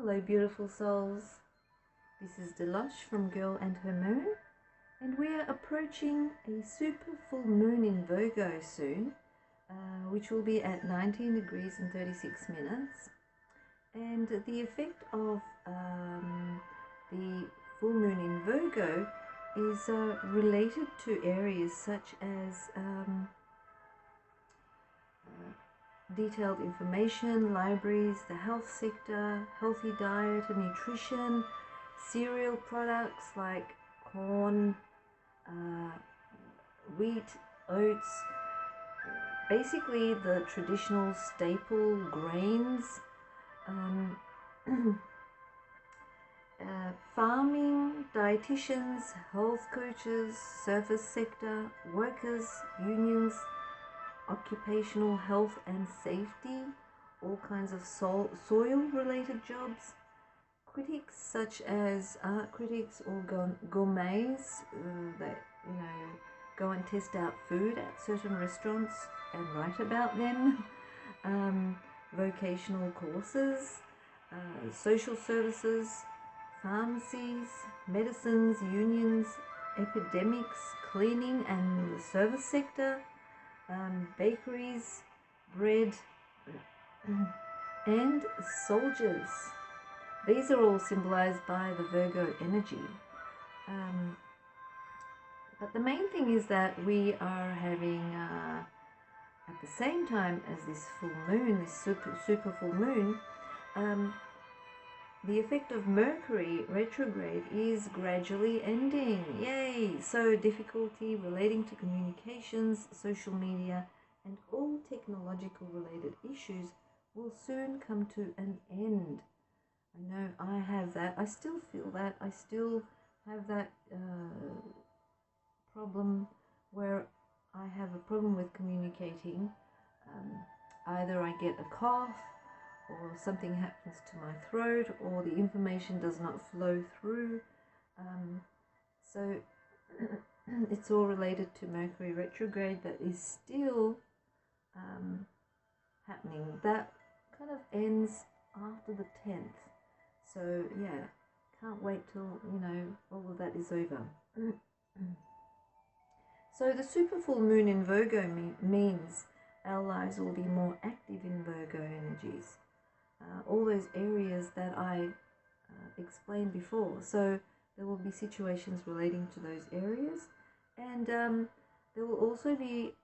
Hello beautiful souls, this is Delush from Girl and Her Moon, and we are approaching a super full moon in Virgo soon, which will be at 19 degrees and 36 minutes. And the effect of the full moon in Virgo is related to areas such as detailed information, libraries, the health sector, healthy diet and nutrition, cereal products like corn, wheat, oats, basically the traditional staple grains, farming, dietitians, health coaches, service sector, workers, unions, occupational health and safety, all kinds of soil related jobs, critics such as art critics or gourmets that go and test out food at certain restaurants and write about them, vocational courses, social services, pharmacies, medicines, unions, epidemics, cleaning and the service sector, bakeries, bread, and soldiers. These are all symbolized by the Virgo energy. But the main thing is that we are having, at the same time as this full moon, this super full moon, the effect of Mercury retrograde is gradually ending. Yay! So difficulty relating to communications, social media, and all technological related issues will soon come to an end. I know I have that. I still feel that. I still have that problem where I have a problem with communicating. Either I get a cough, or something happens to my throat, or the information does not flow through. So it's all related to Mercury retrograde that is still happening. That kind of ends after the 10th. So yeah, can't wait till, all of that is over. So the super full moon in Virgo means our lives will be more active in Virgo energies. All those areas that I explained before. So there will be situations relating to those areas, and there will also be,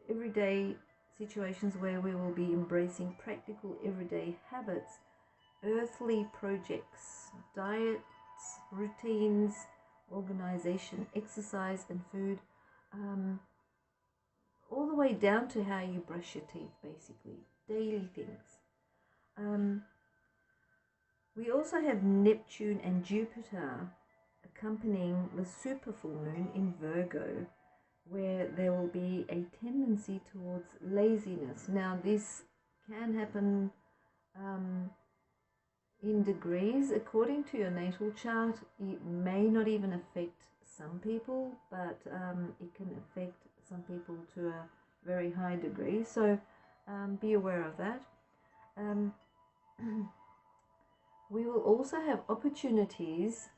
everyday situations where we will be embracing practical everyday habits, earthly projects, diets, routines, organization, exercise and food, all the way down to how you brush your teeth, basically, daily things. We also have Neptune and Jupiter accompanying the super full moon in Virgo, where there will be a tendency towards laziness. Now this can happen in degrees according to your natal chart. It may not even affect some people, but it can affect some people to a very high degree, so be aware of that. We will also have opportunities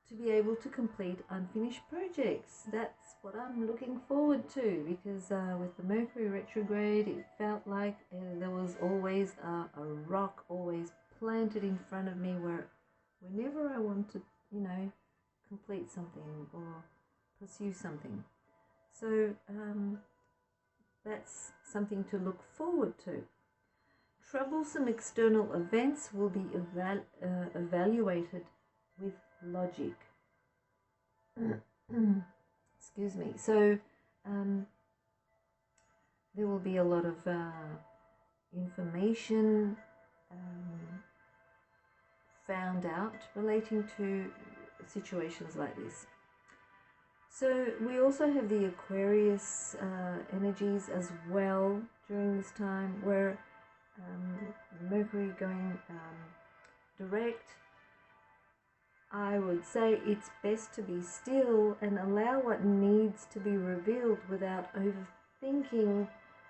to be able to complete unfinished projects. That's what I'm looking forward to, because with the Mercury retrograde, it felt like there was always a rock always planted in front of me, where whenever I want to, complete something or pursue something. So that's something to look forward to. Troublesome external events will be evaluated with logic. Excuse me. So there will be a lot of information found out relating to situations like this. So we also have the Aquarius energies as well during this time, where Mercury going direct. I would say it's best to be still and allow what needs to be revealed without overthinking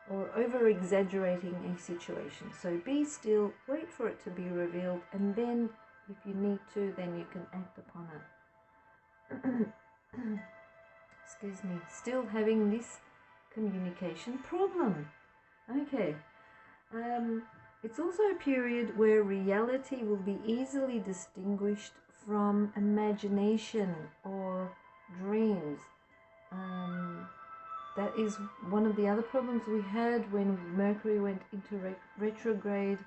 or over-exaggerating a situation. So be still, wait for it to be revealed, and then if you need to, then you can act upon it. Excuse me. Still having this communication problem. Okay. It's also a period where reality will be easily distinguished from imagination or dreams. That is one of the other problems we had when Mercury went into retrograde.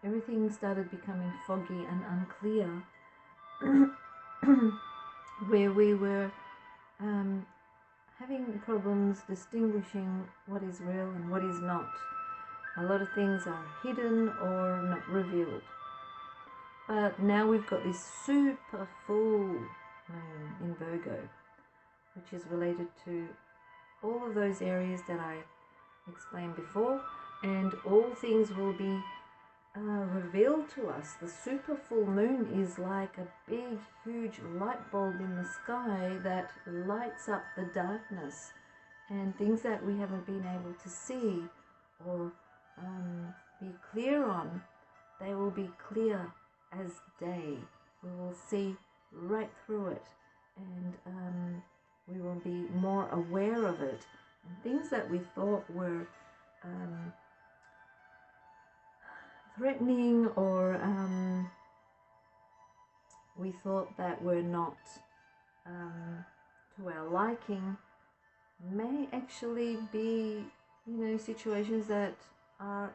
Everything started becoming foggy and unclear, where we were having problems distinguishing what is real and what is not. A lot of things are hidden or not revealed. But now we've got this super full moon in Virgo, which is related to all of those areas that I explained before, and all things will be revealed to us. The super full moon is like a big, huge light bulb in the sky that lights up the darkness, and things that we haven't been able to see or be clear on, they will be clear as day. We will see right through it, and we will be more aware of it. And things that we thought were threatening, or we thought that were not to our liking, may actually be, situations that are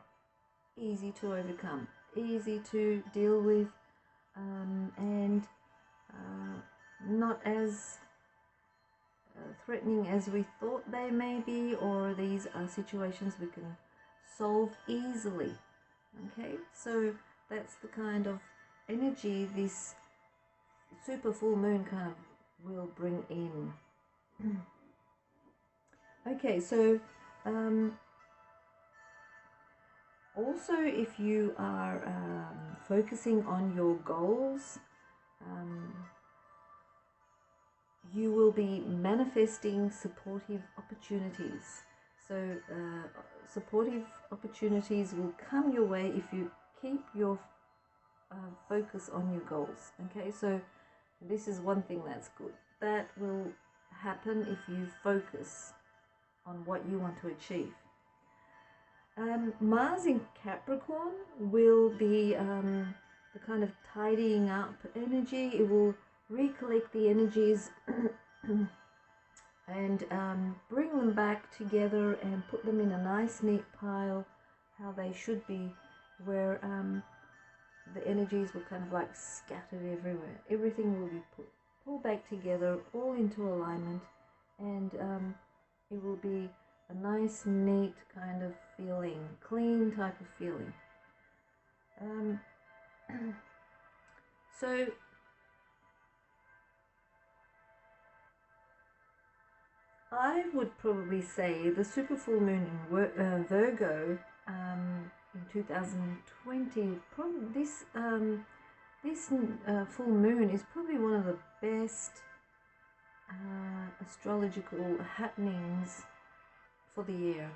easy to overcome, easy to deal with, and not as threatening as we thought they may be, or these are situations we can solve easily. Okay, so that's the kind of energy this super full moon kind of will bring in. Okay, so also if you are focusing on your goals, you will be manifesting supportive opportunities. So supportive opportunities will come your way if you keep your focus on your goals. Okay, so this is one thing that's good. That will happen if you focus on what you want to achieve. Mars in Capricorn will be the kind of tidying up energy. It will recollect the energies and bring them back together and put them in a nice neat pile, how they should be, where the energies were kind of like scattered everywhere. Everything will be pulled back together, all into alignment, and it will be a nice neat kind of feeling, clean type of feeling. So I would probably say the super full moon in Virgo in 2020, probably this full moon is probably one of the best astrological happenings for the year.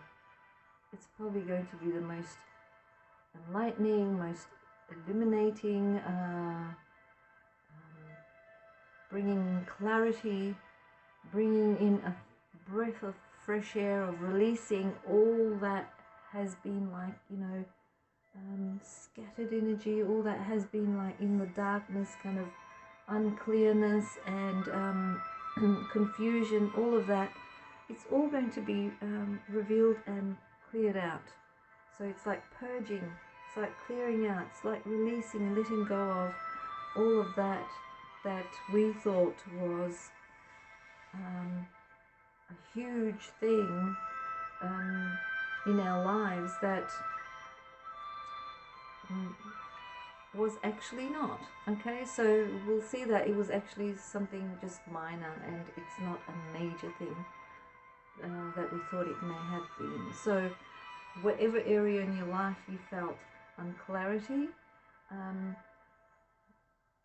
It's probably going to be the most enlightening, most illuminating, bringing clarity, bringing in a breath of fresh air, of releasing all that has been like, scattered energy, all that has been like in the darkness, kind of unclearness and confusion, all of that. It's all going to be revealed and cleared out. So it's like purging, it's like clearing out, it's like releasing, letting go of all of that we thought was a huge thing in our lives that was actually not. Okay, so we'll see that it was actually something just minor, and it's not a major thing that we thought it may have been. So whatever area in your life you felt unclarity,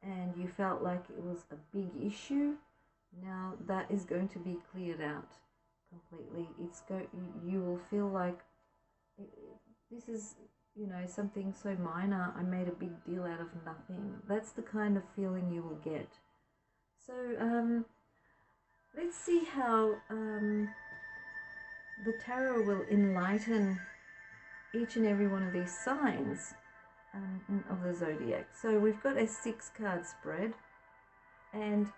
and you felt like it was a big issue, now that is going to be cleared out completely. You will feel like this is, you know, something so minor. I made a big deal out of nothing. That's the kind of feeling you will get. So let's see how the tarot will enlighten each and every one of these signs of the zodiac. So we've got a 6-card spread, and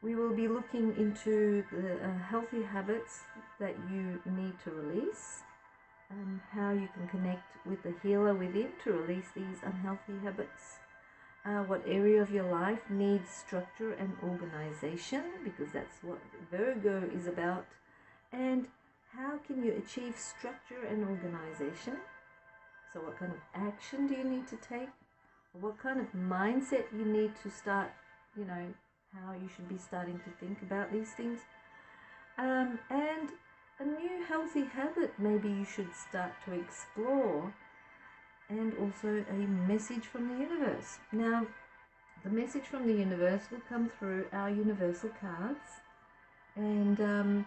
we will be looking into the healthy habits that you need to release, how you can connect with the healer within to release these unhealthy habits, what area of your life needs structure and organization, because that's what Virgo is about, and how can you achieve structure and organization. So what kind of action do you need to take? What kind of mindset you need to start, you know, how you should be starting to think about these things. And a new healthy habit maybe you should start to explore, and also a message from the universe. Now, the message from the universe will come through our universal cards, and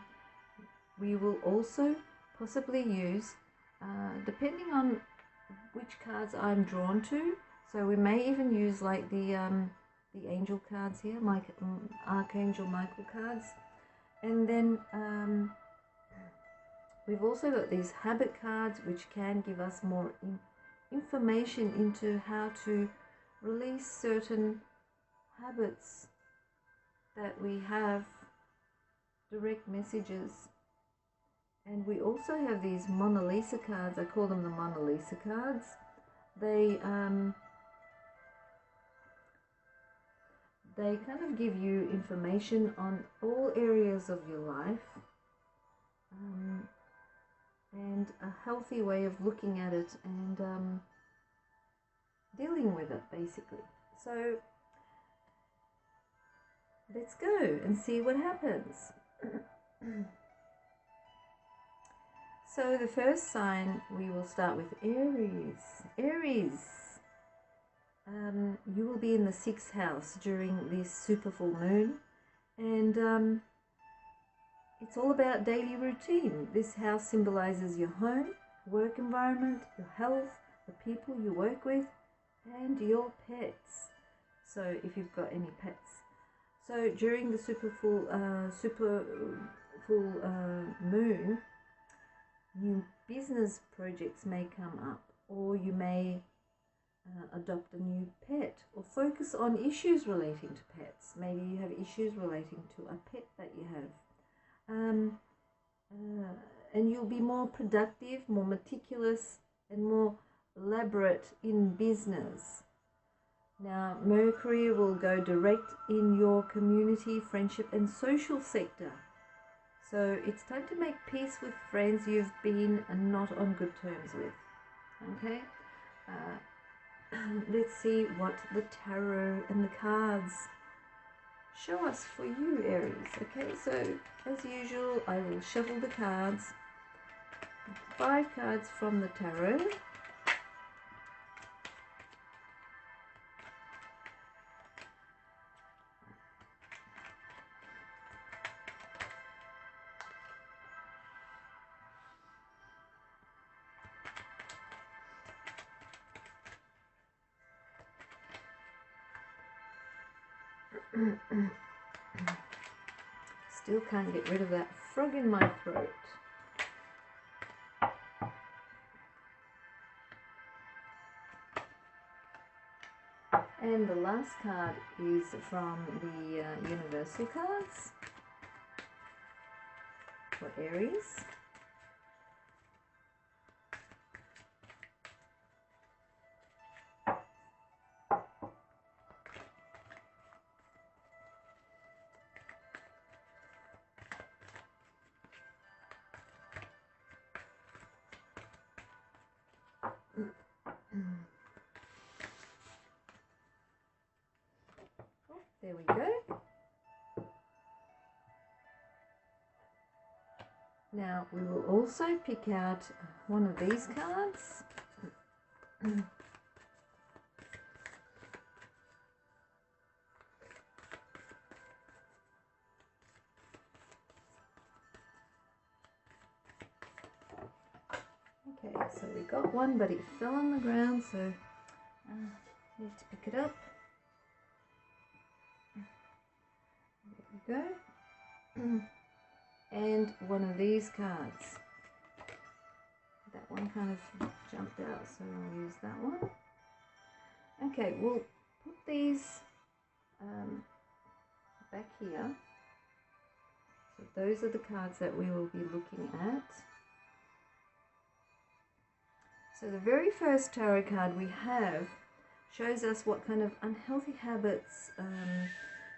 we will also possibly use, depending on which cards I'm drawn to, so we may even use like the angel cards here, Archangel Michael cards, and then we've also got these habit cards which can give us more information into how to release certain habits that we have, direct messages. And we also have these Mona Lisa cards. I call them the Mona Lisa cards. They kind of give you information on all areas of your life, and a healthy way of looking at it and dealing with it, basically. So let's go and see what happens. So the first sign, we will start with Aries. Aries, you will be in the 6th house during this super full moon, and it's all about daily routine. This house symbolizes your home, work environment, your health, the people you work with, and your pets. So if you've got any pets. So during the super full moon, new business projects may come up, or you may adopt a new pet, or focus on issues relating to pets. Maybe you have issues relating to a pet that you have. And you'll be more productive, more meticulous, and more elaborate in business. Now, Mercury will go direct in your community, friendship, and social sector. So it's time to make peace with friends you've been not on good terms with. Okay? Let's see what the tarot and the cards show us for you, Aries. Okay, so as usual, I will shuffle the cards. 5 cards from the tarot. Still can't get rid of that frog in my throat. And the last card is from the Universal cards for Aries. There we go. Now we will also pick out one of these cards. Okay, so we got one, but it fell on the ground, so need to pick it up. There we go. And one of these cards. That one kind of jumped out, so I'll use that one. Okay, we'll put these back here. So those are the cards that we will be looking at. So the very first tarot card we have shows us what kind of unhealthy habits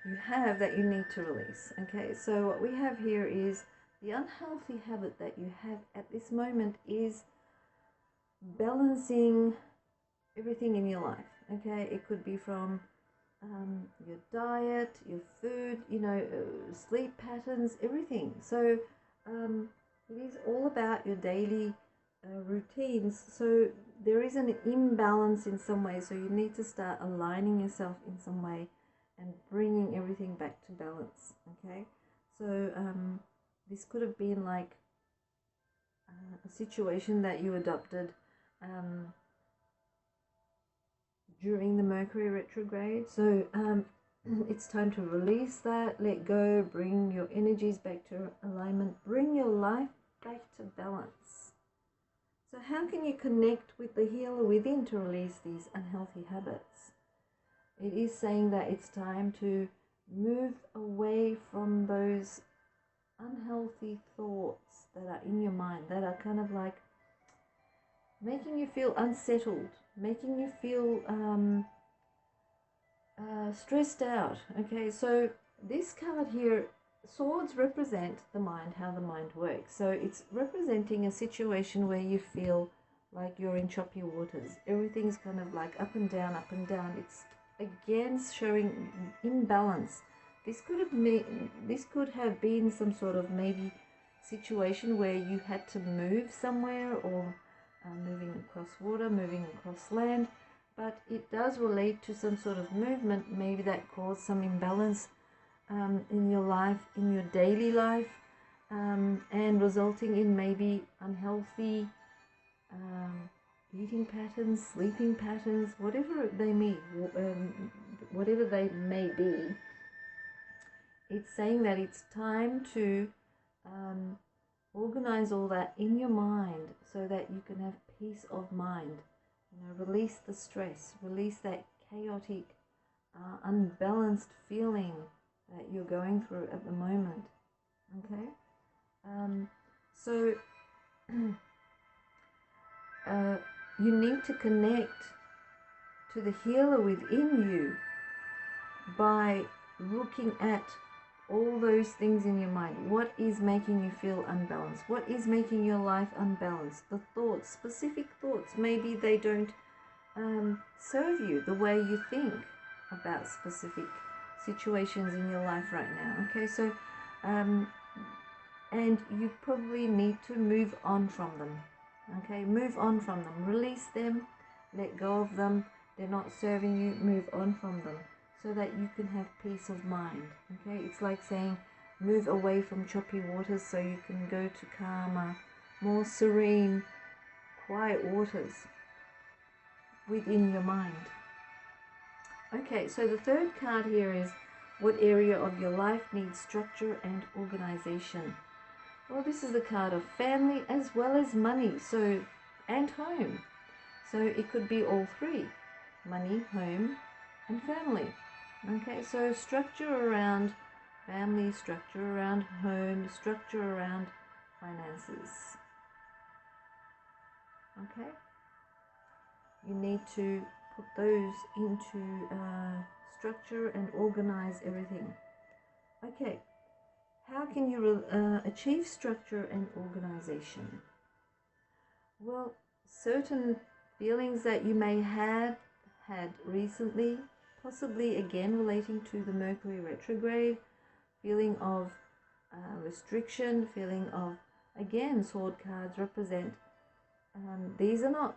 you have that you need to release. Okay, so what we have here is the unhealthy habit that you have at this moment is balancing everything in your life. Okay, it could be from your diet, your food, you know, sleep patterns, everything. So it is all about your daily routines. So there is an imbalance in some way, so you need to start aligning yourself in some way and bringing everything back to balance. Okay, so this could have been like a situation that you adopted during the Mercury retrograde. So it's time to release that, let go, bring your energies back to alignment, bring your life back to balance. So how can you connect with the healer within to release these unhealthy habits? It is saying that it's time to move away from those unhealthy thoughts that are in your mind, that are kind of like making you feel unsettled, making you feel stressed out. Okay, so this card here, swords represent the mind, how the mind works. So it's representing a situation where you feel like you're in choppy waters. Everything's kind of like up and down, up and down. It's again showing imbalance. This could have been some sort of maybe situation where you had to move somewhere, or moving across water, moving across land, but it does relate to some sort of movement maybe that caused some imbalance in your life, in your daily life, and resulting in maybe unhealthy eating patterns, sleeping patterns, whatever they may be. It's saying that it's time to organize all that in your mind so that you can have peace of mind. You know, release the stress, release that chaotic, unbalanced feeling that you're going through at the moment. Okay, so you need to connect to the healer within you by looking at all those things in your mind. What is making you feel unbalanced? What is making your life unbalanced? The thoughts, specific thoughts, maybe they don't serve you the way you think about specific situations in your life right now. Okay, so and you probably need to move on from them. Okay, move on from them, release them, let go of them. They're not serving you. Move on from them so that you can have peace of mind. Okay, it's like saying move away from choppy waters so you can go to calmer, more serene, quiet waters within your mind. Okay, so the third card here is, what area of your life needs structure and organization? Well, this is the card of family as well as money, so, and home. So it could be all three: money, home, and family. Okay, so structure around family, structure around home, structure around finances. Okay, you need to put those into structure and organize everything. Okay, how can you achieve structure and organization? Well, certain feelings that you may have had recently, possibly again relating to the Mercury retrograde, feeling of restriction, feeling of, again, sword cards represent, these are not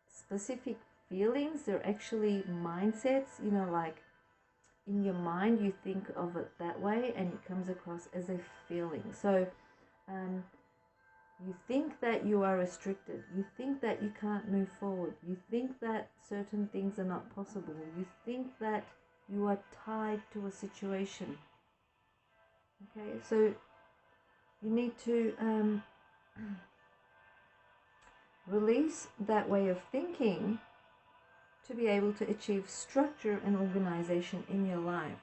specific feelings, they're actually mindsets. You know, like in your mind you think of it that way and it comes across as a feeling. So You think that you are restricted. You think that you can't move forward. You think that certain things are not possible. You think that you are tied to a situation. Okay, so you need to release that way of thinking to be able to achieve structure and organization in your life.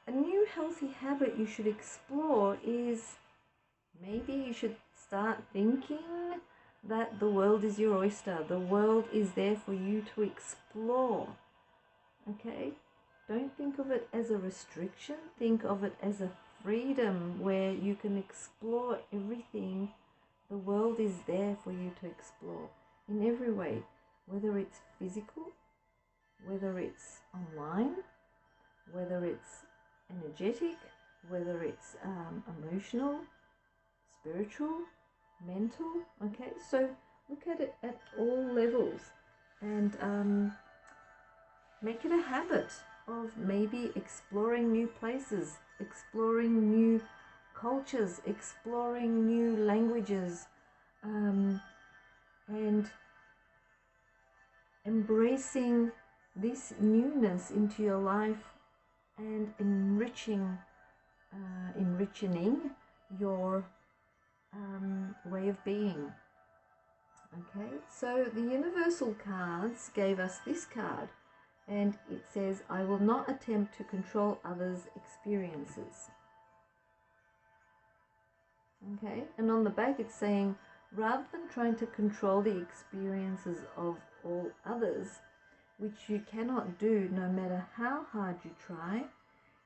A new healthy habit you should explore is maybe you should start thinking that the world is your oyster. The world is there for you to explore. Okay? Don't think of it as a restriction. Think of it as a freedom where you can explore everything. The world is there for you to explore in every way, whether it's physical, whether it's online, whether it's energetic, whether it's emotional, spiritual, mental. Okay, so look at it at all levels and make it a habit of maybe exploring new places, exploring new cultures, exploring new languages, and embracing this newness into your life and enriching your way of being. Okay, so the universal cards gave us this card, and it says, I will not attempt to control others' experiences. Okay, and on the back it's saying, rather than trying to control the experiences of all others, which you cannot do no matter how hard you try,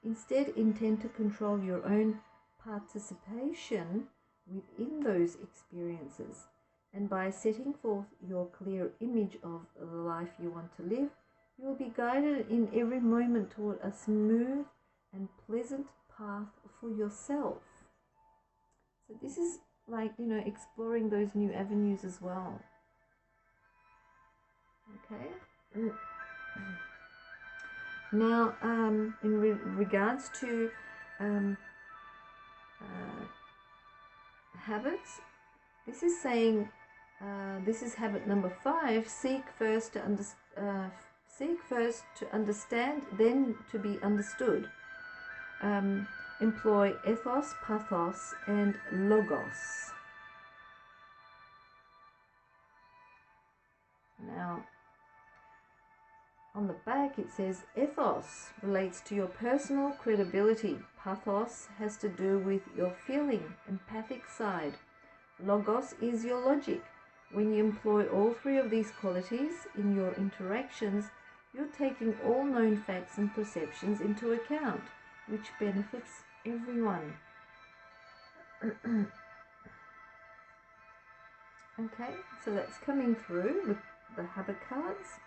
instead intend to control your own participation within those experiences. And by setting forth your clear image of the life you want to live, you will be guided in every moment toward a smooth and pleasant path for yourself. So this is like, you know, exploring those new avenues as well. Okay. Now, in regards to habits, this is saying, this is habit number 5. Seek first to understand, then to be understood. Employ ethos, pathos, and logos. Now, on the back it says ethos relates to your personal credibility. Pathos has to do with your feeling, empathic side. Logos is your logic. When you employ all three of these qualities in your interactions, you're taking all known facts and perceptions into account, which benefits everyone. Okay, so that's coming through with the habit cards.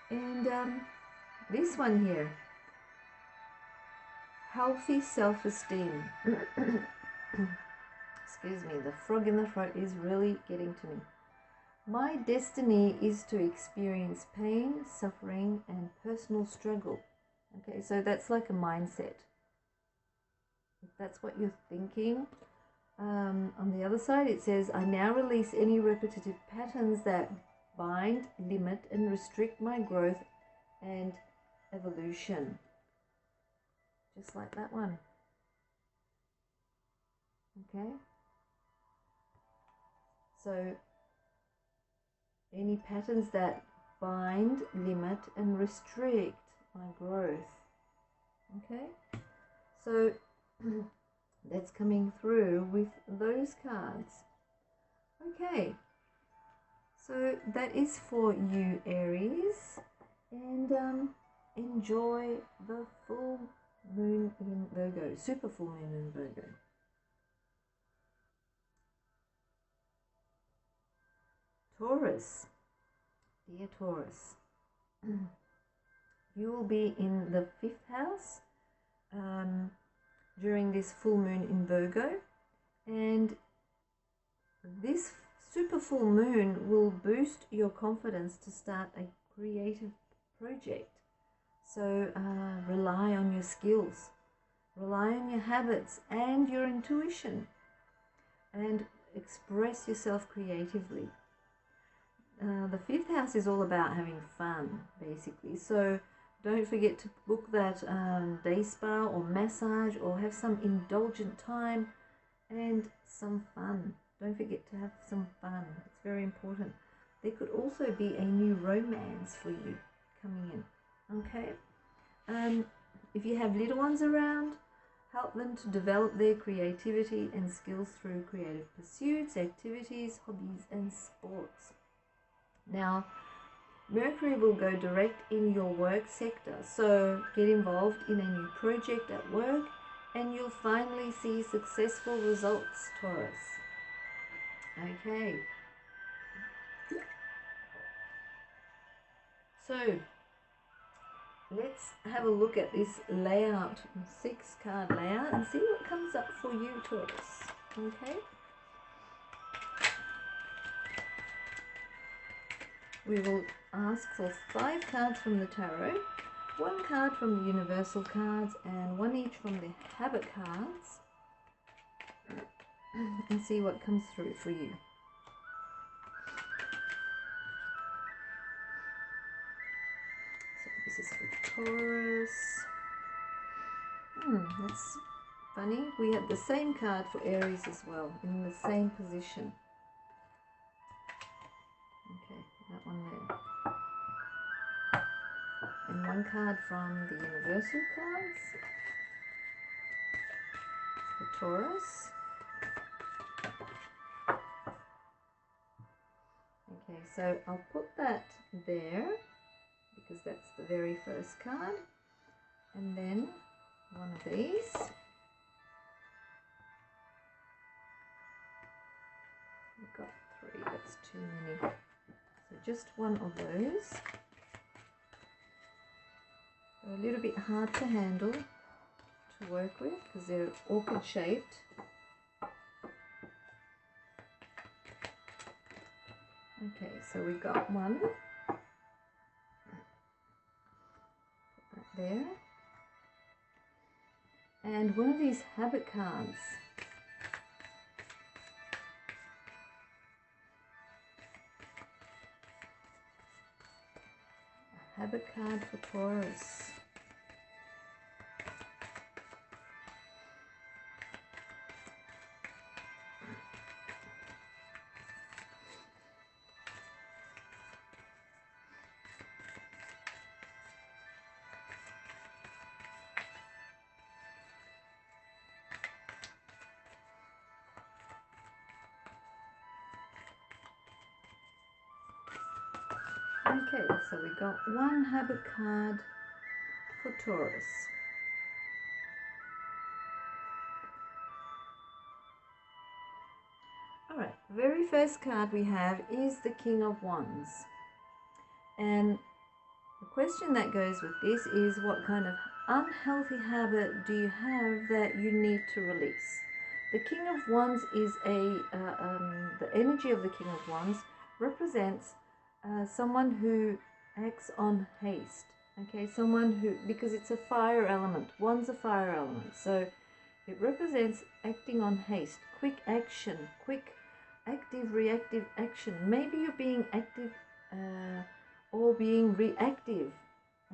And this one here, healthy self-esteem. Excuse me, the frog in the throat is really getting to me. My destiny is to experience pain, suffering, and personal struggle. Okay, so that's like a mindset. If that's what you're thinking. On the other side, it says, I now release any repetitive patterns that bind, limit, and restrict my growth and evolution. Just like that one. Okay. So, any patterns that bind, limit, and restrict my growth. Okay. So, that's coming through with those cards. Okay. So that is for you, Aries, and enjoy the full moon in Virgo, super full moon in Virgo. Taurus, dear Taurus, you will be in the 5th house during this full moon in Virgo, and this super full moon will boost your confidence to start a creative project. So rely on your skills, rely on your habits and your intuition. and express yourself creatively. The fifth house is all about having fun, basically. So don't forget to book that day spa or massage, or have some indulgent time and some fun. Don't forget to have some fun. It's very important. There could also be a new romance for you coming in. Okay? If you have little ones around, help them to develop their creativity and skills through creative pursuits, activities, hobbies, and sports. Now, Mercury will go direct in your work sector, so get involved in a new project at work and you'll finally see successful results, Taurus. Okay. So, let's have a look at this layout, 6-card layout, and see what comes up for you, Taurus. Okay? We will ask for 5 cards from the tarot, 1 card from the universal cards, and 1 each from the habit cards, and see what comes through for you. So this is for Taurus. That's funny. We had the same card for Aries as well, in the same position. Okay, that one there. And 1 card from the universal cards for Taurus. Okay, so I'll put that there because that's the very first card. And then 1 of these. We've got 3, that's too many. So just 1 of those. They're a little bit hard to handle, to work with, because they're orchid shaped. Okay, so we've got 1. Put that there. And 1 of these habit cards. A habit card for Taurus. Okay, so we got 1 habit card for Taurus. Alright, very first card we have is the King of Wands. And the question that goes with this is, what kind of unhealthy habit do you have that you need to release? The King of Wands is the energy of the King of Wands represents someone who acts on haste. Okay, someone who, because it's a fire element, one's a fire element, so it represents acting on haste, quick action, quick active reactive action. Maybe you're being active or being reactive.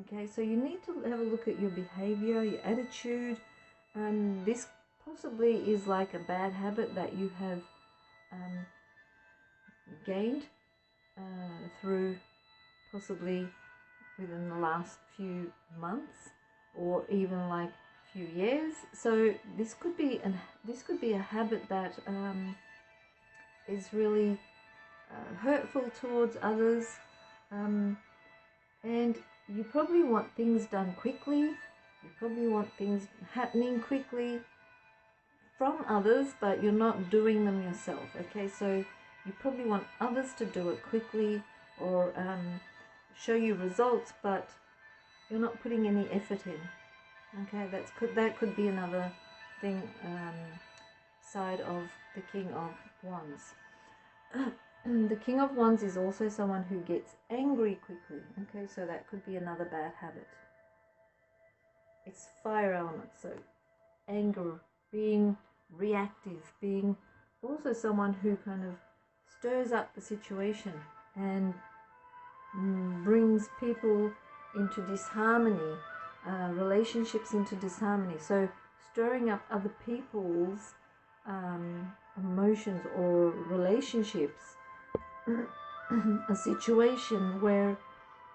Okay, so you need to have a look at your behavior, your attitude. This possibly is like a bad habit that you have gained through possibly within the last few months or even like few years. So this could be a habit that is really hurtful towards others, and you probably want things done quickly. You probably want things happening quickly from others, but you're not doing them yourself. Okay, so you probably want others to do it quickly or show you results, but you're not putting any effort in. Okay, that could be another thing, side of the King of Wands. The King of Wands is also someone who gets angry quickly. Okay, so that could be another bad habit. It's fire element, so anger, being reactive, being also someone who kind of stirs up the situation and brings people into disharmony, relationships into disharmony. So stirring up other people's emotions or relationships, a situation where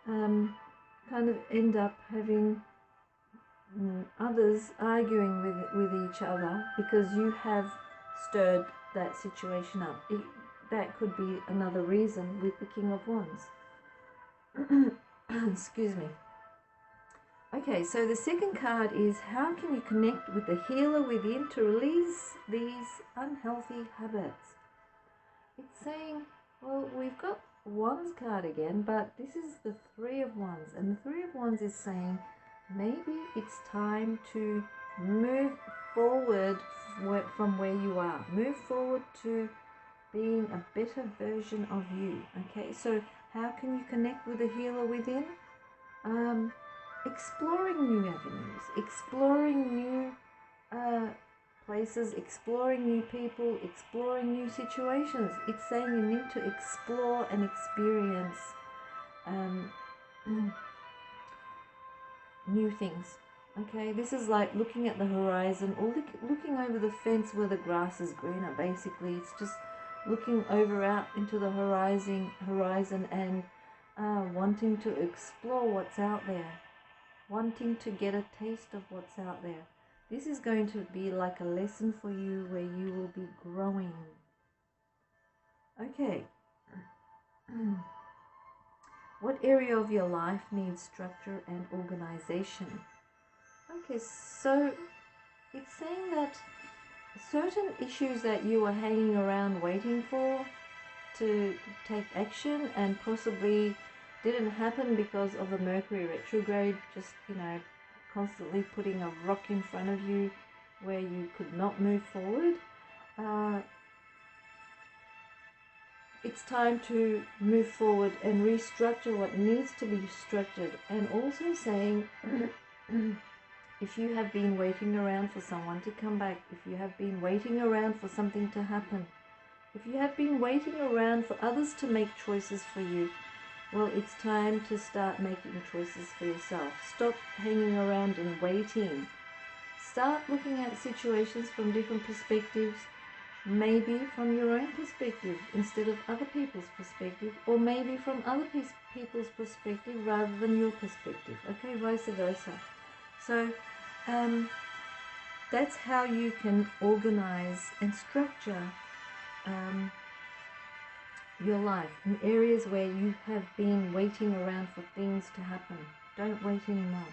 kind of end up having others arguing with each other because you have stirred that situation up. That could be another reason with the King of Wands. Excuse me. Okay, so the second card is, how can you connect with the healer within to release these unhealthy habits? It's saying, well, we've got Wands card again, but this is the Three of Wands, and the Three of Wands is saying maybe it's time to move forward from where you are. Move forward to being a better version of you. Okay, so how can you connect with the healer within? Exploring new avenues, exploring new places, exploring new people, exploring new situations. It's saying you need to explore and experience new things. Okay, this is like looking at the horizon or looking over the fence where the grass is greener. Basically, it's just looking over out into the horizon and wanting to explore what's out there, wanting to get a taste of what's out there. This is going to be like a lesson for you where you will be growing. Okay. What area of your life needs structure and organization? Okay, so it's saying that certain issues that you were hanging around waiting for to take action and possibly didn't happen because of the Mercury retrograde, just, constantly putting a rock in front of you where you could not move forward. It's time to move forward and restructure what needs to be structured. And also saying, if you have been waiting around for someone to come back, if you have been waiting around for something to happen, if you have been waiting around for others to make choices for you, well, it's time to start making choices for yourself. Stop hanging around and waiting. Start looking at situations from different perspectives, maybe from your own perspective instead of other people's perspective, or maybe from other people's perspective rather than your perspective, okay, vice versa. So that's how you can organize and structure your life in areas where you have been waiting around for things to happen. Don't wait anymore.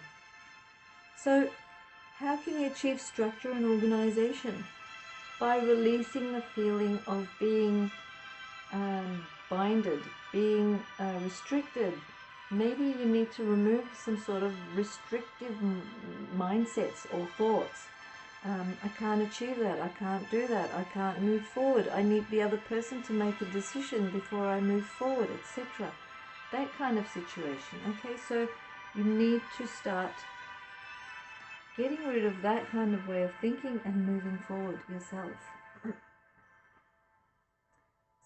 So how can you achieve structure and organization? By releasing the feeling of being binded, being restricted. Maybe you need to remove some sort of restrictive mindsets or thoughts. I can't achieve that, I can't do that, I can't move forward, I need the other person to make a decision before I move forward, etc. That kind of situation. Okay, so you need to start getting rid of that kind of way of thinking and moving forward yourself.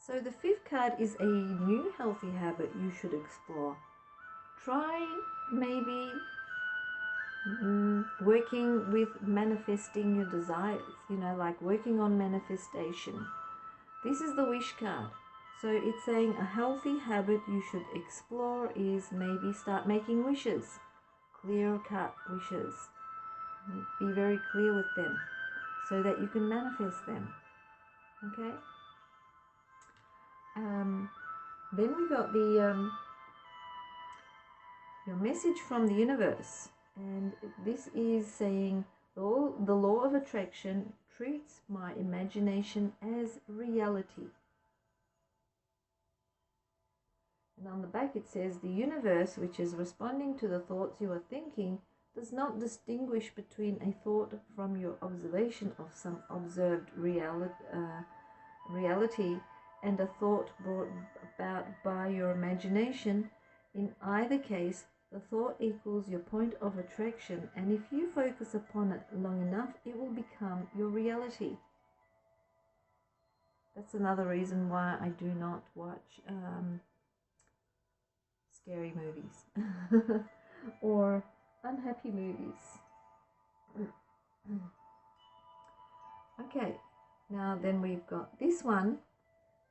So the fifth card is a new healthy habit you should explore. Try maybe working with manifesting your desires, like working on manifestation. This is the wish card. So it's saying a healthy habit you should explore is maybe start making wishes, clear-cut wishes. Be very clear with them so that you can manifest them. Okay? Then we got the your message from the universe. And this is saying, the law of attraction treats my imagination as reality. And on the back it says, the universe, which is responding to the thoughts you are thinking, does not distinguish between a thought from your observation of some observed reality and a thought brought about by your imagination. In either case, the thought equals your point of attraction, and if you focus upon it long enough, it will become your reality. That's another reason why I do not watch scary movies or unhappy movies. Okay, now then we've got this one,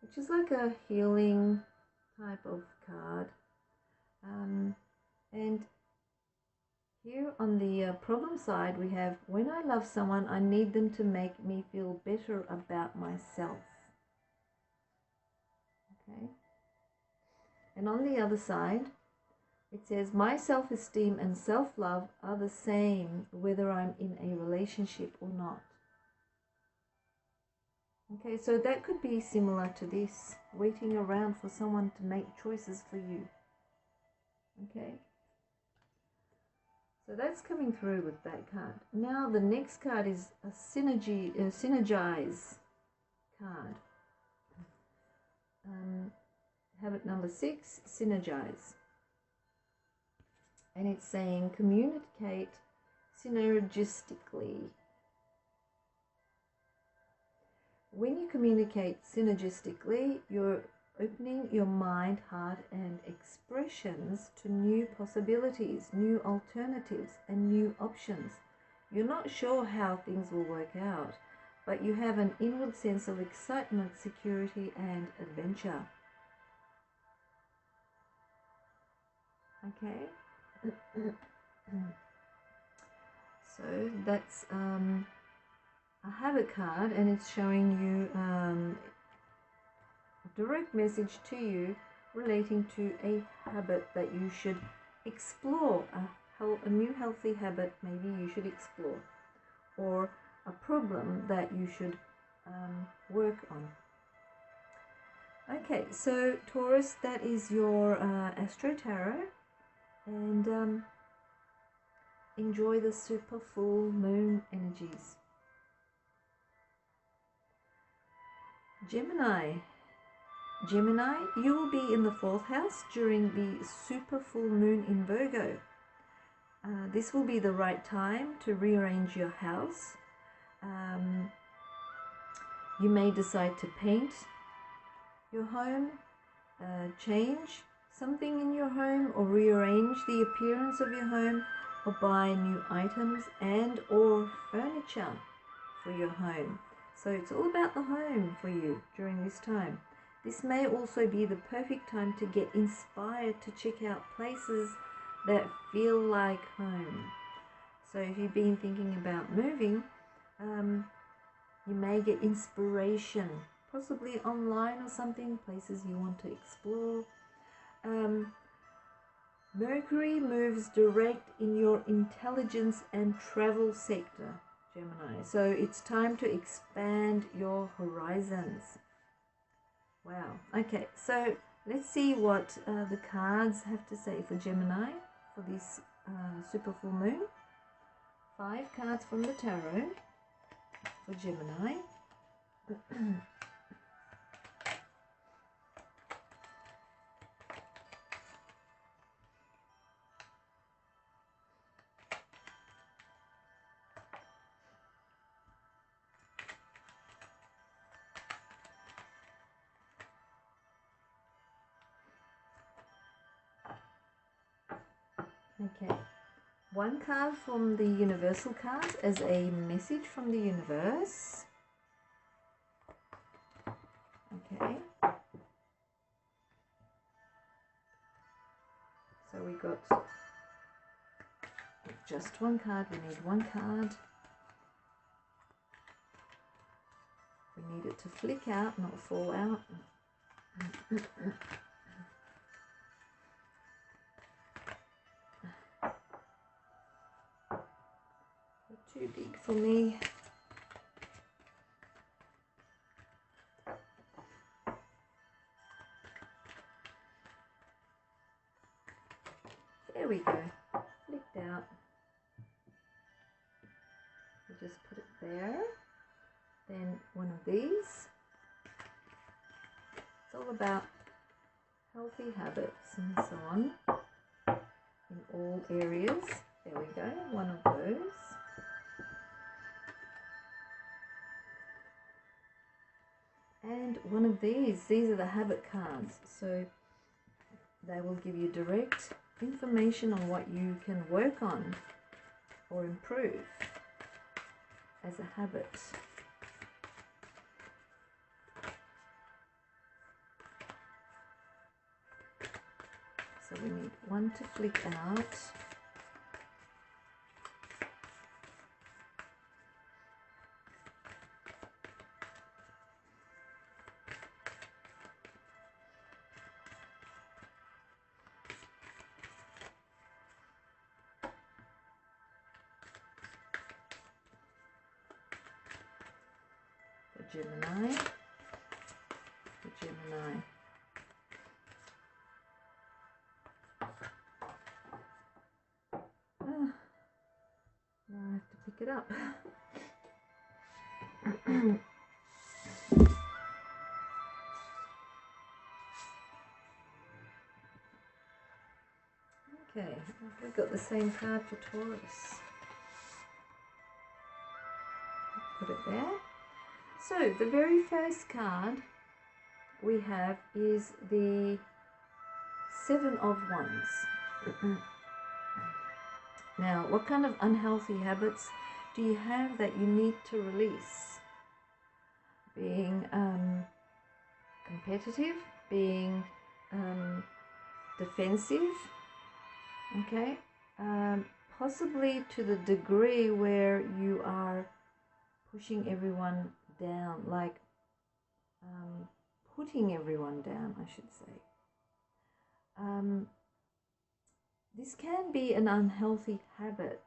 which is like a healing type of card. And here on the problem side, we have, when I love someone, I need them to make me feel better about myself. Okay. And on the other side, it says, my self-esteem and self-love are the same whether I'm in a relationship or not. Okay, so that could be similar to this, waiting around for someone to make choices for you. Okay. So that's coming through with that card. Now the next card is a synergize card. Habit number 6, synergize. And it's saying communicate synergistically. When you communicate synergistically, you're opening your mind, heart, and expressions to new possibilities, new alternatives, and new options. You're not sure how things will work out, but you have an inward sense of excitement, security, and adventure. Okay? So that's a habit card, and it's showing you direct message to you relating to a habit that you should explore, a new healthy habit maybe you should explore, or a problem that you should work on. Okay, so Taurus, that is your Astro Tarot, and enjoy the super full moon energies. Gemini, you will be in the 4th house during the super full moon in Virgo. This will be the right time to rearrange your house. You may decide to paint your home, change something in your home, or rearrange the appearance of your home, or buy new items and or furniture for your home. So it's all about the home for you during this time. This may also be the perfect time to get inspired to check out places that feel like home. So if you've been thinking about moving, you may get inspiration, possibly online or something, places you want to explore. Mercury moves direct in your intelligence and travel sector, Gemini. So it's time to expand your horizons. Wow. Okay, so let's see what the cards have to say for Gemini for this super full moon. 5 cards from the tarot for Gemini. Okay, 1 card from the universal cards as a message from the universe. Okay, so we got just 1 card. We need 1 card. We need it to flick out, not fall out. Too big for me. There we go. Flicked out. We'll just put it there. Then one of these. It's all about healthy habits and so on in all areas. There we go. One of those. And And one of these are the habit cards. So they will give you direct information on what you can work on or improve as a habit. So we need one to flick out. Gemini, the Gemini. Now I have to pick it up. Okay, we've got the same card for Taurus. Put it there. So the very first card we have is the Seven of Wands. Now, what kind of unhealthy habits do you have that you need to release? Being competitive, being defensive, okay? Possibly to the degree where you are pushing everyone down, like putting everyone down, I should say. This can be an unhealthy habit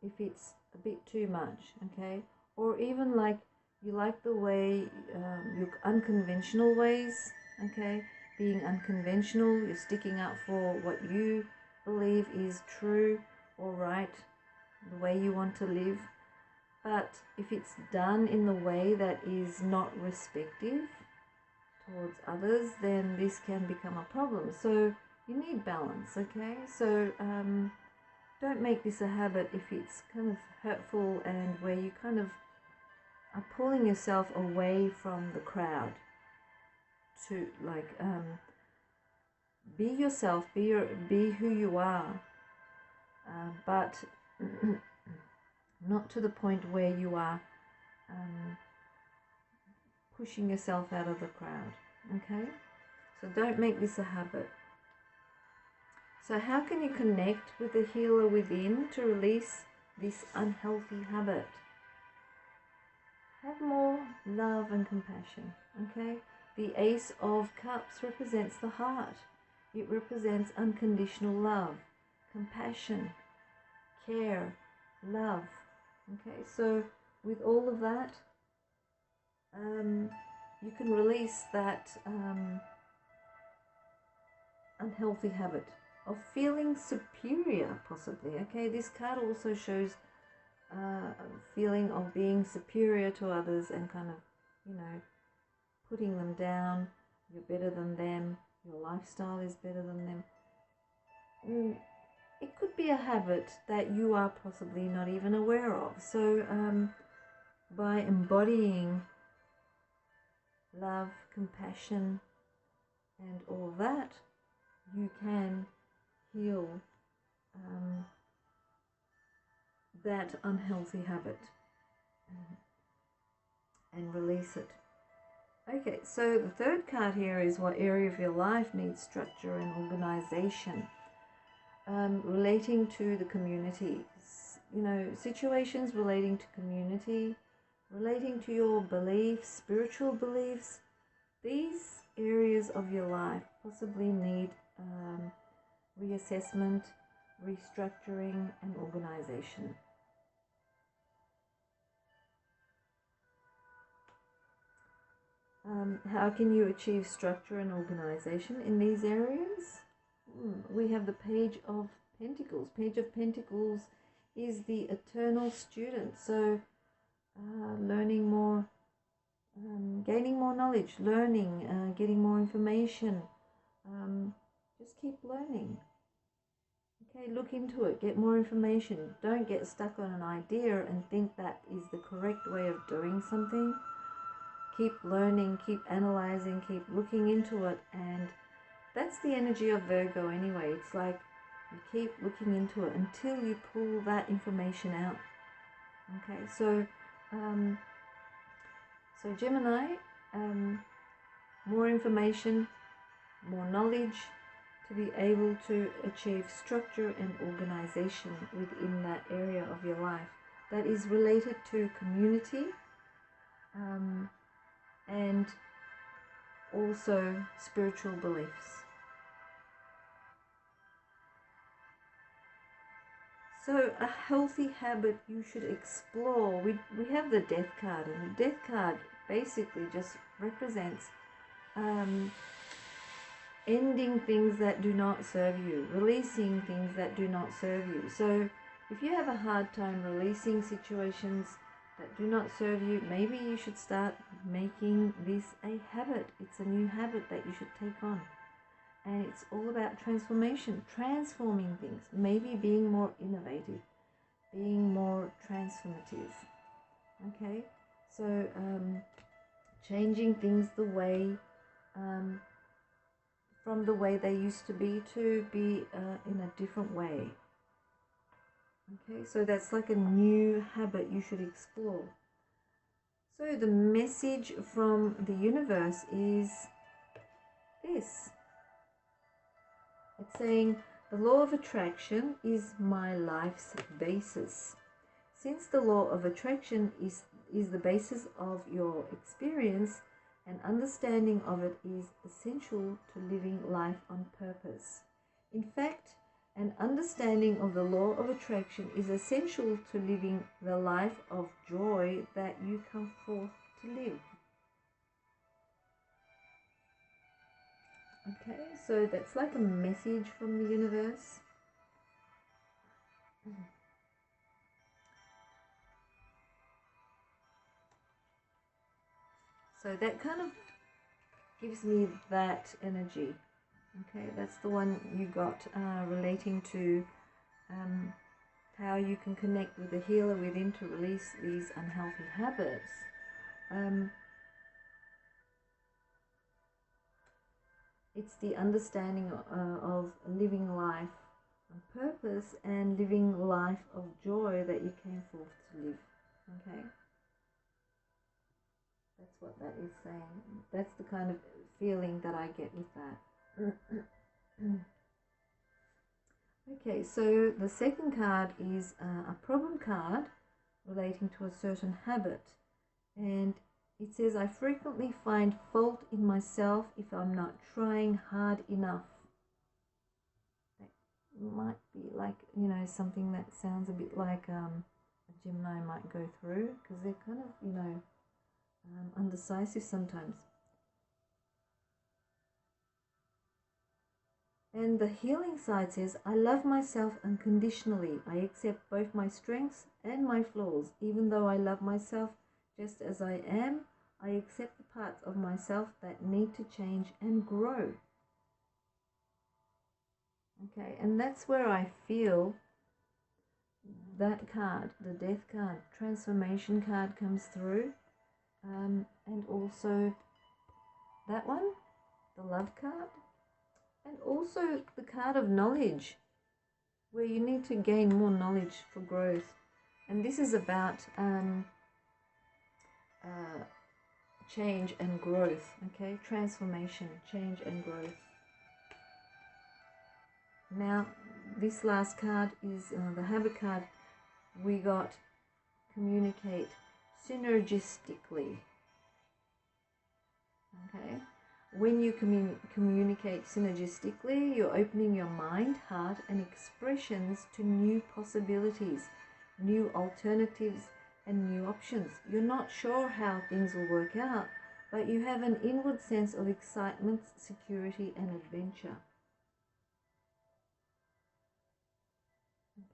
if it's a bit too much, okay? Or even like you like the way, your unconventional ways, okay? Being unconventional, you're sticking up for what you believe is true or right, the way you want to live. But if it's done in the way that is not respective towards others, then this can become a problem. So you need balance, okay? So don't make this a habit if it's kind of hurtful and where you kind of are pulling yourself away from the crowd. To like be yourself, be who you are, but not to the point where you are pushing yourself out of the crowd, okay? So don't make this a habit. So how can you connect with the healer within to release this unhealthy habit? Have more love and compassion, okay? The Ace of Cups represents the heart. It represents unconditional love, compassion, care, love. Okay, so with all of that, you can release that unhealthy habit of feeling superior, possibly. Okay, this card also shows a feeling of being superior to others and kind of, you know, putting them down. You're better than them. Your lifestyle is better than them. It could be a habit that you are possibly not even aware of. So by embodying love, compassion, and all that, you can heal that unhealthy habit and release it. Okay, so the third card here is what area of your life needs structure and organization. Relating to the community, you know, situations relating to community, relating to your beliefs, spiritual beliefs. These areas of your life possibly need reassessment, restructuring, and organization. How can you achieve structure and organization in these areas? We have the Page of Pentacles. Page of Pentacles is the eternal student. So learning more, gaining more knowledge, learning, getting more information. Just keep learning. Okay, look into it, get more information. Don't get stuck on an idea and think that is the correct way of doing something. keep learning, keep analyzing, keep looking into it. And that's the energy of Virgo anyway. It's like you keep looking into it until you pull that information out. Okay, so Gemini, more information, more knowledge to be able to achieve structure and organization within that area of your life that is related to community, and also spiritual beliefs. So a healthy habit you should explore. We have the Death card, and the Death card basically just represents ending things that do not serve you, releasing things that do not serve you. So if you have a hard time releasing situations that do not serve you, maybe you should start making this a habit. It's a new habit that you should take on. And it's all about transformation, transforming things, maybe being more innovative, being more transformative. Okay, so changing things the way, from the way they used to be in a different way. Okay, so that's like a new habit you should explore. So the message from the universe is this. It's saying the law of attraction is my life's basis. Since the law of attraction is the basis of your experience, an understanding of it is essential to living life on purpose. In fact, an understanding of the law of attraction is essential to living the life of joy that you come forth to live. Okay, so that's like a message from the universe. So that kind of gives me that energy. Okay, that's the one you got relating to how you can connect with the healer within to release these unhealthy habits. It's the understanding of living life on purpose and living life of joy that you came forth to live. Okay? That's what that is saying. That's the kind of feeling that I get with that. Okay, so the second card is a problem card relating to a certain habit. And it says, I frequently find fault in myself if I'm not trying hard enough. That might be like, you know, something that sounds a bit like a Gemini might go through, because they're kind of, you know, undecisive sometimes. And the healing side says, I love myself unconditionally. I accept both my strengths and my flaws. Even though I love myself just as I am, I accept the parts of myself that need to change and grow. Okay, and that's where I feel that card, the Death card, transformation card comes through. And also that one, the Love card. And also the card of knowledge, where you need to gain more knowledge for growth. And this is about change and growth, okay? Transformation, change and growth. Now, this last card is the habit card. We got communicate synergistically, okay? When you communicate synergistically, you're opening your mind, heart, and expressions to new possibilities, new alternatives, and new options. You're not sure how things will work out, but you have an inward sense of excitement, security, and adventure.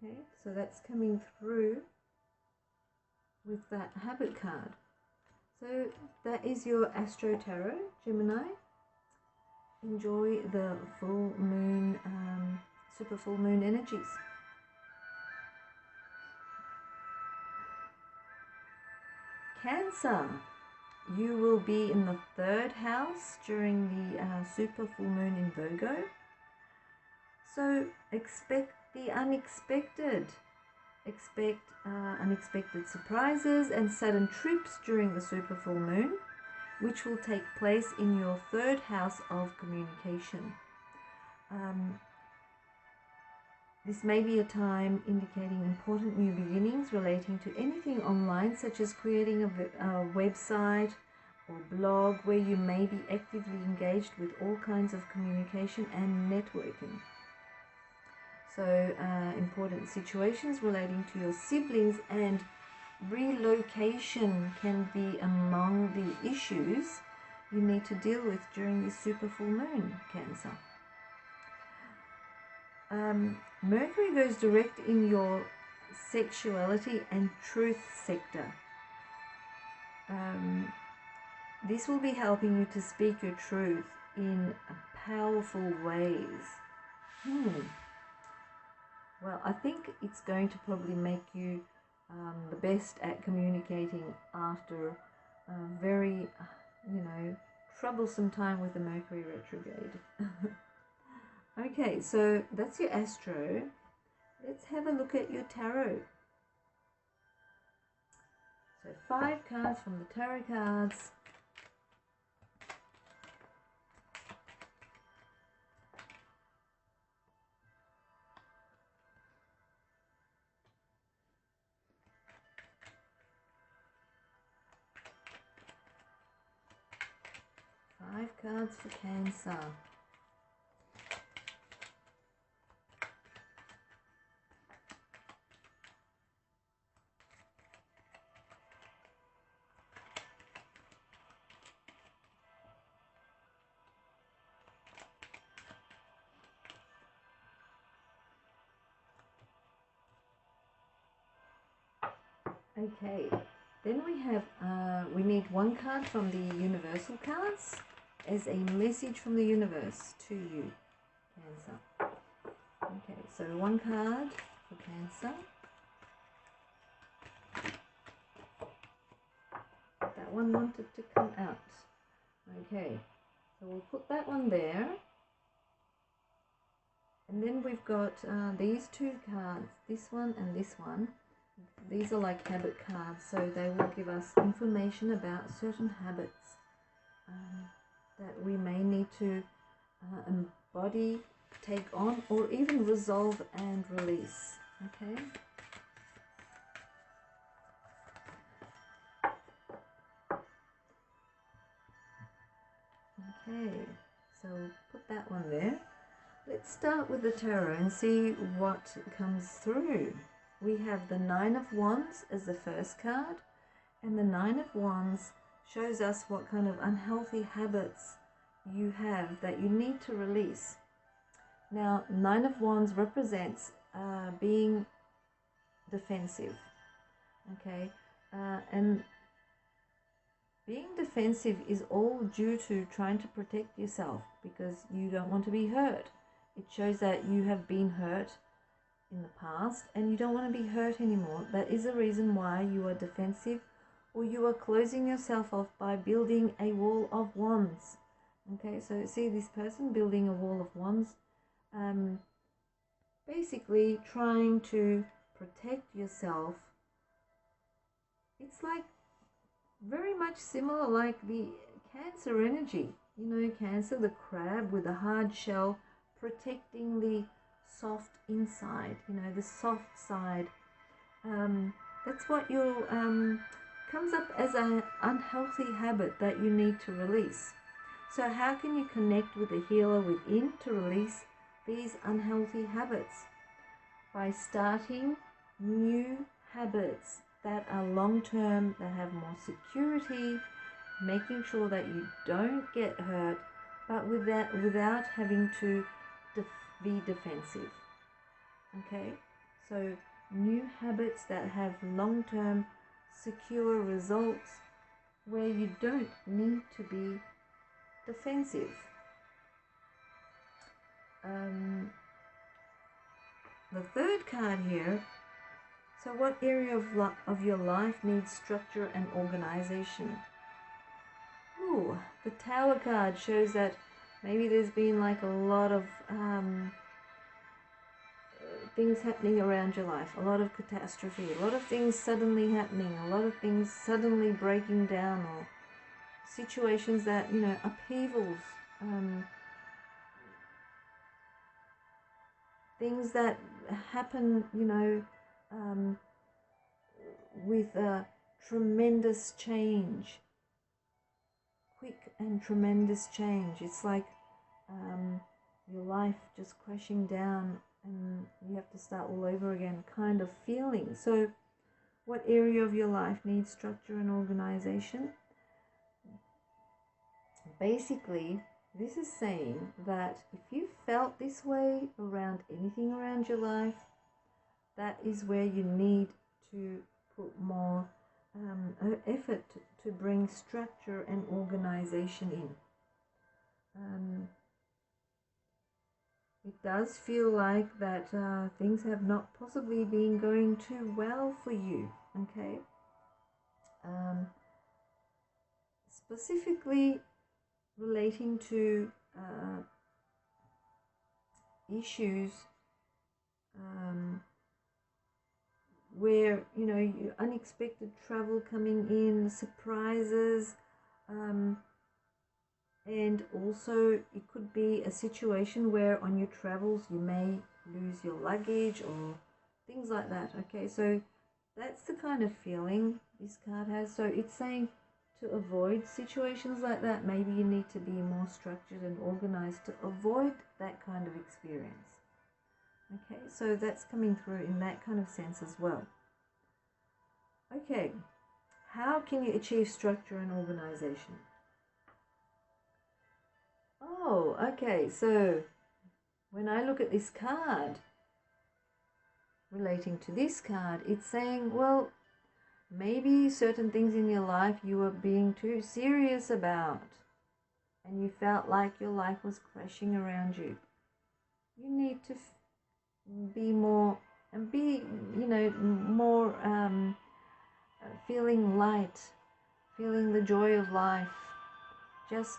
Okay, so that's coming through with that habit card. So that is your Astro Tarot, Gemini. Enjoy the full moon, super full moon energies. Cancer. you will be in the 3rd house during the super full moon in Virgo. So expect the unexpected. Expect unexpected surprises and sudden trips during the super full moon, which will take place in your 3rd house of communication. This may be a time indicating important new beginnings relating to anything online, such as creating a website or blog, where you may be actively engaged with all kinds of communication and networking. So important situations relating to your siblings and relocation can be among the issues you need to deal with during this super full moon, Cancer. Mercury goes direct in your sexuality and truth sector. This will be helping you to speak your truth in powerful ways. Well, I think it's going to probably make you the best at communicating after a very, troublesome time with the Mercury retrograde. Okay, so that's your astro. Let's have a look at your tarot. So 5 cards from the tarot cards. Five cards for Cancer. Okay, then we have, we need 1 card from the universal cards as a message from the universe to you, Cancer. Okay, so 1 card for Cancer. That one wanted to come out. Okay, so we'll put that one there. And then we've got these 2 cards, this one and this one. These are like habit cards, so they will give us information about certain habits that we may need to embody, take on, or even resolve and release. Okay. Okay, so we'll put that one there. Let's start with the tarot and see what comes through. We have the 9 of Wands as the first card, and the 9 of Wands shows us what kind of unhealthy habits you have that you need to release. Now, 9 of Wands represents being defensive, okay? And being defensive is all due to trying to protect yourself because you don't want to be hurt. It shows that you have been hurt in the past and you don't want to be hurt anymore. That is a reason why you are defensive, or you are closing yourself off by building a wall of wands. Okay, so see this person building a wall of wands, basically trying to protect yourself. It's like very much similar like the Cancer energy. You know, Cancer, the crab with a hard shell, protecting the soft inside, you know, the soft side. That's what you'll comes up as an unhealthy habit that you need to release. So how can you connect with the healer within to release these unhealthy habits? By starting new habits that are long-term, that have more security, making sure that you don't get hurt, but without having to be defensive. Okay, so new habits that have long-term secure results where you don't need to be defensive. The third card here, so what area of your life needs structure and organization? The Tower card shows that maybe there's been like a lot of things happening around your life, a lot of catastrophe, a lot of things suddenly happening, a lot of things suddenly breaking down, or situations that, you know, upheavals, things that happen, you know, with a tremendous change, quick and tremendous change. It's like your life just crashing down and you have to start all over again kind of feeling. So what area of your life needs structure and organization? Basically, this is saying that if you felt this way around anything around your life, that is where you need to put more effort to bring structure and organization in. It does feel like that things have not possibly been going too well for you, okay? Specifically relating to issues where, you know, unexpected travel coming in, surprises, and also it could be a situation where on your travels you may lose your luggage or things like that, okay? So that's the kind of feeling this card has. So it's saying to avoid situations like that, maybe you need to be more structured and organized to avoid that kind of experience. Okay, so that's coming through in that kind of sense as well. Okay, how can you achieve structure and organization? Oh, okay, so when I look at this card, relating to this card, it's saying, well, maybe certain things in your life you were being too serious about and you felt like your life was crashing around you. You need to be more and be, you know, more feeling light, feeling the joy of life, just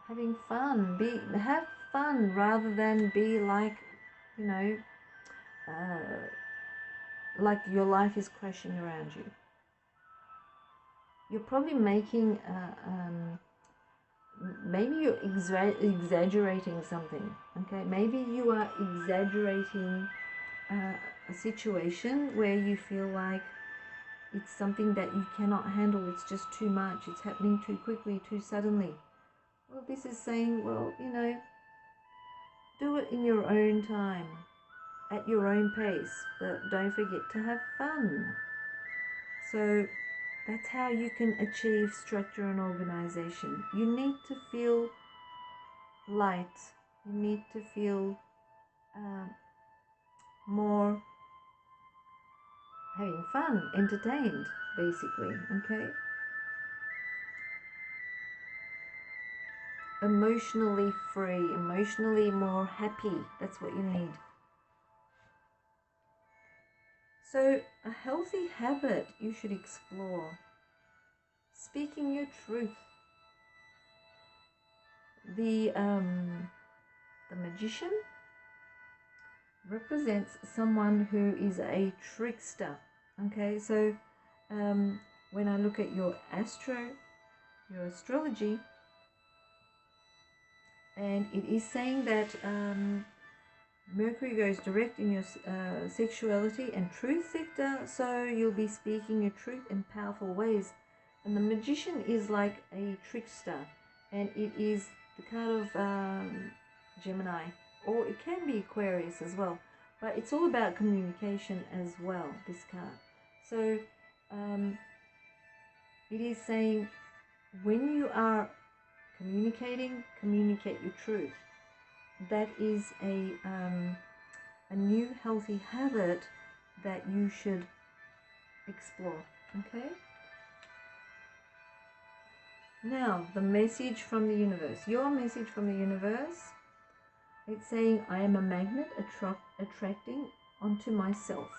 having fun. Have fun rather than be like, you know, like your life is crashing around you. You're probably making maybe you're exaggerating something, okay? Maybe you are exaggerating a situation where you feel like it's something that you cannot handle, it's just too much, it's happening too quickly, too suddenly. Well, this is saying, well, you know, do it in your own time, at your own pace, but don't forget to have fun. So that's how you can achieve structure and organization. You need to feel light. You need to feel more having fun, entertained, basically, okay? Emotionally free, emotionally more happy. That's what you need. So a healthy habit you should explore: speaking your truth. The magician represents someone who is a trickster. Okay, so when I look at your astrology, and it is saying that Mercury goes direct in your sexuality and truth sector, so you'll be speaking your truth in powerful ways. And the magician is like a trickster, and it is the card of Gemini, or it can be Aquarius as well, but it's all about communication as well, this card. So it is saying when you are communicating, communicate your truth. That is a new healthy habit that you should explore, okay? Now, the message from the universe. Your message from the universe, it's saying, I am a magnet attracting onto myself.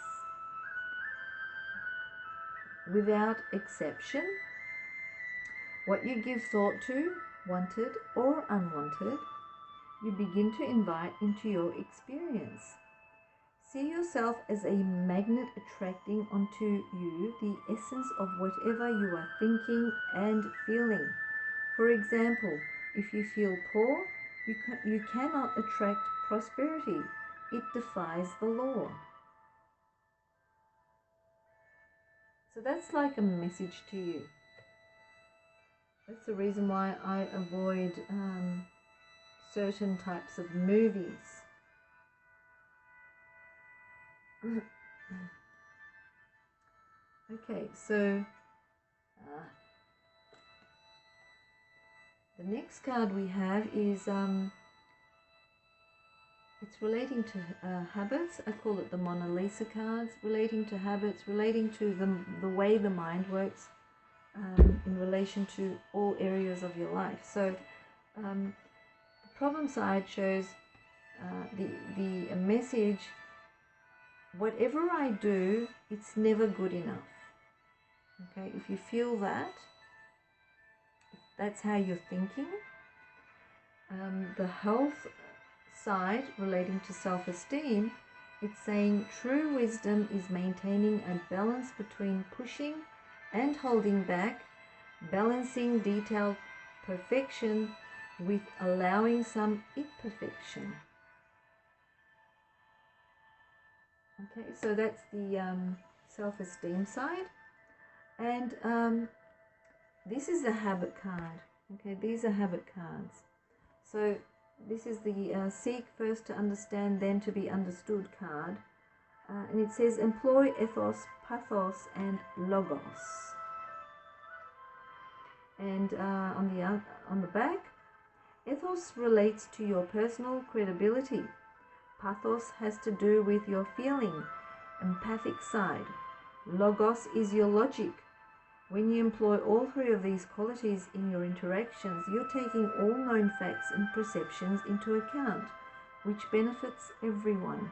Without exception, What you give thought to, wanted or unwanted, you begin to invite into your experience. See yourself as a magnet attracting onto you the essence of whatever you are thinking and feeling. For example, if you feel poor, you cannot attract prosperity. It defies the law. So that's like a message to you. That's the reason why I avoid certain types of movies. Okay, so the next card we have is it's relating to habits. I call it the Mona Lisa cards, relating to habits, relating to the way the mind works in relation to all areas of your life. So the problem side shows the message, whatever I do, it's never good enough. Okay, if you feel that, that's how you're thinking. The health side, relating to self-esteem, it's saying true wisdom is maintaining a balance between pushing and holding back, balancing detailed perfection with allowing some imperfection. Okay, so that's the self-esteem side. And this is the habit card. Okay, these are habit cards. So this is the seek first to understand, then to be understood card. And it says employ ethos, pathos, and logos. And on the back, ethos relates to your personal credibility. Pathos has to do with your feeling, empathic side. Logos is your logic. When you employ all three of these qualities in your interactions, you're taking all known facts and perceptions into account, which benefits everyone.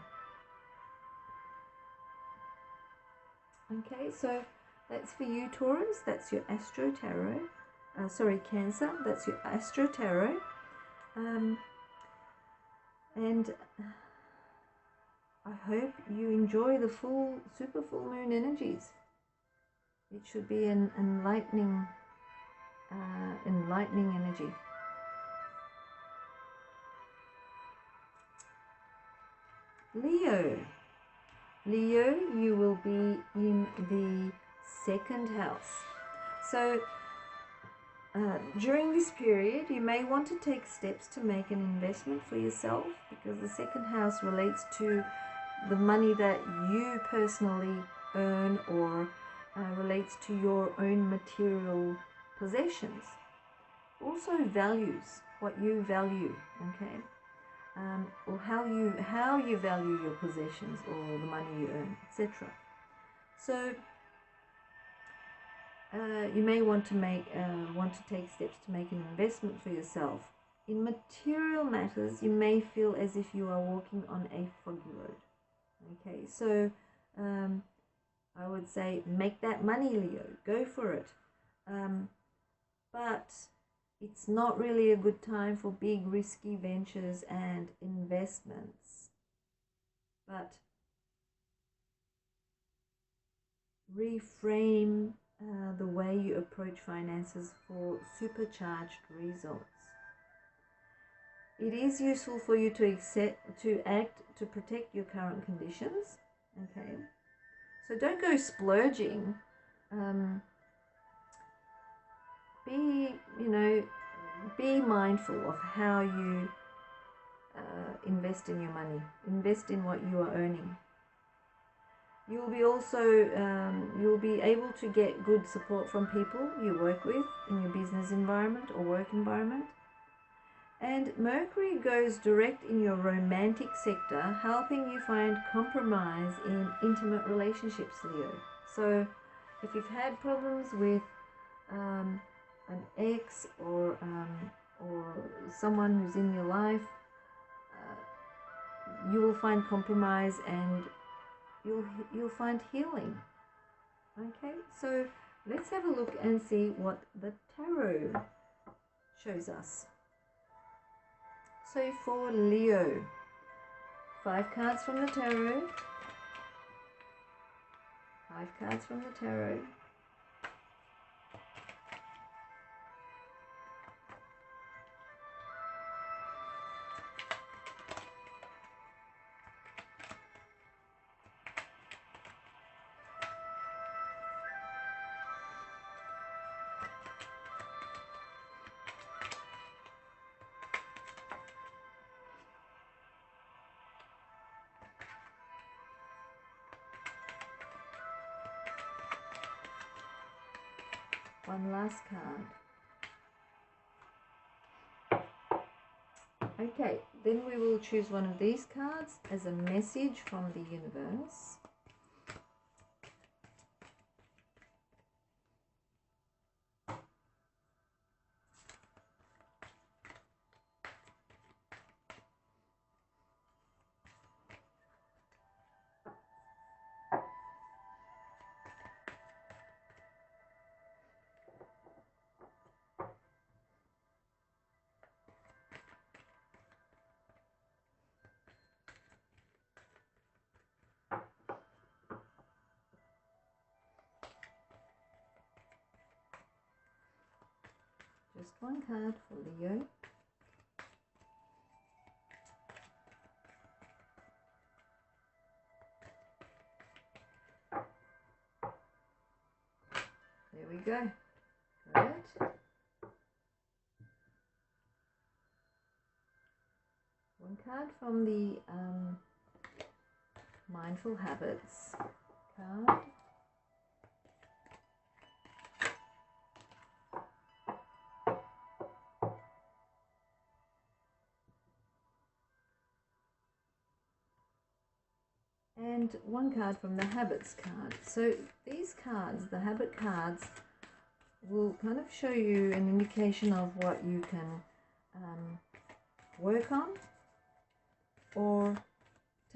Okay, so that's for you, Taurus. That's your Astro Tarot. Cancer. That's your Astro Tarot. And I hope you enjoy the super full moon energies. It should be an enlightening energy. Leo, you will be in the second house. So during this period, you may want to take steps to make an investment for yourself, because the second house relates to the money that you personally earn, or relates to your own material possessions. Also values, what you value, okay, or how you value your possessions or the money you earn, etc. So you may want to take steps to make an investment for yourself. In material matters, you may feel as if you are walking on a foggy road. Okay, so I would say make that money, Leo. Go for it. But it's not really a good time for big risky ventures and investments. But reframe the way you approach finances for supercharged results. It is useful for you to act to protect your current conditions. Okay, so don't go splurging. Be mindful of how you invest in your money. Invest in what you are earning. You'll be able to get good support from people you work with in your business environment or work environment. And Mercury goes direct in your romantic sector, helping you find compromise in intimate relationships, Leo. So if you've had problems with an ex or someone who's in your life, you will find compromise and you'll find healing. Okay, so let's have a look and see what the tarot shows us. So for Leo, 5 cards from the tarot. 5 cards from the tarot. One last card. Okay, then we will choose one of these cards as a message from the universe. Just one card for Leo. There we go. Got it. One card from the Mindful Habits card. And one card from the Habits card. So these cards, the Habit cards, will kind of show you an indication of what you can work on or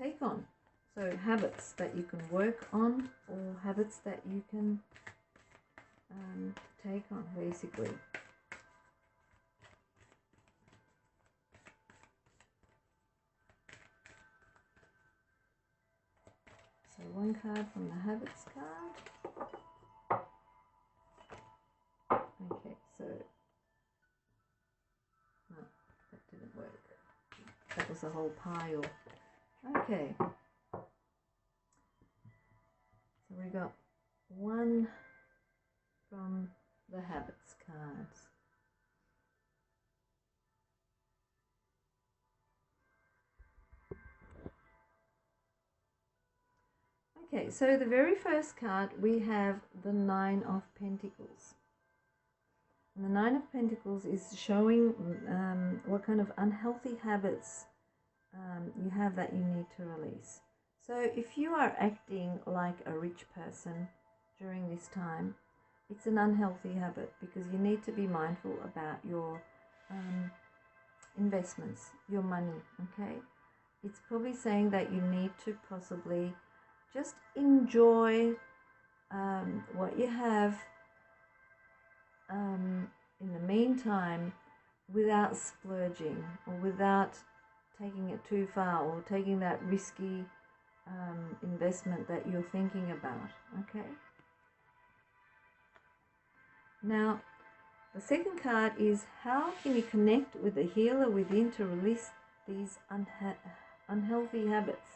take on. So habits that you can work on or habits that you can take on, basically. So one card from the Habits card. Okay, so no, that didn't work. That was a whole pile. Okay. So we got one from the Habits cards. Okay, so the very first card we have the Nine of Pentacles. And the Nine of Pentacles is showing what kind of unhealthy habits you have that you need to release. So if you are acting like a rich person during this time, it's an unhealthy habit because you need to be mindful about your investments, your money, okay? It's probably saying that you need to possibly just enjoy what you have in the meantime without splurging or without taking it too far or taking that risky investment that you're thinking about, okay? Now, the second card is how can you connect with the healer within to release these unhealthy habits?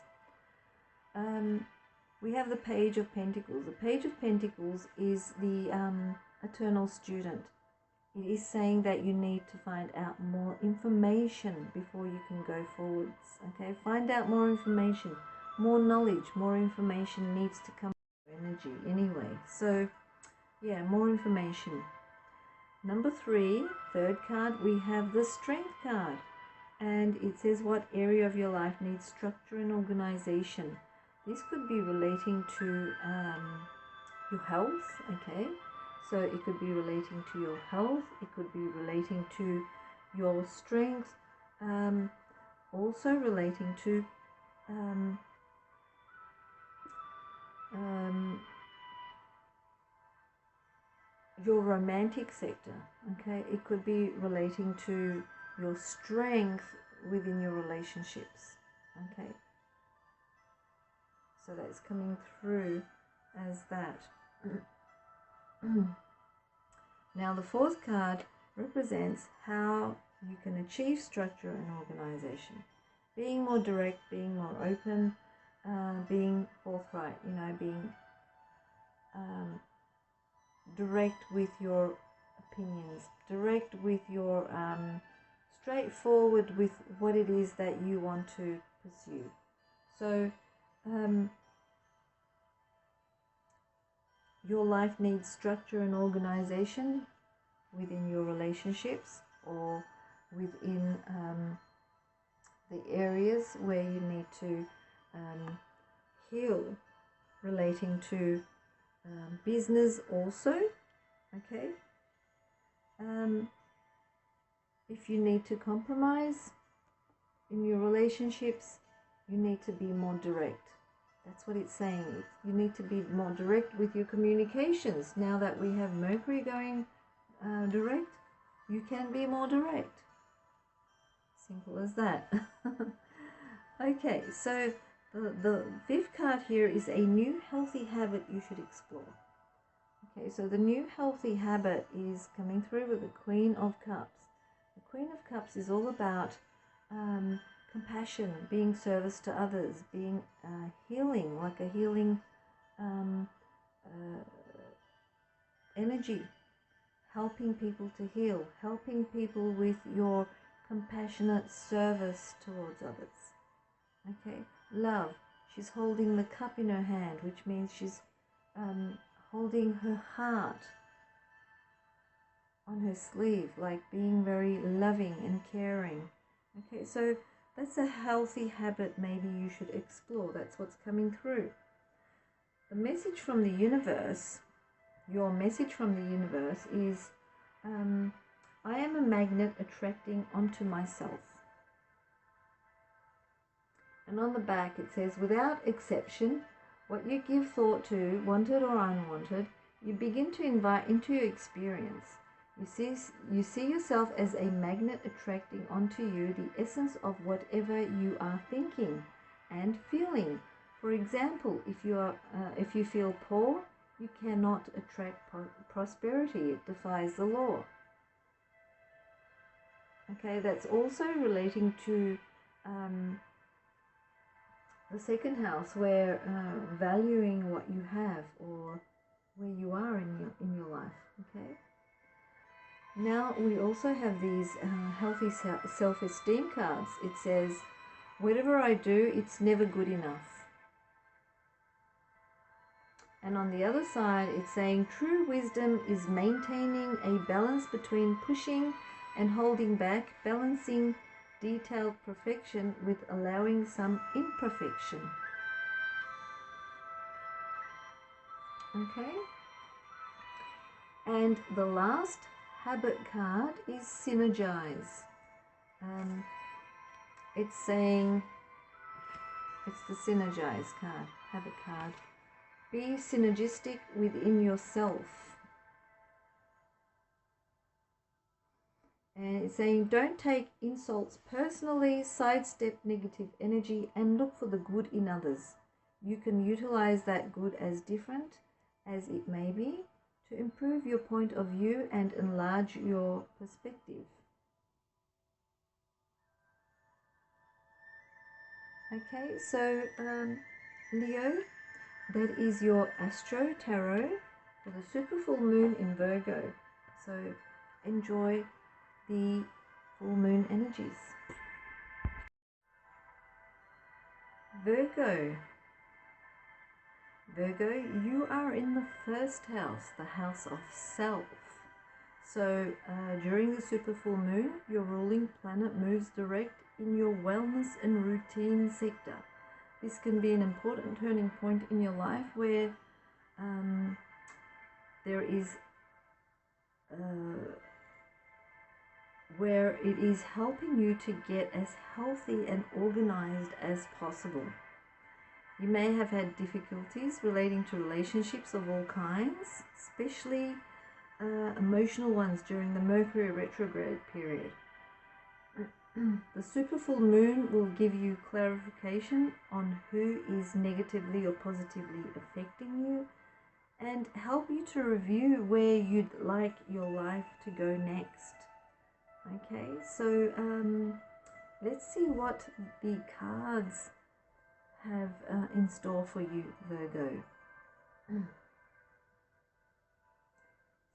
We have the Page of Pentacles. The Page of Pentacles is the eternal student. It is saying that you need to find out more information before you can go forwards. Okay, find out more information, more knowledge, more information needs to come with energy anyway. So, yeah, more information. Number 3, third card, we have the Strength card. And it says what area of your life needs structure and organization. This could be relating to your health, okay? So it could be relating to your health, it could be relating to your strength, also relating to your romantic sector, okay? It could be relating to your strength within your relationships, okay? So that's coming through as that. Now the fourth card represents how you can achieve structure and organization. Being more direct, being more open, being forthright, you know, being direct with your opinions, direct with your straightforward with what it is that you want to pursue. So your life needs structure and organization within your relationships or within the areas where you need to heal, relating to business also, okay? If you need to compromise in your relationships, you need to be more direct. That's what it's saying. You need to be more direct with your communications. Now that we have Mercury going direct, you can be more direct. Simple as that. Okay, so the fifth card here is a new healthy habit you should explore. Okay, so the new healthy habit is coming through with the Queen of Cups. The Queen of Cups is all about compassion, being service to others, being healing, like a healing energy, helping people to heal, helping people with your compassionate service towards others. Okay, love. She's holding the cup in her hand, which means she's holding her heart on her sleeve, like being very loving and caring. Okay, so that's a healthy habit maybe you should explore. That's what's coming through. The message from the universe, your message from the universe is, I am a magnet attracting onto myself. And on the back it says, without exception, what you give thought to, wanted or unwanted, you begin to invite into your experience. You see yourself as a magnet attracting onto you the essence of whatever you are thinking and feeling. For example, if you feel poor, you cannot attract prosperity. It defies the law. Okay, that's also relating to the second house, where valuing what you have or where you are in your life. Okay. Now we also have these healthy self-esteem cards. It says, whatever I do, it's never good enough. And on the other side, it's saying true wisdom is maintaining a balance between pushing and holding back, balancing detailed perfection with allowing some imperfection. Okay. And the last habit card is synergize. It's saying, it's the synergize card, habit card. Be synergistic within yourself. And it's saying, don't take insults personally, sidestep negative energy, and look for the good in others. You can utilize that good as different as it may be to improve your point of view and enlarge your perspective. Okay, so Leo, that is your Astro Tarot for the super full moon in Virgo. So enjoy the full moon energies. Virgo, you are in the first house, the house of self. So during the super full moon, your ruling planet moves direct in your wellness and routine sector. This can be an important turning point in your life where there is where it is helping you to get as healthy and organized as possible. You may have had difficulties relating to relationships of all kinds, especially emotional ones during the Mercury retrograde period. The super full moon will give you clarification on who is negatively or positively affecting you and help you to review where you'd like your life to go next. Okay, so let's see what the cards have in store for you, Virgo.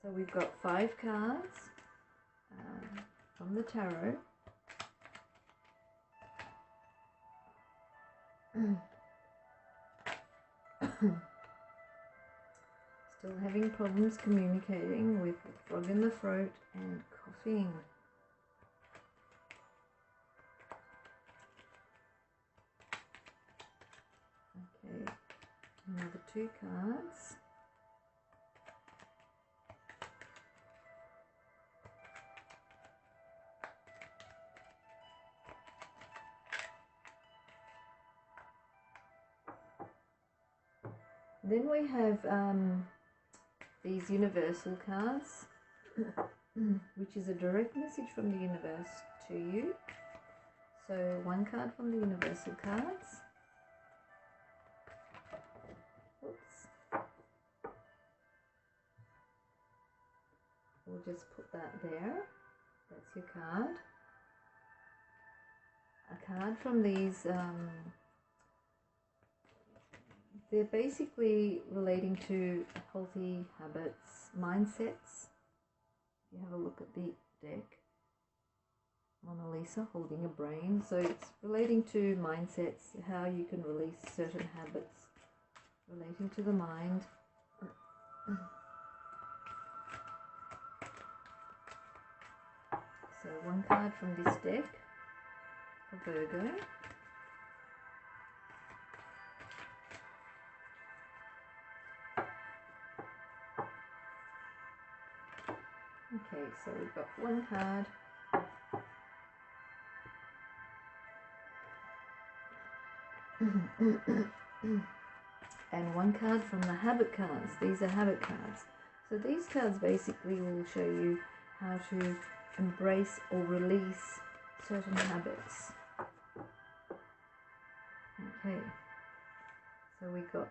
So we've got 5 cards from the tarot. Still having problems communicating with the frog in the throat and coughing. Okay, another 2 cards. Then we have these universal cards, which is a direct message from the universe to you. So 1 card from the universal cards. Oops. We'll just put that there. That's your card. A card from these they're basically relating to healthy habits, mindsets. If you have a look at the deck, Mona Lisa holding a brain. So it's relating to mindsets, how you can release certain habits relating to the mind. So 1 card from this deck for Virgo. Okay, so we've got 1 card. And 1 card from the habit cards. These are habit cards. So these cards basically will show you how to embrace or release certain habits. Okay, so we got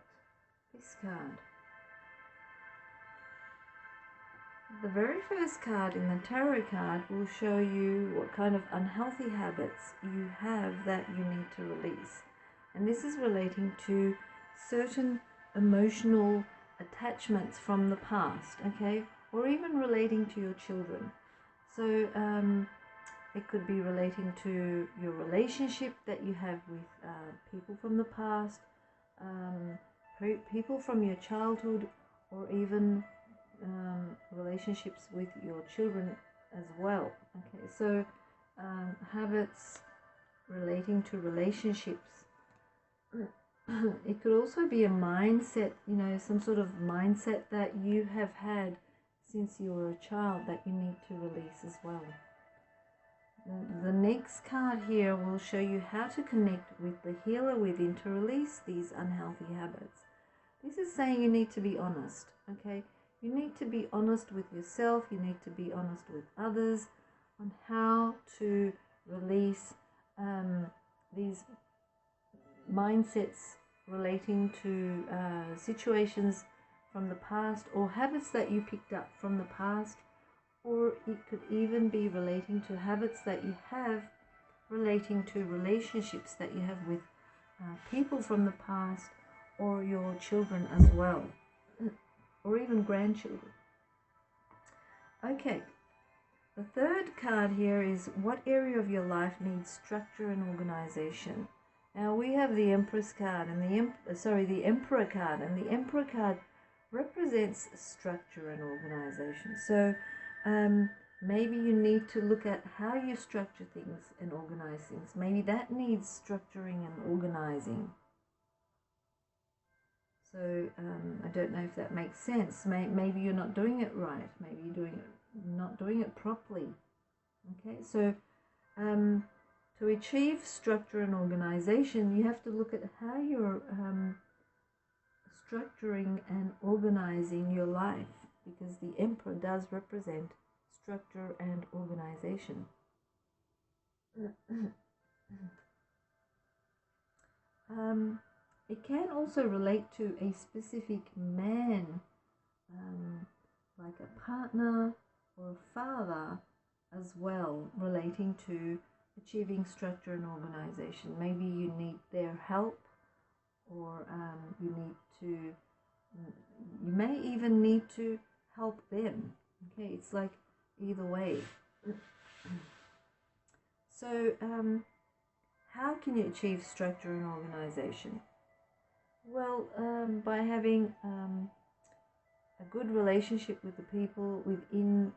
this card. The very first card in the tarot card will show you what kind of unhealthy habits you have that you need to release. And this is relating to certain emotional attachments from the past, okay? Or even relating to your children. So it could be relating to your relationship that you have with people from the past, people from your childhood, or even relationships with your children as well. Okay, so habits relating to relationships. It could also be a mindset, you know, some sort of mindset that you have had since you were a child that you need to release as well. The next card here will show you how to connect with the healer within to release these unhealthy habits. This is saying you need to be honest, okay? You need to be honest with yourself, you need to be honest with others on how to release these mindsets relating to situations from the past or habits that you picked up from the past, or it could even be relating to habits that you have relating to relationships that you have with people from the past or your children as well, or even grandchildren. Okay, the third card here is what area of your life needs structure and organization. Now we have the Empress card and the Emperor card, and the Emperor card represents structure and organization. So maybe you need to look at how you structure things and organize things. Maybe that needs structuring and organizing. So I don't know if that makes sense. Maybe you're not doing it right. Maybe you're not doing it properly. Okay, so to achieve structure and organization, you have to look at how you're structuring and organizing your life. because the Emperor does represent structure and organization. It can also relate to a specific man, like a partner or a father as well, relating to achieving structure and organization. Maybe you need their help, or you may even need to help them. Okay, it's like either way. So how can you achieve structure and organization? Well, by having a good relationship with the people within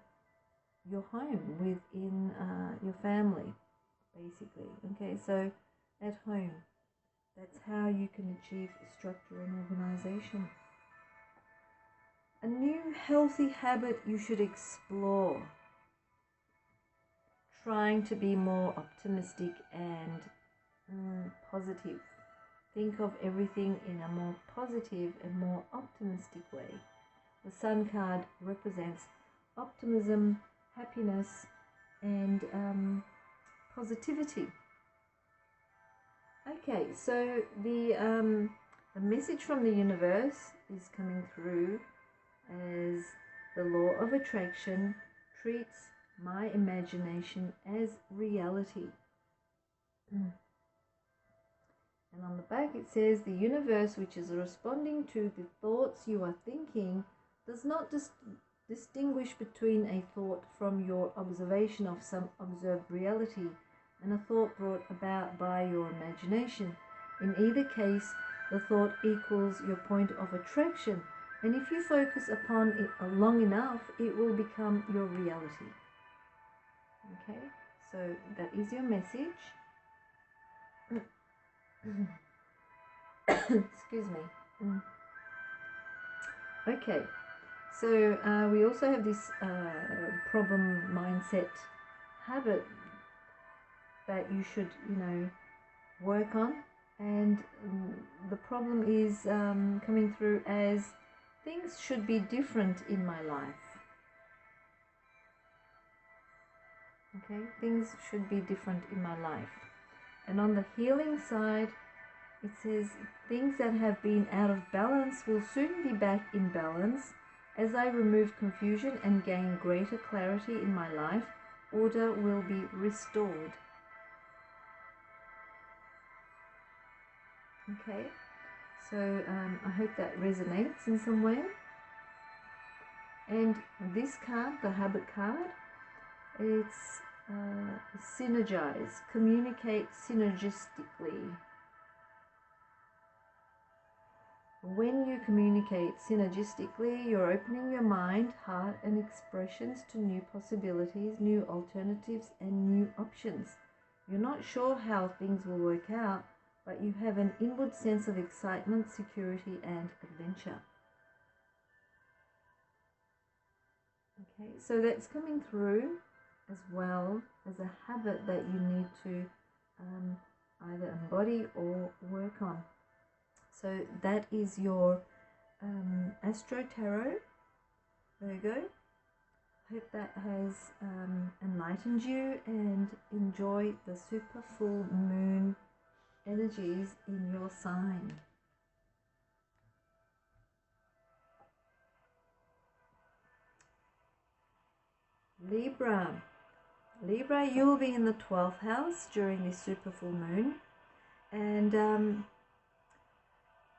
your home, within your family, basically. Okay, so at home, that's how you can achieve structure and organization. A new healthy habit you should explore. Trying to be more optimistic and positive. Think of everything in a more positive and more optimistic way. The Sun card represents optimism, happiness, and positivity. Okay, so the message from the universe is coming through as the law of attraction treats my imagination as reality. And on the back it says, the universe, which is responding to the thoughts you are thinking, does not distinguish between a thought from your observation of some observed reality and a thought brought about by your imagination. In either case, the thought equals your point of attraction, and if you focus upon it long enough, it will become your reality. Okay, so that is your message. Excuse me. Okay, so we also have this problem mindset habit that you should, work on, and the problem is coming through as things should be different in my life. Okay, things should be different in my life. And on the healing side, it says, things that have been out of balance will soon be back in balance. As I remove confusion and gain greater clarity in my life, order will be restored. Okay, so I hope that resonates in some way. And this card, the habit card, it's synergize, communicate synergistically. When you communicate synergistically, you're opening your mind, heart, and expressions to new possibilities, new alternatives, and new options. You're not sure how things will work out, but you have an inward sense of excitement, security, and adventure. Okay, so that's coming through as well as a habit that you need to either embody or work on. So that is your Astro Tarot, Virgo. Hope that has enlightened you, and enjoy the super full moon energies in your sign. Libra. Libra, you will be in the 12th house during this super full moon, and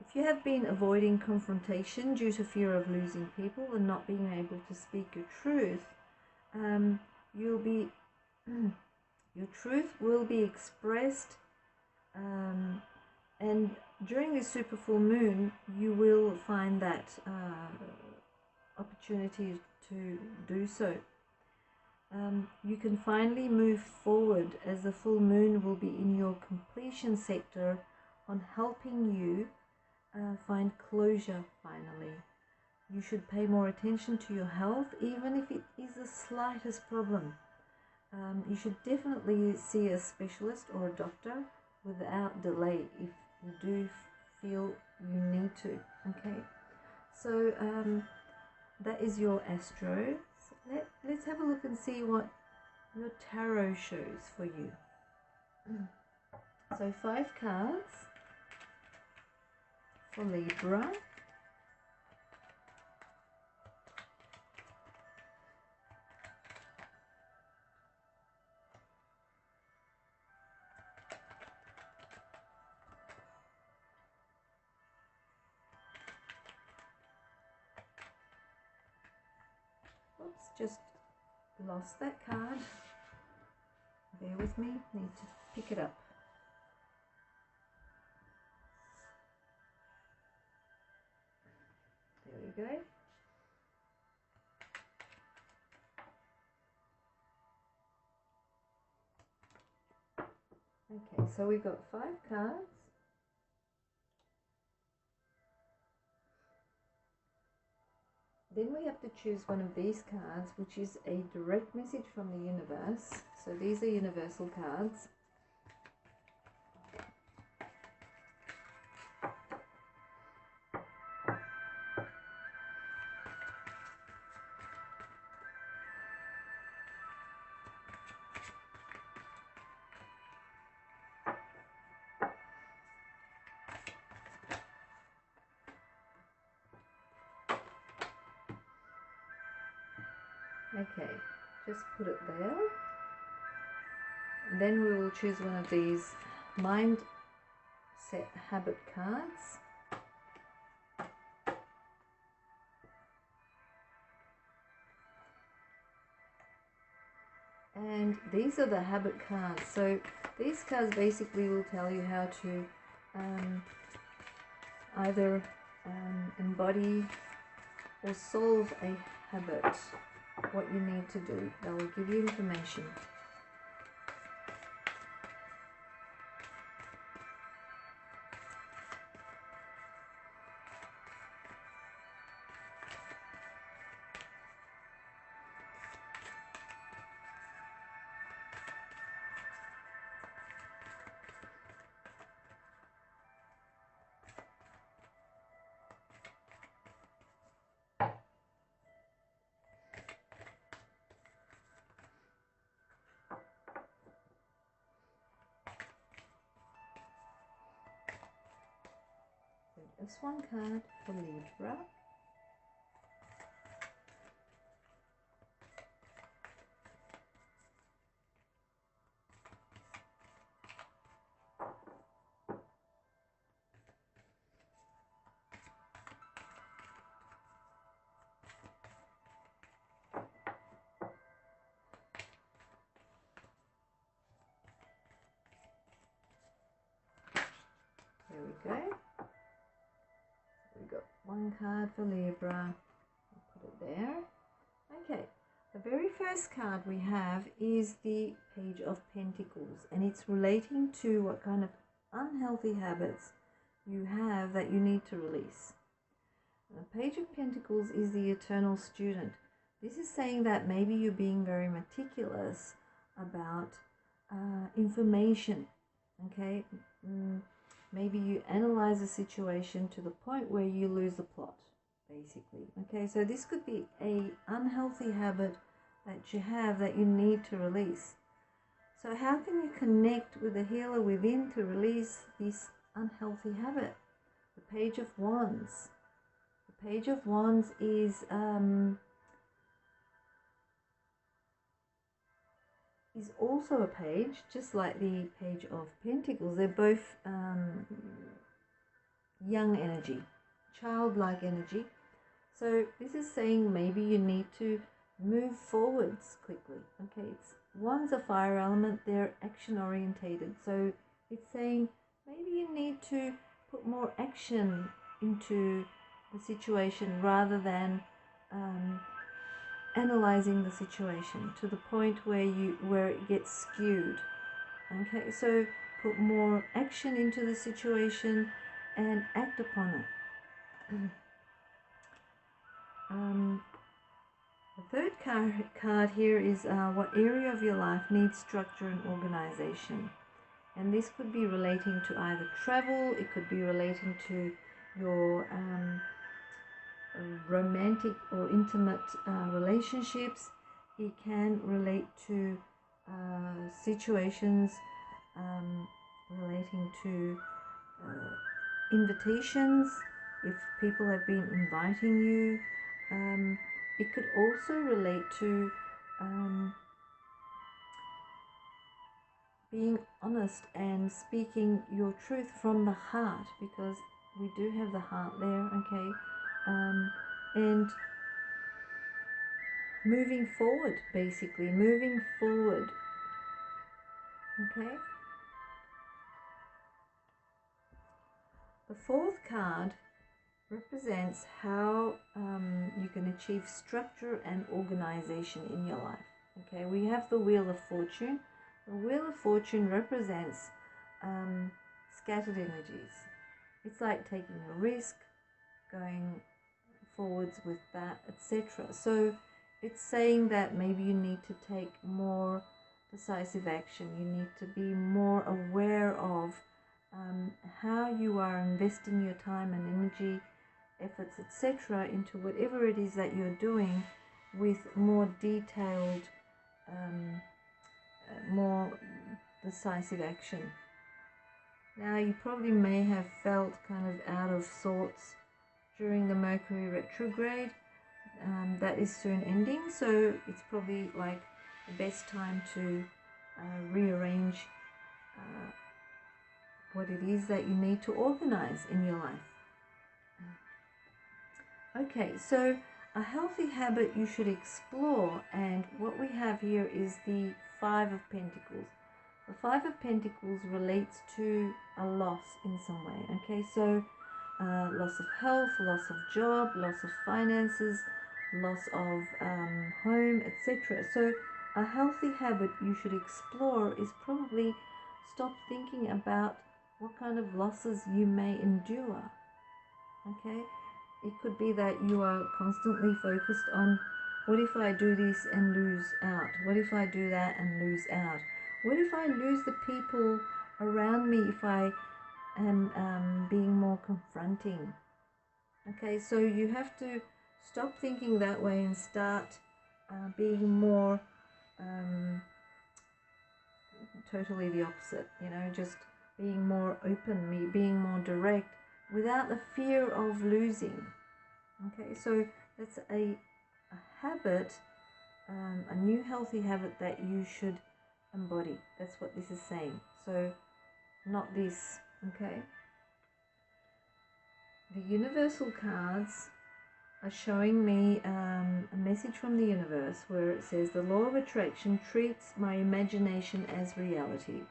if you have been avoiding confrontation due to fear of losing people and not being able to speak your truth, your truth will be expressed, and during this super full moon you will find that opportunity to do so. You can finally move forward, as the full moon will be in your completion sector on helping you find closure finally. You should pay more attention to your health, even if it is the slightest problem. You should definitely see a specialist or a doctor without delay if you do feel you need to. Okay, so that is your astro. So let's have a look and see what your tarot shows for you. So 5 cards for Libra. Oops, just lost that card. Bear with me, need to pick it up. There we go. Okay, so we got 5 cards. Then we have to choose one of these cards, which is a direct message from the universe. So these are universal cards. Okay, just put it there. And then we will choose one of these mindset habit cards. And these are the habit cards. So these cards basically will tell you how to either embody or solve a habit. What you need to do. They will give you information. Just one card for Libra. There we go. Got one card for Libra. I'll put it there. Okay, the very first card we have is the Page of Pentacles, and it's relating to what kind of unhealthy habits you have that you need to release. The Page of Pentacles is the eternal student. This is saying that maybe you're being very meticulous about information, okay? Maybe you analyze a situation to the point where you lose the plot, basically. Okay, so this could be an unhealthy habit that you have that you need to release. So how can you connect with the healer within to release this unhealthy habit? The Page of Wands. The Page of Wands is also a page, just like the Page of Pentacles. They're both young energy, childlike energy. So this is saying maybe you need to move forwards quickly. Okay, one's a fire element, they're action orientated. So it's saying maybe you need to put more action into the situation rather than analyzing the situation to the point where it gets skewed. Okay, so put more action into the situation and act upon it. The third card here is what area of your life needs structure and organization, and this could be relating to either travel, it could be relating to your romantic or intimate relationships. It can relate to situations relating to invitations, if people have been inviting you. It could also relate to being honest and speaking your truth from the heart, because we do have the heart there, okay? And moving forward, basically, moving forward, okay? The fourth card represents how you can achieve structure and organization in your life, okay? We have the Wheel of Fortune. The Wheel of Fortune represents scattered energies. It's like taking a risk, going forwards with that, etc. So it's saying that maybe you need to take more decisive action. You need to be more aware of how you are investing your time and energy, efforts, etc. into whatever it is that you're doing, with more detailed, more decisive action. Now, you probably may have felt kind of out of sorts during the Mercury retrograde. That is soon ending, so it's probably like the best time to rearrange what it is that you need to organize in your life. Okay, so a healthy habit you should explore, and what we have here is the Five of Pentacles. The Five of Pentacles relates to a loss in some way, okay? So loss of health, loss of job, loss of finances, loss of home, etc. So a healthy habit you should explore is probably stop thinking about what kind of losses you may endure, okay? It could be that you are constantly focused on, what if I do this and lose out? What if I do that and lose out? What if I lose the people around me if I am being more confronting? Okay, so you have to stop thinking that way and start being more totally the opposite, you know, just being more open, being more direct, without the fear of losing. Okay, so that's a habit, a new healthy habit that you should embody. That's what this is saying. So not this, okay? The universal cards are showing me a message from the universe where it says, the law of attraction treats my imagination as reality.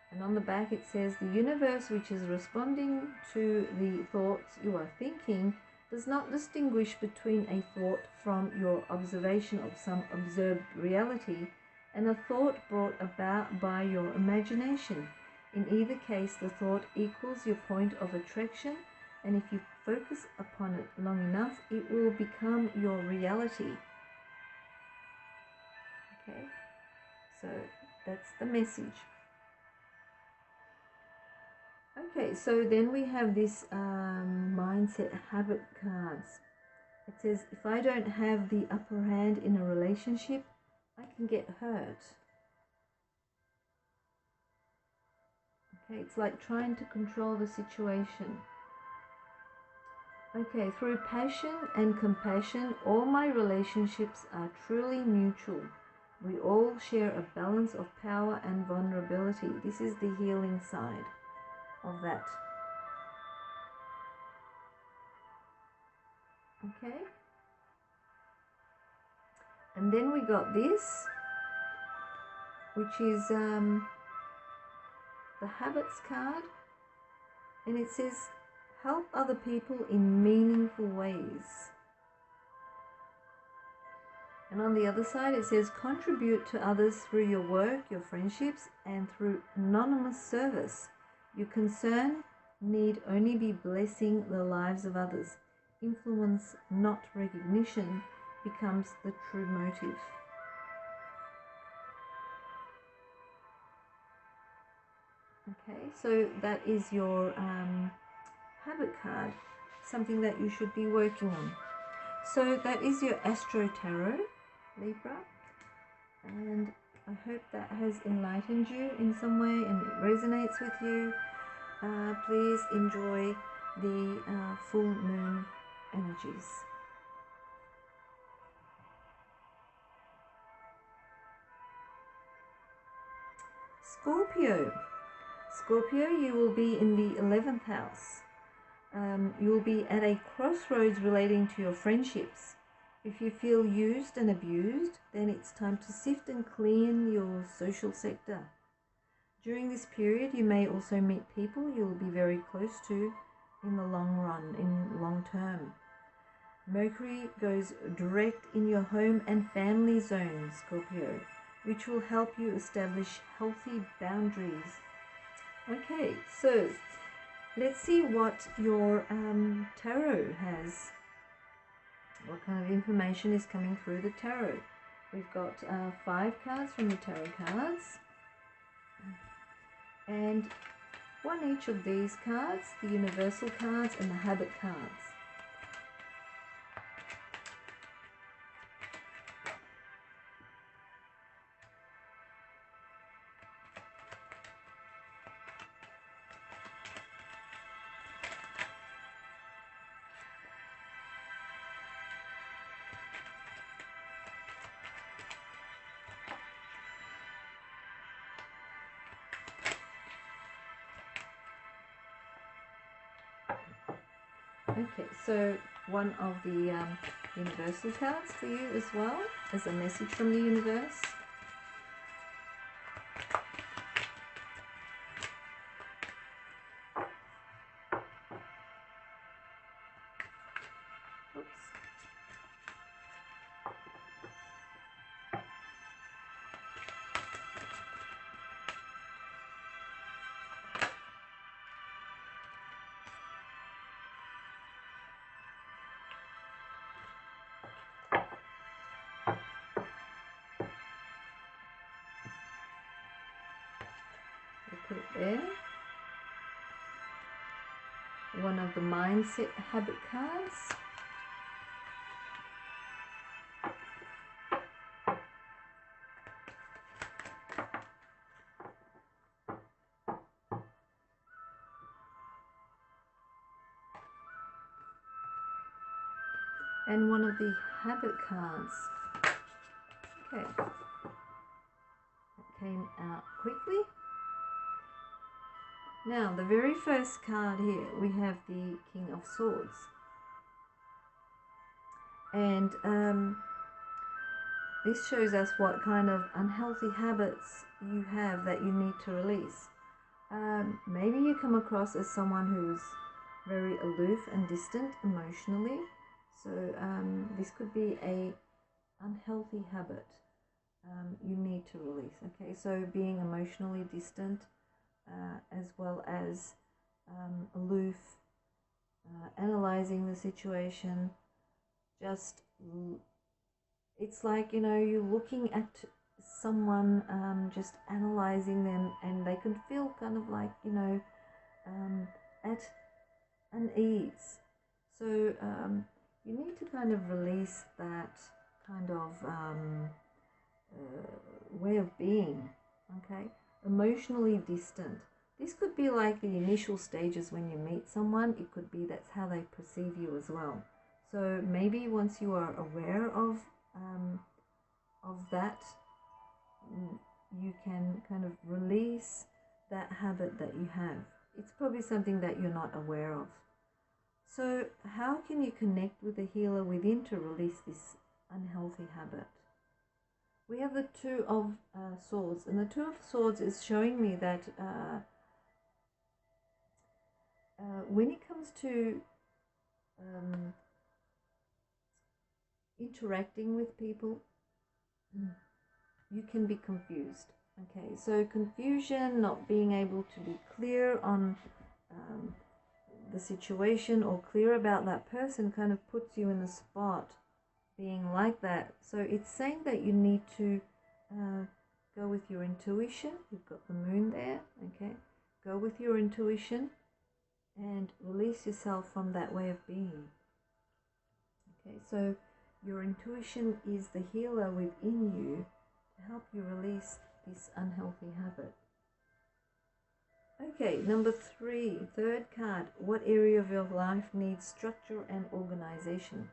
And on the back it says, the universe, which is responding to the thoughts you are thinking, does not distinguish between a thought from your observation of some observed reality and a thought brought about by your imagination. In either case, the thought equals your point of attraction, and if you focus upon it long enough, it will become your reality. Okay, so that's the message. Okay, so then we have this mindset habit cards. It says, if I don't have the upper hand in a relationship, I can get hurt. Okay, it's like trying to control the situation. Okay, through passion and compassion, all my relationships are truly mutual. We all share a balance of power and vulnerability. This is the healing side of that. Okay, and then we got this, which is the habits card, and it says help other people in meaningful ways. And on the other side it says contribute to others through your work, your friendships, and through anonymous service. Your concern need only be blessing the lives of others. Influence, not recognition, becomes the true motive. Okay, so that is your habit card. something that you should be working on. So that is your Astro Tarot, Libra, and I hope that has enlightened you in some way and it resonates with you. Please enjoy the full moon energies. Scorpio. Scorpio, you will be in the 11th house. You will be at a crossroads relating to your friendships. If you feel used and abused, then it's time to sift and clean your social sector. During this period, you may also meet people you will be very close to in the long run, in long term. Mercury goes direct in your home and family zone, Scorpio, which will help you establish healthy boundaries. Okay, so let's see what your tarot has. What kind of information is coming through the tarot? We've got 5 cards from the tarot cards, and one each of these cards, the universal cards and the habit cards. Okay, so one of the universal cards for you as well, as a message from the universe. Oops. Put it there. One of the mindset habit cards. And one of the habit cards. Okay. That came out quickly. Now, the very first card here, we have the King of Swords. And this shows us what kind of unhealthy habits you have that you need to release. Maybe you come across as someone who's very aloof and distant emotionally. So this could be a unhealthy habit you need to release. Okay, so being emotionally distant, as well as aloof, analyzing the situation, just, it's like, you know, you're looking at someone, just analyzing them, and they can feel kind of like, you know, at unease. So you need to kind of release that kind of way of being, okay? Emotionally distant. This could be like the initial stages when you meet someone. It could be that's how they perceive you as well. So maybe once you are aware of that, you can kind of release that habit that you have. It's probably something that you're not aware of. So how can you connect with the healer within to release this unhealthy habit? We have the Two of Swords, and the Two of Swords is showing me that when it comes to interacting with people, you can be confused. Okay, so confusion, not being able to be clear on the situation or clear about that person, kind of puts you in the spot being like that. So it's saying that you need to go with your intuition. You've got the moon there, okay? Go with your intuition and release yourself from that way of being. Okay, so your intuition is the healer within you to help you release this unhealthy habit. Okay, number 3, third card. What area of your life needs structure and organization?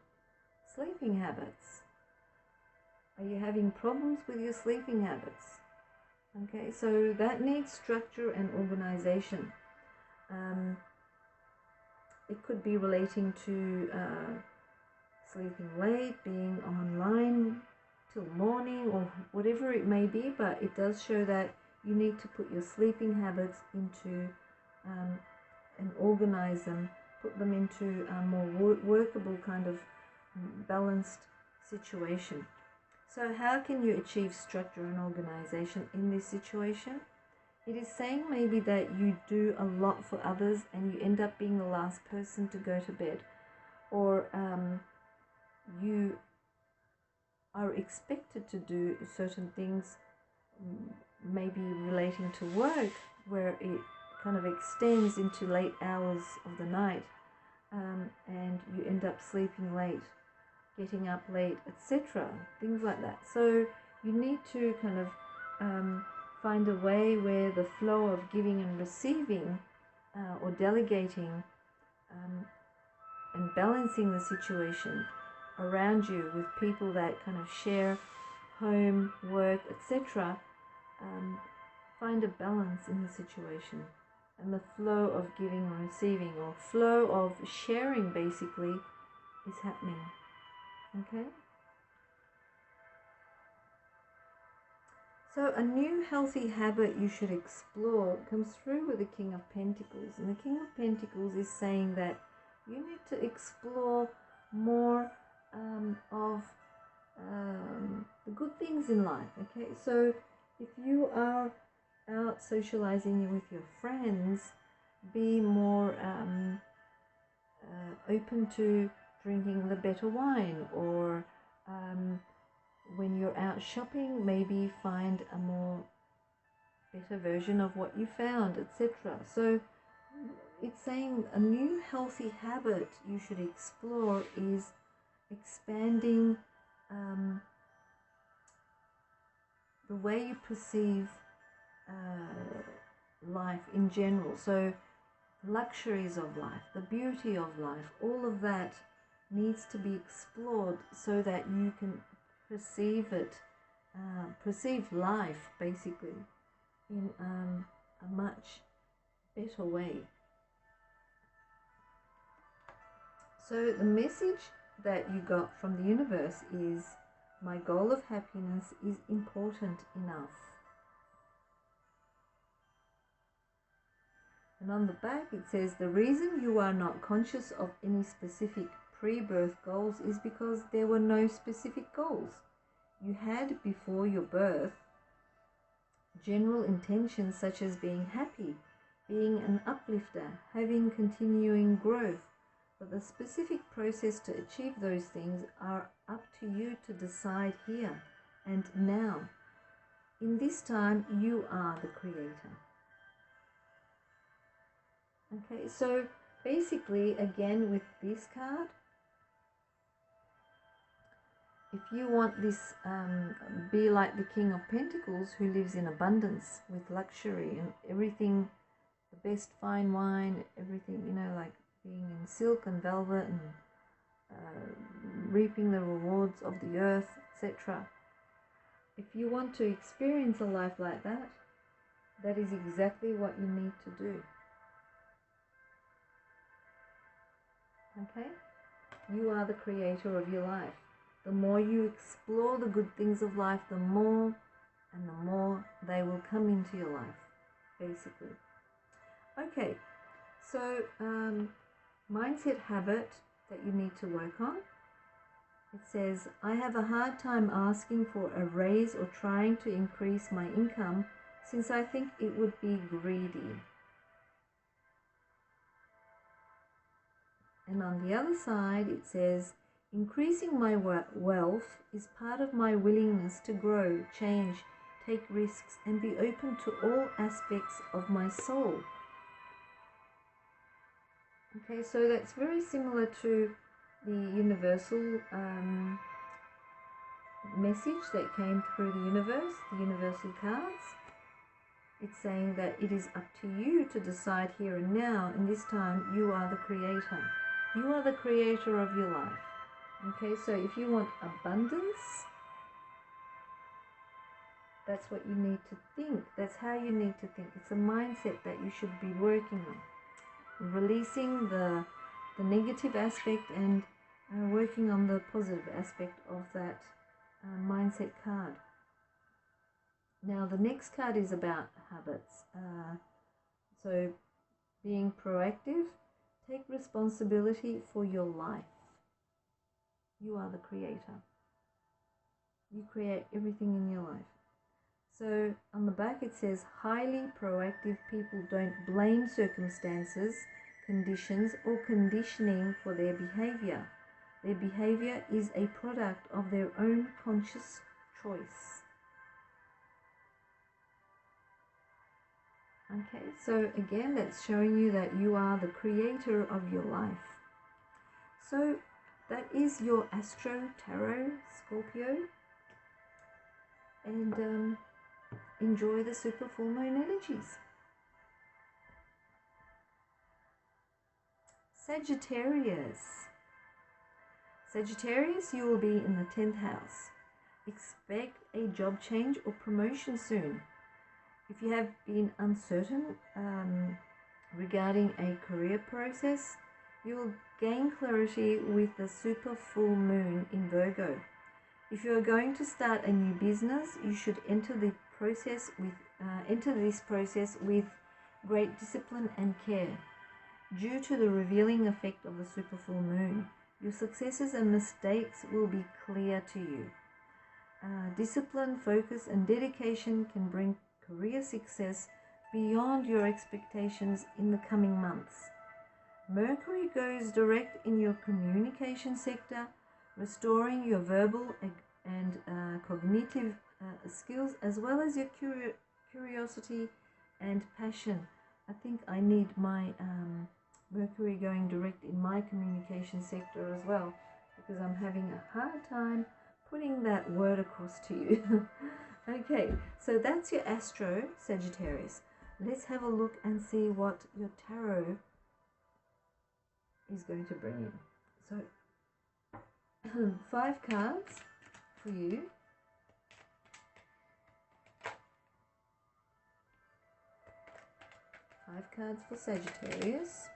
Sleeping habits. Are you having problems with your sleeping habits? Okay, so that needs structure and organization. It could be relating to sleeping late, being online till morning, or whatever it may be, but it does show that you need to put your sleeping habits into and organize them, put them into a more workable kind of balanced situation. So how can you achieve structure and organization in this situation? It is saying maybe that you do a lot for others and you end up being the last person to go to bed, or you are expected to do certain things, maybe relating to work, where it kind of extends into late hours of the night, and you end up sleeping late, getting up late, etc., things like that. So you need to kind of find a way where the flow of giving and receiving, or delegating, and balancing the situation around you with people that kind of share home, work, etc., find a balance in the situation, and the flow of giving and receiving, or flow of sharing, basically, is happening. Okay? So a new healthy habit you should explore comes through with the King of Pentacles. And the King of Pentacles is saying that you need to explore more of the good things in life. Okay, so if you are out socializing with your friends, be more open to drinking the better wine, or when you're out shopping, maybe find a more better version of what you found, etc. So it's saying a new healthy habit you should explore is expanding the way you perceive life in general. So luxuries of life, the beauty of life, all of that needs to be explored so that you can perceive it, perceive life basically in a much better way. So the message that you got from the universe is, my goal of happiness is important enough. And on the back it says, the reason you are not conscious of any specific pre-birth goals is because there were no specific goals. You had, before your birth, general intentions such as being happy, being an uplifter, having continuing growth. But the specific process to achieve those things are up to you to decide here and now. In this time, you are the creator. Okay, so basically, again with this card, if you want this, be like the King of Pentacles, who lives in abundance with luxury and everything, the best fine wine, everything, you know, like being in silk and velvet and reaping the rewards of the earth, etc. If you want to experience a life like that, that is exactly what you need to do. Okay? You are the creator of your life. The more you explore the good things of life, the more and the more they will come into your life, basically. Okay, so mindset habit that you need to work on. It says, I have a hard time asking for a raise or trying to increase my income since I think it would be greedy. And on the other side, it says, increasing my wealth is part of my willingness to grow, change, take risks, and be open to all aspects of my soul. Okay, so that's very similar to the universal message that came through the universe, the universal cards. It's saying that it is up to you to decide here and now, and this time you are the creator. You are the creator of your life. Okay, so if you want abundance, that's what you need to think. That's how you need to think. It's a mindset that you should be working on. Releasing the negative aspect and working on the positive aspect of that mindset card. Now the next card is about habits. So being proactive, take responsibility for your life. You are the creator. You create everything in your life. So on the back it says, highly proactive people don't blame circumstances, conditions, or conditioning for their behavior. Their behavior is a product of their own conscious choice. Okay, so again, that's showing you that you are the creator of your life. So that is your Astro Tarot, Scorpio. And enjoy the super full moon energies. Sagittarius. Sagittarius, you will be in the 10th house. Expect a job change or promotion soon. If you have been uncertain regarding a career process, you will gain clarity with the super full moon in Virgo. If you are going to start a new business, you should enter this process with great discipline and care. Due to the revealing effect of the super full moon, your successes and mistakes will be clear to you. Discipline, focus, and dedication can bring career success beyond your expectations in the coming months. Mercury goes direct in your communication sector, restoring your verbal and cognitive skills, as well as your curiosity and passion. I think I need my Mercury going direct in my communication sector as well, because I'm having a hard time putting that word across to you. Okay, so that's your Astro, Sagittarius. Let's have a look and see what your tarot is going to bring in. So 5 cards for you. Five cards for Sagittarius.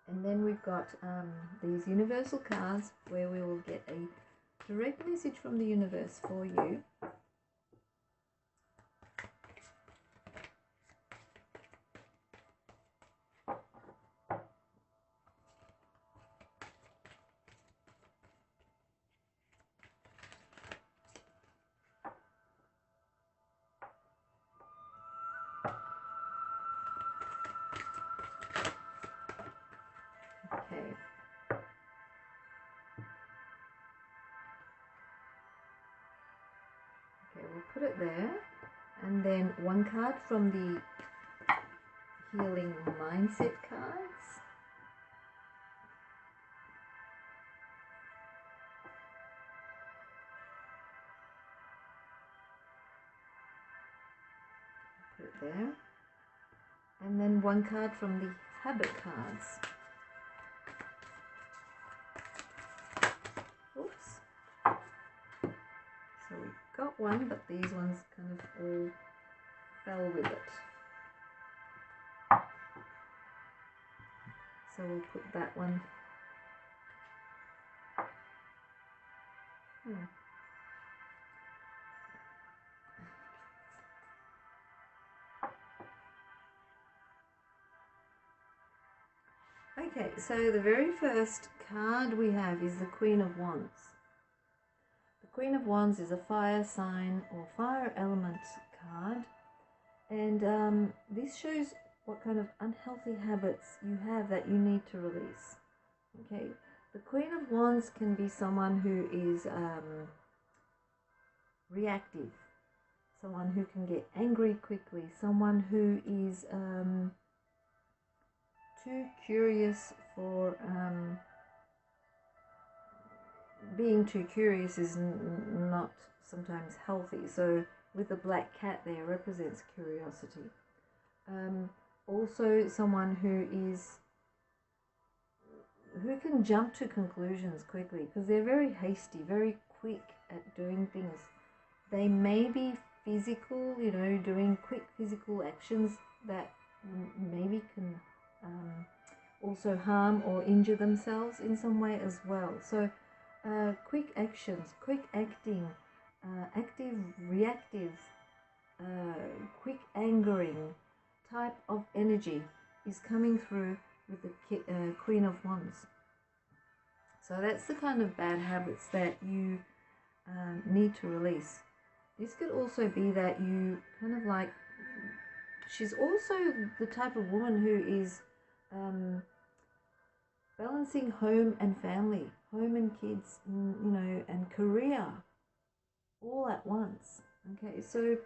And then we've got these universal cards where we will get a direct message from the universe for you. Okay, we'll put it there, and then one card from the healing mindset cards. Put it there, and then one card from the habit cards. So we got one, but these ones kind of all fell with it. So we'll put that one. Okay, Okay, so the very first card we have is the Queen of Wands. The Queen of Wands is a fire sign or fire element card, and this shows what kind of unhealthy habits you have that you need to release. Okay, the Queen of Wands can be someone who is reactive, someone who can get angry quickly, someone who is too curious for being too curious is not sometimes healthy. So with the black cat there represents curiosity. Also someone who can jump to conclusions quickly, because they're very hasty, very quick at doing things. They may be physical, you know, doing quick physical actions that maybe can also harm or injure themselves in some way as well. So quick actions, quick acting, active, reactive, quick angering type of energy is coming through with the Queen of Wands. So that's the kind of bad habits that you need to release. This could also be that you kind of like, she's also the type of woman who is balancing home and family, home and kids, you know, and career all at once. Okay, so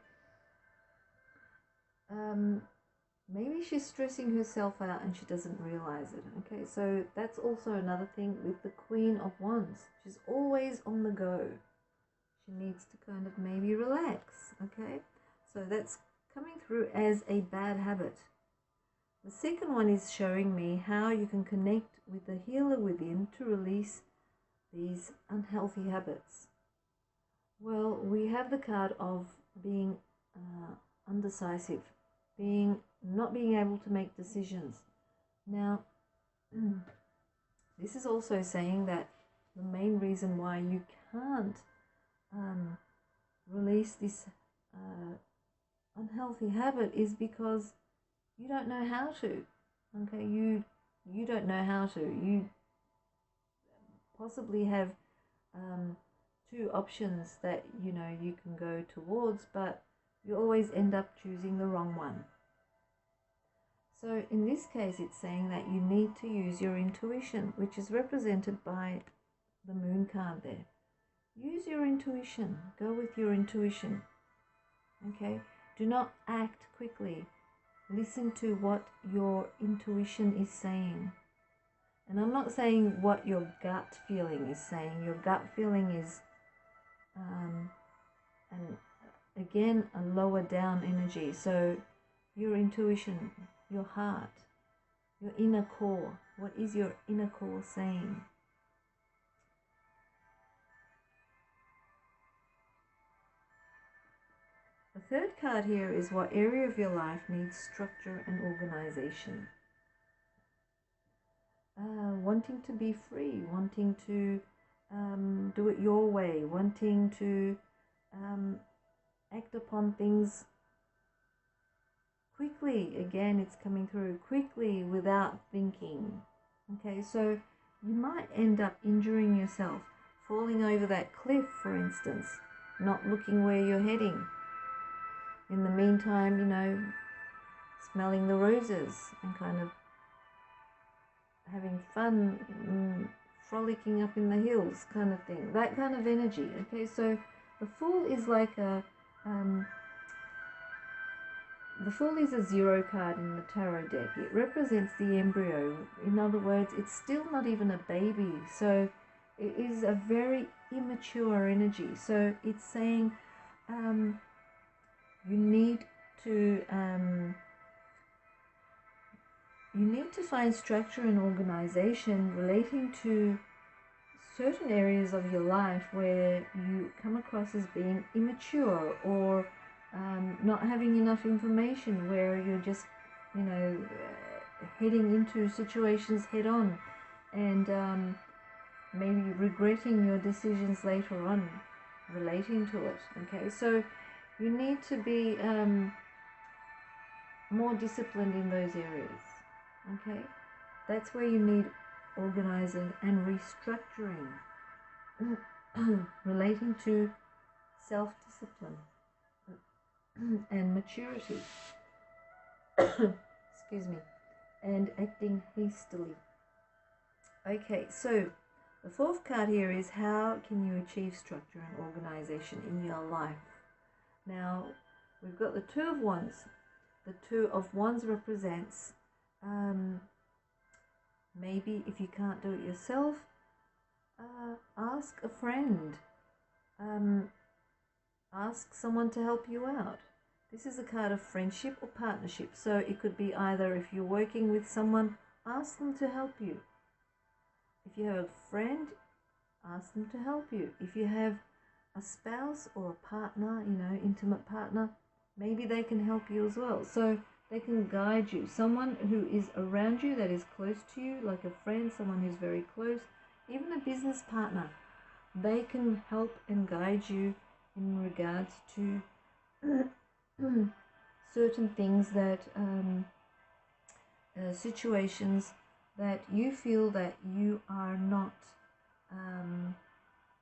maybe she's stressing herself out and she doesn't realize it. Okay, so that's also another thing with the Queen of Wands. She's always on the go. She needs to kind of maybe relax. Okay, so that's coming through as a bad habit. The second one is showing me how you can connect with the healer within to release these unhealthy habits. Well, we have the card of being undecisive, not being able to make decisions. Now, this is also saying that the main reason why you can't release this unhealthy habit is because you don't know how to. Okay, you don't know how to. You possibly have two options that you know you can go towards, but you always end up choosing the wrong one. So in this case, it's saying that you need to use your intuition, which is represented by the moon card there. Use your intuition. Go with your intuition. Okay? Do not act quickly. Listen to what your intuition is saying. And I'm not saying what your gut feeling is saying. Your gut feeling is, and again, a lower down energy. So your intuition, your heart, your inner core. What is your inner core saying? The third card here is what area of your life needs structure and organization. Wanting to be free, wanting to do it your way, wanting to act upon things quickly. Again, it's coming through quickly without thinking. Okay, so you might end up injuring yourself, falling over that cliff, for instance, not looking where you're heading. In the meantime, you know, smelling the roses and kind of having fun, frolicking up in the hills kind of thing. That kind of energy. Okay, so the Fool is like a... the Fool is a 0 card in the tarot deck. It represents the embryo. In other words, it's still not even a baby. So it is a very immature energy. So it's saying you need to find structure and organization relating to certain areas of your life where you come across as being immature or not having enough information, where you're just, you know, heading into situations head on and maybe regretting your decisions later on relating to it. Okay, so you need to be more disciplined in those areas. Okay, That's where you need organizing and restructuring relating to self-discipline and maturity. Excuse me. And acting hastily. Okay, so the fourth card here is how can you achieve structure and organization in your life? Now, we've got the Two of Wands. The Two of Wands represents maybe if you can't do it yourself, ask a friend. Ask someone to help you out. This is a card of friendship or partnership. So it could be either if you're working with someone, ask them to help you. If you have a friend, ask them to help you. If you have a spouse or a partner, you know, intimate partner, maybe they can help you as well. So they can guide you. Someone who is around you that is close to you, like a friend, someone who's very close, even a business partner, they can help and guide you in regards to certain things that situations that you feel that you are not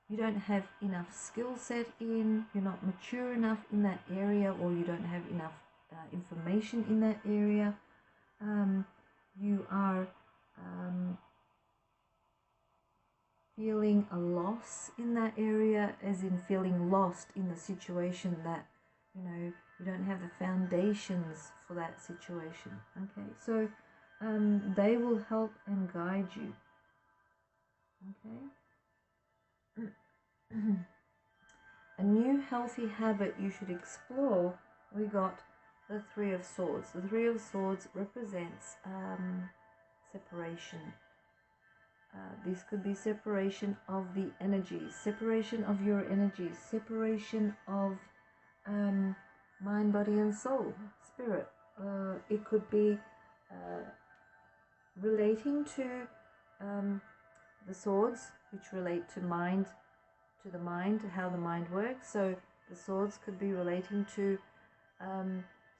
you don't have enough skill set in, you're not mature enough in that area, or you don't have enough information in that area. You are feeling a loss in that area, as in feeling lost in the situation that, you know, you don't have the foundations for that situation. Okay, so they will help and guide you. Okay. A new healthy habit you should explore. We got the Three of Swords. The Three of Swords represents separation. This could be separation of the energies, separation of your energies, separation of mind, body and soul, spirit. It could be relating to the swords, which relate to mind, to the mind, how the mind works. So the swords could be relating to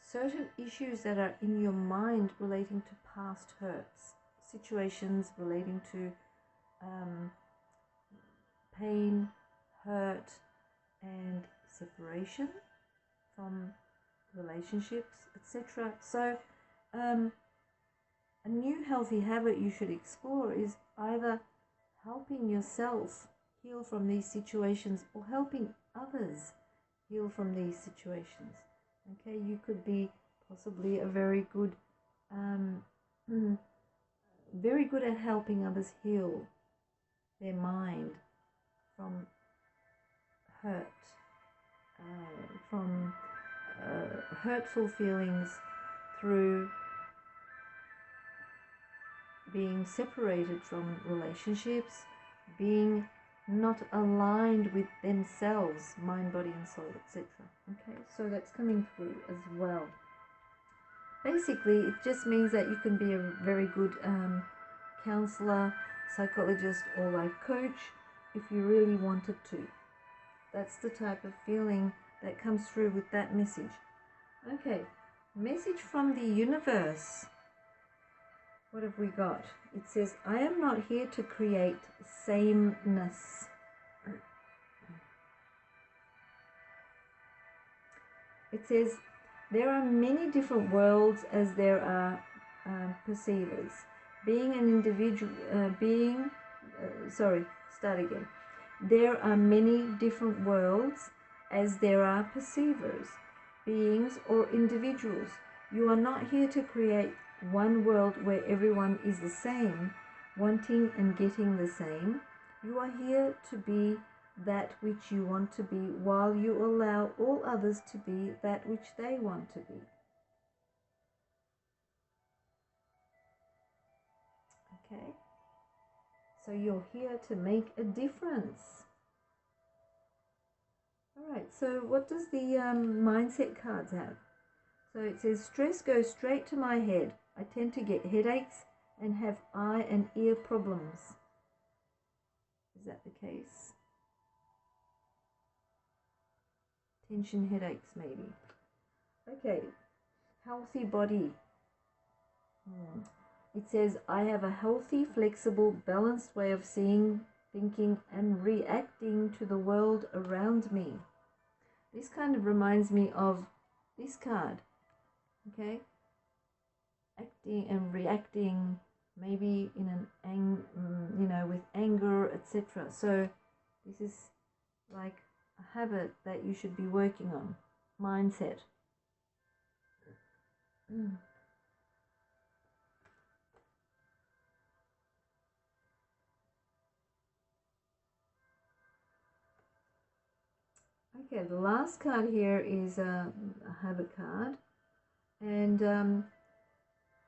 certain issues that are in your mind relating to past hurts, situations relating to pain, hurt, and separation from relationships, etc. So a new healthy habit you should explore is either helping yourself heal from these situations or helping others heal from these situations. Okay, you could be possibly a very good at helping others heal their mind from hurt, from hurtful feelings, through being separated from relationships, being not aligned with themselves, mind, body and soul, etc. Okay, so that's coming through as well. Basically, it just means that you can be a very good counselor, psychologist, or life coach if you really wanted to. That's the type of feeling that comes through with that message. Okay, message from the universe. What have we got? It says, I am not here to create sameness. It says, there are many different worlds as there are perceivers. Being an individual, There are many different worlds as there are perceivers, beings or individuals. You are not here to create one world where everyone is the same, wanting and getting the same. You are here to be that which you want to be, while you allow all others to be that which they want to be. Okay, so you're here to make a difference. All right, so what does the mindset cards have? So it says, stress goes straight to my head. I tend to get headaches and have eye and ear problems. Is that the case? Tension, headaches, maybe. Okay, healthy body. it says, I have a healthy, flexible, balanced way of seeing, thinking, and reacting to the world around me. This kind of reminds me of this card, okay? Acting and reacting, maybe in with anger, etc. So this is like a habit that you should be working on, mindset. Okay, the last card here is a habit card, and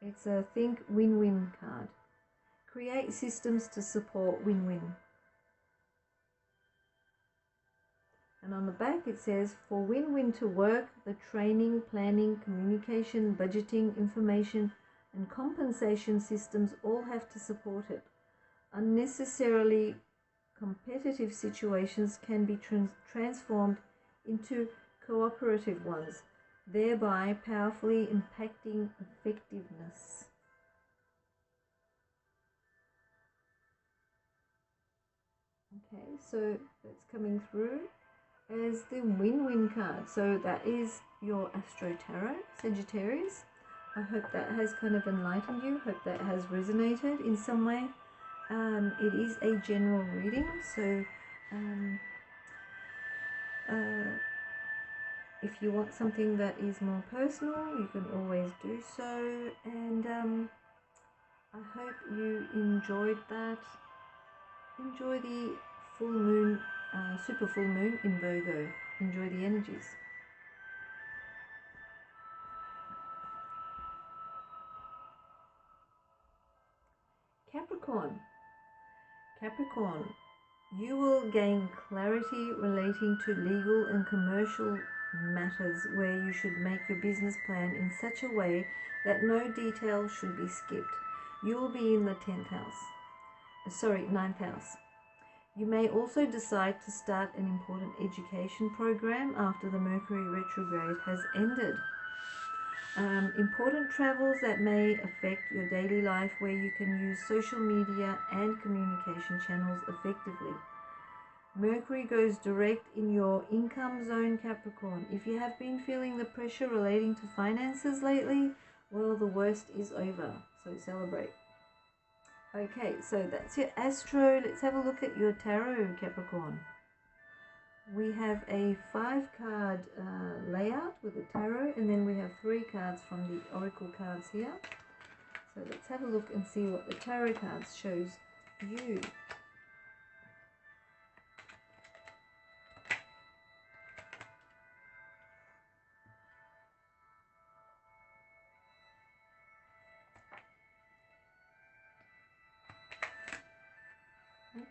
it's a think win-win card. Create systems to support win-win. And on the back it says, for win-win to work, the training, planning, communication, budgeting, information, and compensation systems all have to support it. Unnecessarily competitive situations can be transformed into cooperative ones, thereby powerfully impacting effectiveness. Okay, so that's coming through as the win-win card. So that is your Astro Tarot, Sagittarius. I hope that has kind of enlightened you. Hope that has resonated in some way. It is a general reading, so if you want something that is more personal, you can always do so. And I hope you enjoyed that. Enjoy the full moon, super full moon in Virgo. Enjoy the energies. Capricorn. Capricorn, you will gain clarity relating to legal and commercial matters where you should make your business plan in such a way that no detail should be skipped. You will be in the 9th house. You may also decide to start an important education program after the Mercury retrograde has ended. Important travels that may affect your daily life where you can use social media and communication channels effectively. Mercury goes direct in your income zone, Capricorn. If you have been feeling the pressure relating to finances lately, well, the worst is over, so celebrate. Okay, so that's your Astro. Let's have a look at your Tarot, Capricorn. We have a 5-card layout with the tarot, and then we have 3 cards from the oracle cards here. So let's have a look and see what the tarot cards shows you.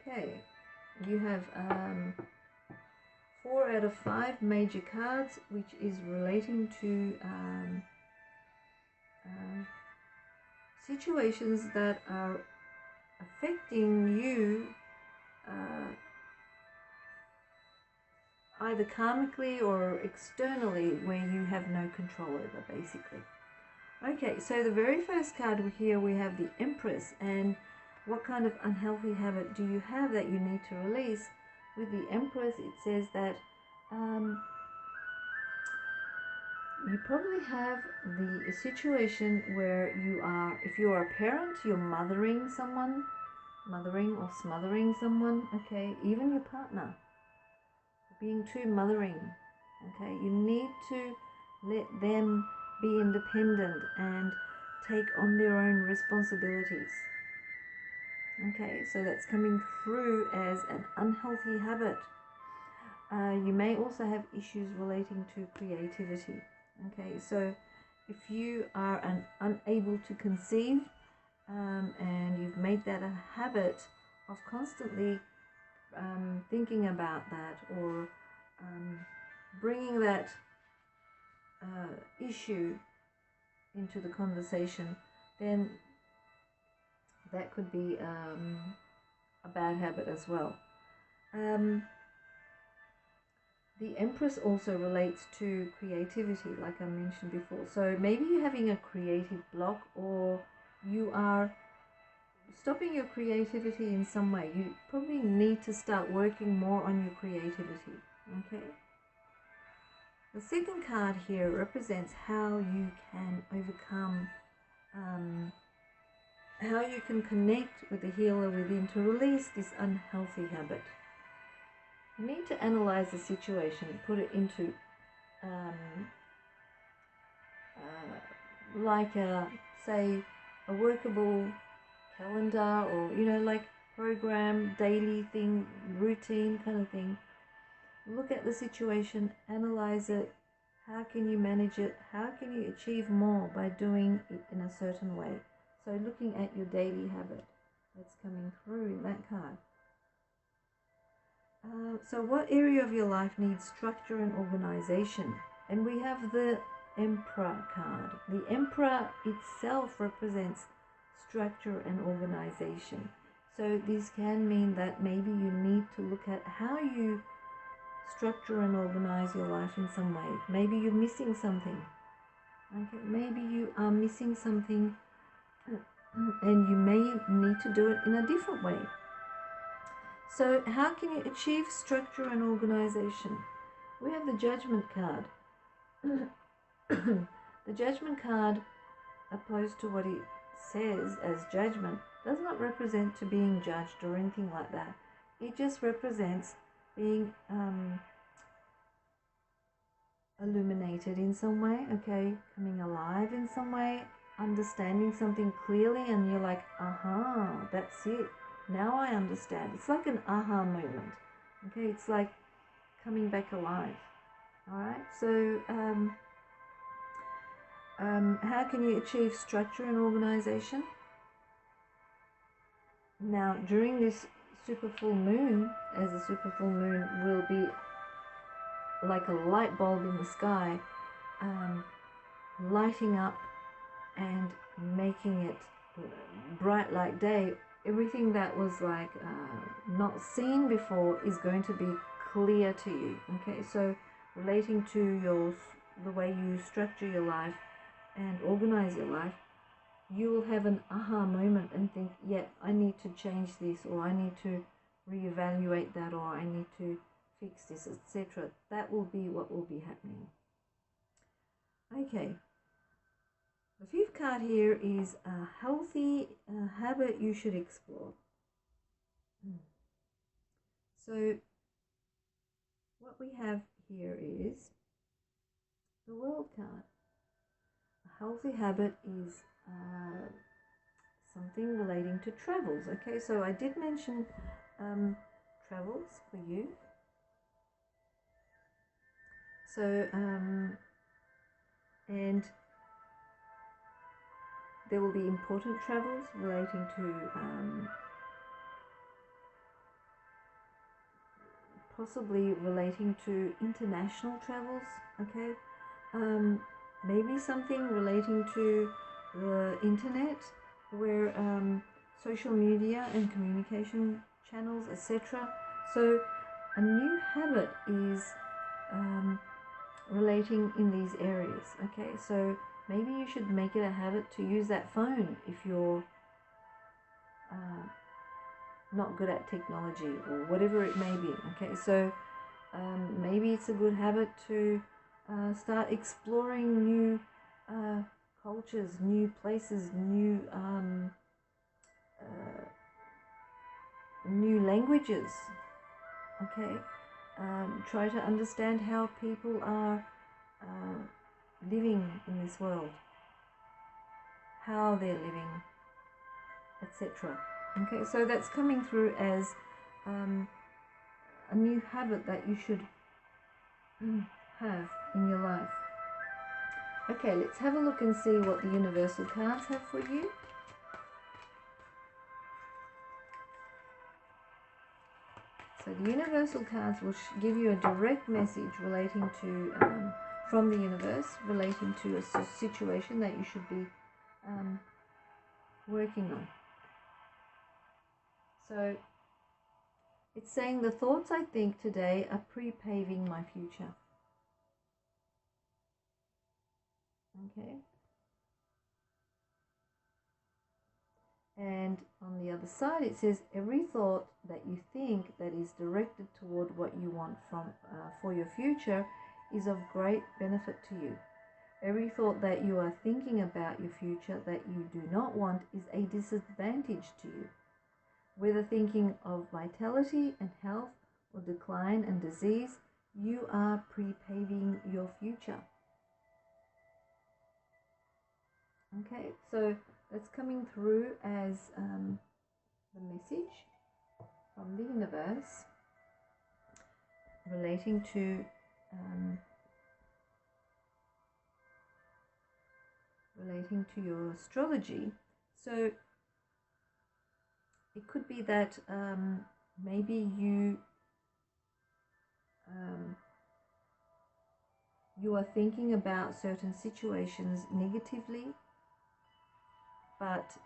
Okay, you have 4 out of 5 major cards, which is relating to situations that are affecting you either karmically or externally, where you have no control over, basically. Okay, so the very first card here we have the Empress, and what kind of unhealthy habit do you have that you need to release? With the Empress, it says that you probably have the situation where you are, if you are a parent, you're mothering someone, mothering or smothering someone, okay, even your partner, being too mothering, okay, you need to let them be independent and take on their own responsibilities. Okay, so that's coming through as an unhealthy habit. You may also have issues relating to creativity. Okay, so if you are unable to conceive and you've made that a habit of constantly thinking about that or bringing that issue into the conversation, then that could be a bad habit as well. The Empress also relates to creativity, like I mentioned before. So maybe you're having a creative block, or you are stopping your creativity in some way. You probably need to start working more on your creativity, okay? The second card here represents how you can overcome, how you can connect with the healer within to release this unhealthy habit. You need to analyze the situation, put it into like a, say, a workable calendar, or like program, daily thing, routine kind of thing. Look at the situation, analyze it. How can you manage it? How can you achieve more by doing it in a certain way? So looking at your daily habit that's coming through in that card. So what area of your life needs structure and organization? And we have the Emperor card. The Emperor itself represents structure and organization. So this can mean that maybe you need to look at how you structure and organize your life in some way. Maybe you're missing something. Okay, maybe you are missing something and you may need to do it in a different way. So how can you achieve structure and organization? We have the Judgment card. The Judgment card, opposed to what it says as judgment, does not represent to being judged or anything like that. It just represents being illuminated in some way, okay, coming alive in some way, understanding something clearly, and you're like, aha, that's it, now I understand. It's like an aha moment, okay, it's like coming back alive. All right, so how can you achieve structure and organization? Now, during this super full moon, as a super full moon will be like a light bulb in the sky, lighting up and making it bright like day, everything that was like not seen before is going to be clear to you. Okay, so relating to the way you structure your life and organize your life, you will have an aha moment and think, yeah, I need to change this, or I need to reevaluate that, or I need to fix this, etc. That will be what will be happening. Okay, the fifth card here is a healthy habit you should explore. So what we have here is the World card. A healthy habit is something relating to travels. Okay, so I did mention travels for you. So and there will be important travels relating to possibly relating to international travels. Okay, maybe something relating to the internet, where social media and communication channels, etc. So a new habit is relating in these areas. Okay, so maybe you should make it a habit to use that phone if you're not good at technology, or whatever it may be. Okay, so maybe it's a good habit to start exploring new cultures, new places, new languages. Okay, try to understand how people are living in this world, how they're living, etc. Okay, so that's coming through as a new habit that you should have in your life. Okay, let's have a look and see what the universal cards have for you. So the universal cards will give you a direct message relating to, from the universe, relating to a situation that you should be working on. So it's saying the thoughts I think today are pre-paving my future. Okay. And on the other side, it says every thought that you think that is directed toward what you want for your future is of great benefit to you. Every thought that you are thinking about your future that you do not want is a disadvantage to you. Whether thinking of vitality and health or decline and disease, you are pre-paving your future. Okay, so that's coming through as the message from the universe relating to your astrology. So it could be that maybe you are thinking about certain situations negatively, but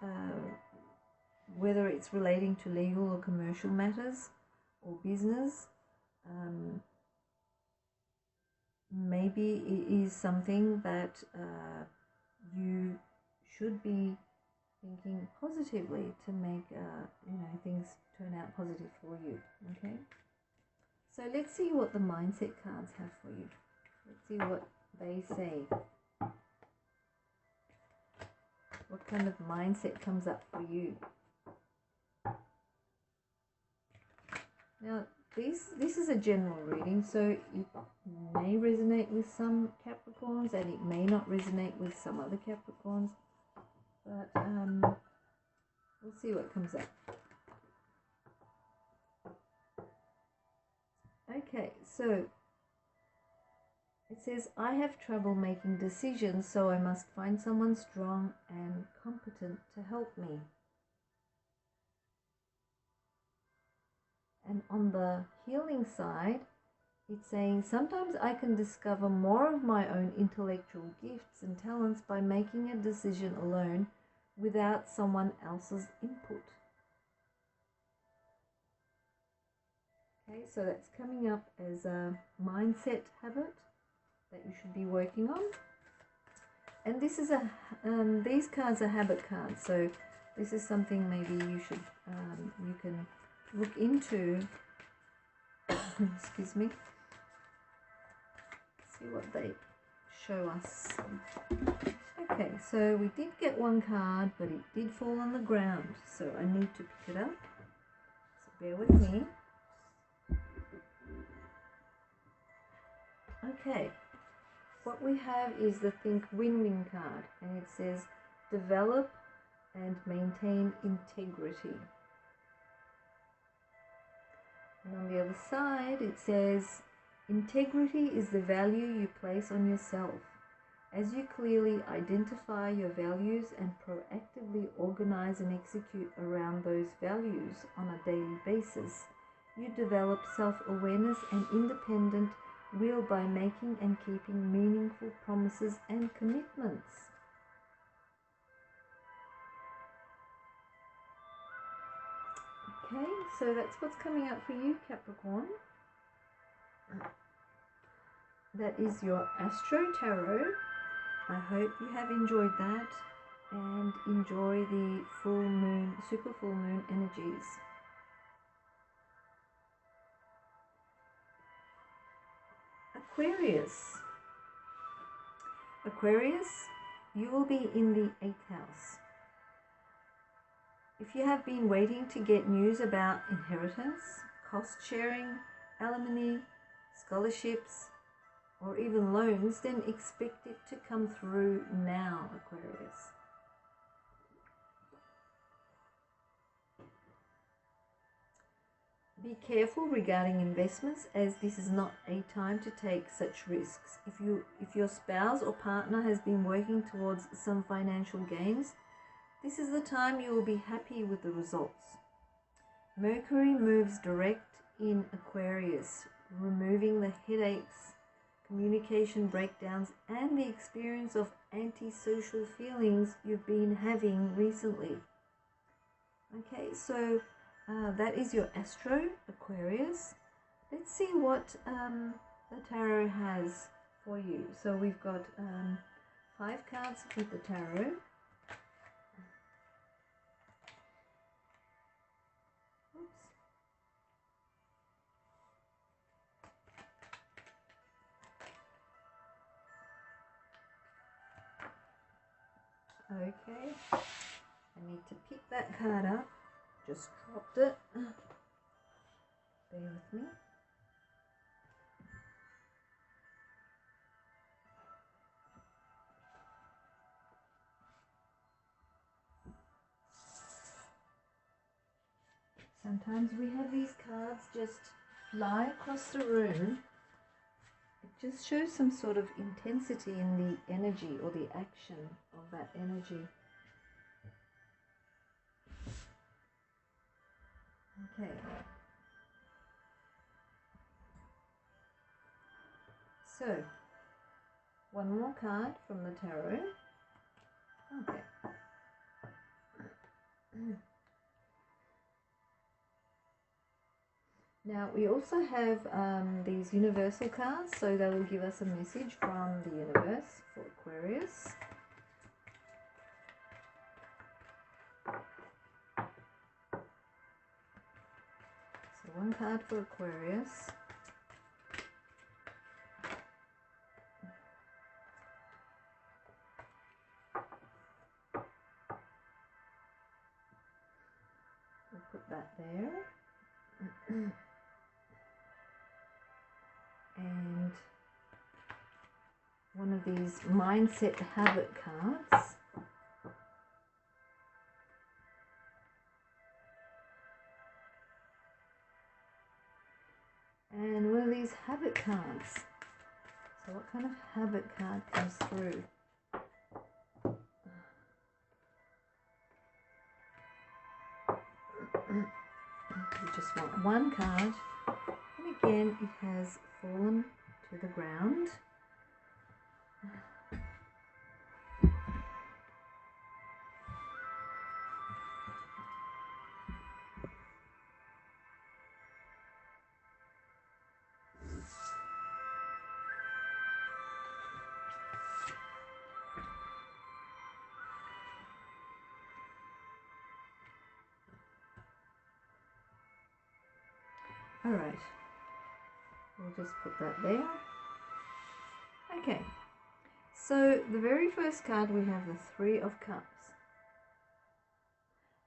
whether it's relating to legal or commercial matters or business, maybe it is something that you should be thinking positively to make things turn out positive for you. Okay, so let's see what the mindset cards have for you. Let's see what they say. What kind of mindset comes up for you? Now, this is a general reading, so it may resonate with some Capricorns and it may not resonate with some other Capricorns, but we'll see what comes up. Okay, so it says, I have trouble making decisions, so I must find someone strong and competent to help me. And on the healing side, it's saying, sometimes I can discover more of my own intellectual gifts and talents by making a decision alone without someone else's input. Okay, so that's coming up as a mindset habit that you should be working on. And this is these cards are habit cards, so this is something maybe you should you can look into. Excuse me. See what they show us. Okay, so we did get one card, but it did fall on the ground, so I need to pick it up. So bear with me. Okay. What we have is the Think Win-Win card, and it says develop and maintain integrity. And on the other side it says integrity is the value you place on yourself. As you clearly identify your values and proactively organize and execute around those values on a daily basis, you develop self-awareness and independent will by making and keeping meaningful promises and commitments. Okay, so that's what's coming up for you, Capricorn. That is your Astro Tarot. I hope you have enjoyed that and enjoy the full moon, super full moon energies. Aquarius, you will be in the 8th house. If you have been waiting to get news about inheritance, cost sharing, alimony, scholarships, or even loans, then expect it to come through now, Aquarius. Be careful regarding investments, as this is not a time to take such risks. If your spouse or partner has been working towards some financial gains, this is the time you will be happy with the results. Mercury moves direct in Aquarius, removing the headaches, communication breakdowns, and the experience of antisocial feelings you've been having recently. Okay, so that is your Astro Aquarius. Let's see what the tarot has for you. So we've got 5 cards with the tarot. Okay, I need to pick that card up. Just dropped it. Bear with me. Sometimes we have these cards just fly across the room. It just shows some sort of intensity in the energy or the action of that energy. Okay. So, one more card from the tarot. Okay. Now we also have these universal cards, so they will give us a message from the universe for Aquarius. So one card for Aquarius. We'll put that there. And one of these mindset habit cards. And one of these habit cards. So what kind of habit card comes through? You just want one card. And again, it has fallen to the ground. All right. We'll just put that there. Okay, so the very first card we have the Three of Cups.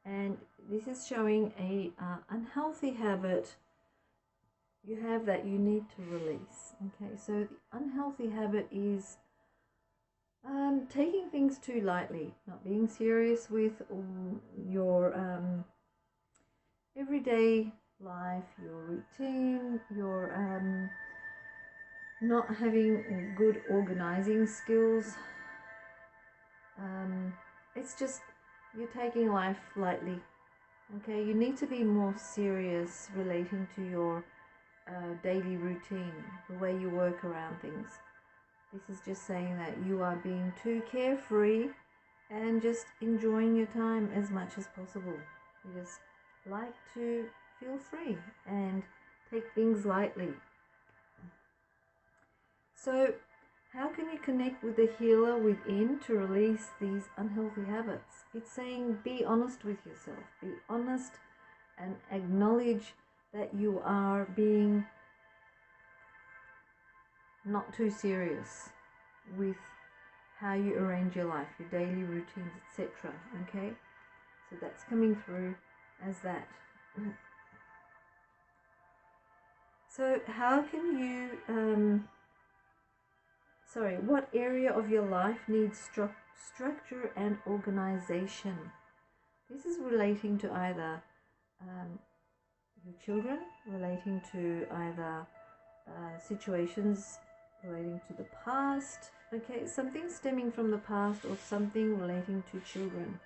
And this is showing a unhealthy habit you have that you need to release. Okay, so the unhealthy habit is taking things too lightly, not being serious with your everyday life, your routine, your not having good organizing skills. It's just you're taking life lightly. Okay, you need to be more serious relating to your daily routine, the way you work around things. This is just saying that you are being too carefree and just enjoying your time as much as possible. You just like to feel free and take things lightly. So how can you connect with the healer within to release these unhealthy habits? It's saying be honest with yourself. Be honest and acknowledge that you are being not too serious with how you arrange your life, your daily routines, etc. Okay? So that's coming through as that. So how can you... what area of your life needs structure and organization? This is relating to either your children, relating to either situations relating to the past. Okay, something stemming from the past or something relating to children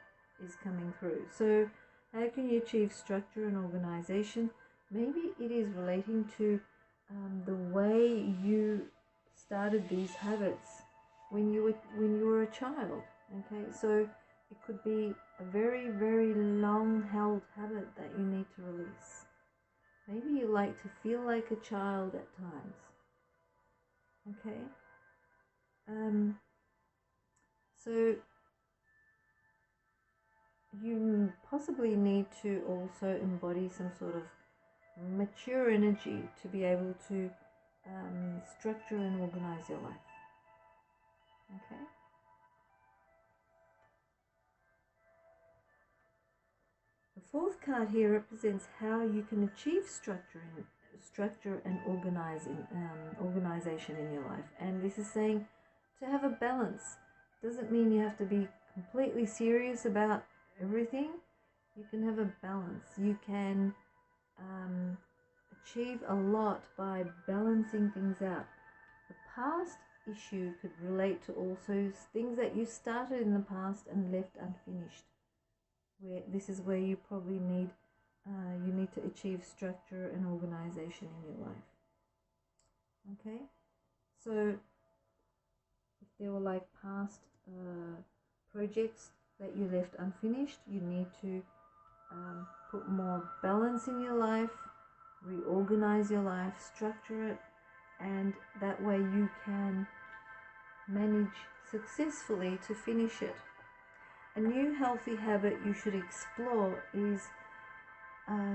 is coming through. So how can you achieve structure and organization? Maybe it is relating to the way you started these habits when you were a child. Okay, so it could be a very, very long held habit that you need to release. Maybe you like to feel like a child at times. Okay, so you possibly need to also embody some sort of mature energy to be able to structure and organize your life. Okay. fourth card here represents how you can achieve structure and organization in your life. And this is saying to have a balance. Doesn't mean you have to be completely serious about everything. You can have a balance. You can achieve a lot by balancing things out. The past issue could relate to also things that you started in the past and left unfinished. This is where you probably need to achieve structure and organization in your life. Okay, so if there were like past projects that you left unfinished, you need to put more balance in your life, reorganize your life, structure it, and that way you can manage successfully to finish it. A new healthy habit you should explore is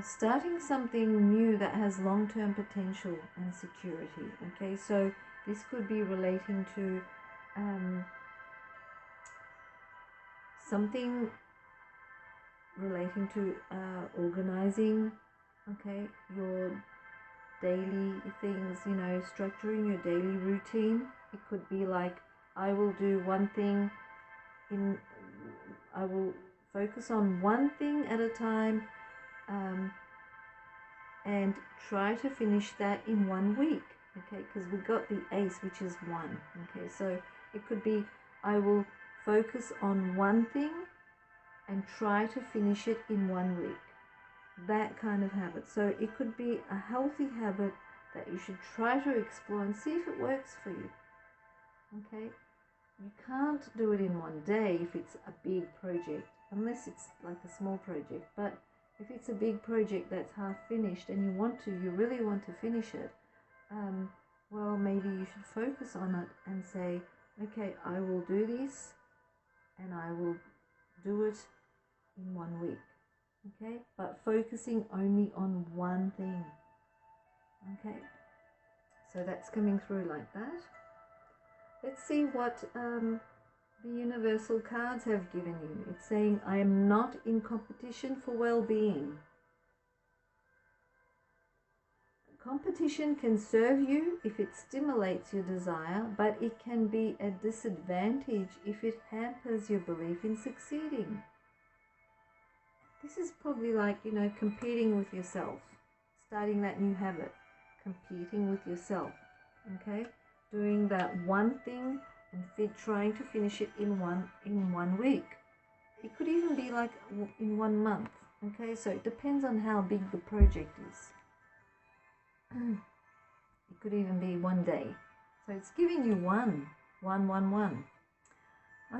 starting something new that has long-term potential and security. Okay, so this could be relating to something relating to organizing, okay, your daily things, you know, structuring your daily routine. It could be like, I will do one thing I will focus on one thing at a time and try to finish that in 1 week, okay, because we got the ace, which is 1, okay, so it could be, I will focus on one thing and try to finish it in 1 week, that kind of habit. So it could be a healthy habit that you should try to explore and see if it works for you, okay. You can't do it in 1 day if it's a big project, unless it's like a small project. But if it's a big project that's half finished and you really want to finish it, well, maybe you should focus on it and say, okay, I will do this and I will do it in 1 week, okay, but focusing only on one thing, okay. So that's coming through like that. Let's see what the universal cards have given you. It's saying, I am not in competition for well-being. Competition can serve you if it stimulates your desire, but it can be a disadvantage if it hampers your belief in succeeding. This is probably like, you know, competing with yourself, starting that new habit, competing with yourself, okay? Doing that one thing and trying to finish it in one week. It could even be like in 1 month, okay? So it depends on how big the project is. It could even be 1 day. So it's giving you 1.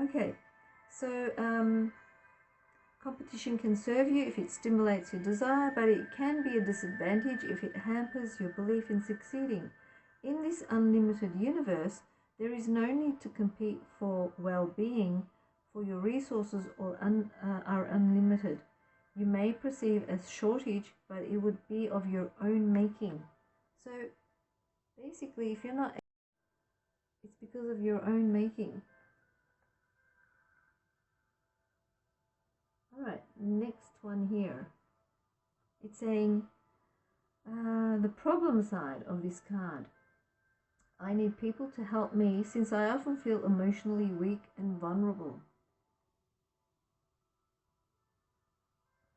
Okay, so competition can serve you if it stimulates your desire, but it can be a disadvantage if it hampers your belief in succeeding. In this unlimited universe, there is no need to compete for well-being, for your resources are unlimited. You may perceive as shortage, but it would be of your own making. So basically, if you're not, it's because of your own making. All right, next one here. It's saying the problem side of this card. I need people to help me since I often feel emotionally weak and vulnerable.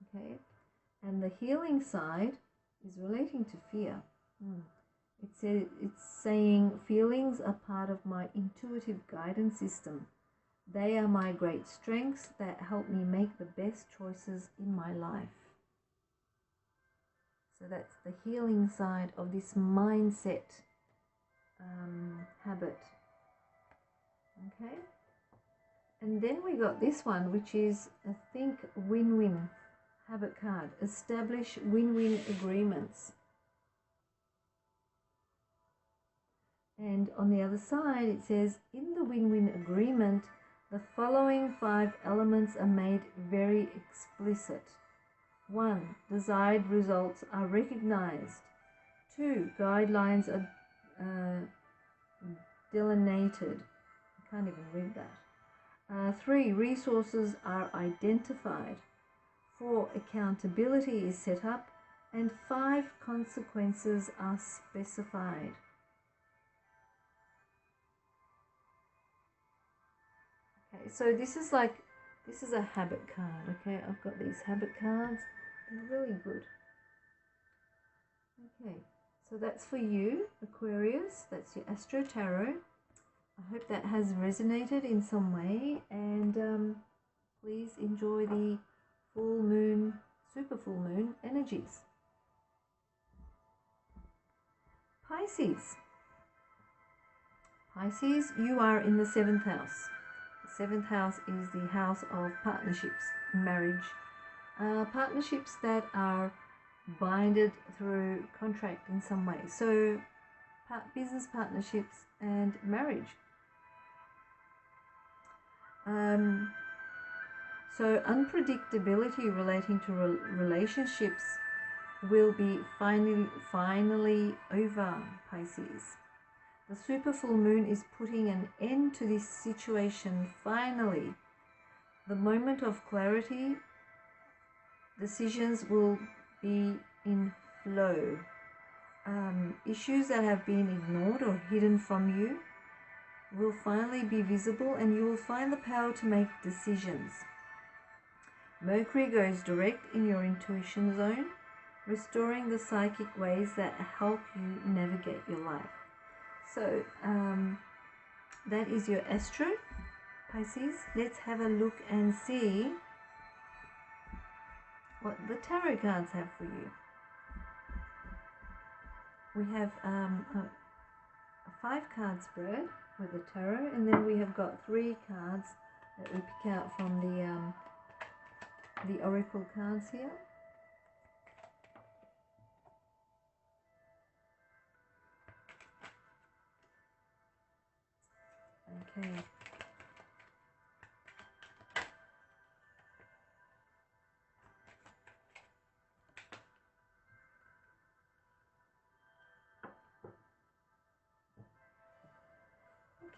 Okay, and the healing side is relating to fear. It's saying feelings are part of my intuitive guidance system. They are my great strengths that help me make the best choices in my life. So that's the healing side of this mindset habit. Okay, and then we got this one, which is a think win-win habit card. Establish win-win agreements. And on the other side it says, in the win-win agreement, the following 5 elements are made very explicit. 1. Desired results are recognized. 2. Guidelines are delineated. I can't even read that. 3. Resources are identified. 4 accountability is set up, and 5 consequences are specified. Okay, so this is a habit card. Okay, I've got these habit cards. They're really good. Okay, so that's for you, Aquarius. That's your Astro Tarot. I hope that has resonated in some way, and please enjoy the full moon, super full moon energies. Pisces. Pisces, you are in the 7th house. The 7th house is the house of partnerships, marriage, partnerships that are binded through contract in some way. So business partnerships and marriage. So unpredictability relating to relationships will be finally over, Pisces. The super full moon is putting an end to this situation finally. The moment of clarity, decisions will be in flow. Issues that have been ignored or hidden from you will finally be visible, and you will find the power to make decisions. Mercury goes direct in your intuition zone, restoring the psychic ways that help you navigate your life. So that is your Astro, Pisces. Let's have a look and see what the tarot cards have for you. We have a 5 card spread with the tarot, and then we have got 3 cards that we pick out from the oracle cards here. Okay.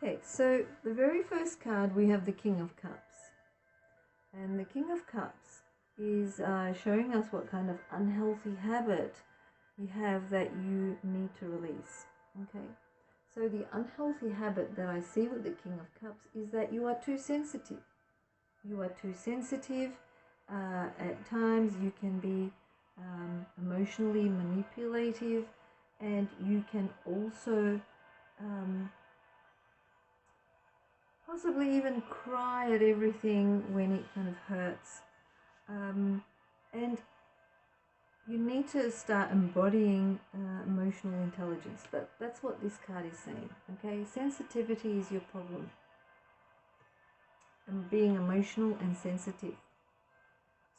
Okay, so the very first card we have the King of Cups. And the King of Cups is showing us what kind of unhealthy habit you have that you need to release. Okay, so the unhealthy habit that I see with the King of Cups is that you are too sensitive. You are too sensitive. At times you can be emotionally manipulative, and you can also possibly even cry at everything when it kind of hurts. And you need to start embodying emotional intelligence. That's what this card is saying. Okay, sensitivity is your problem. And being emotional and sensitive.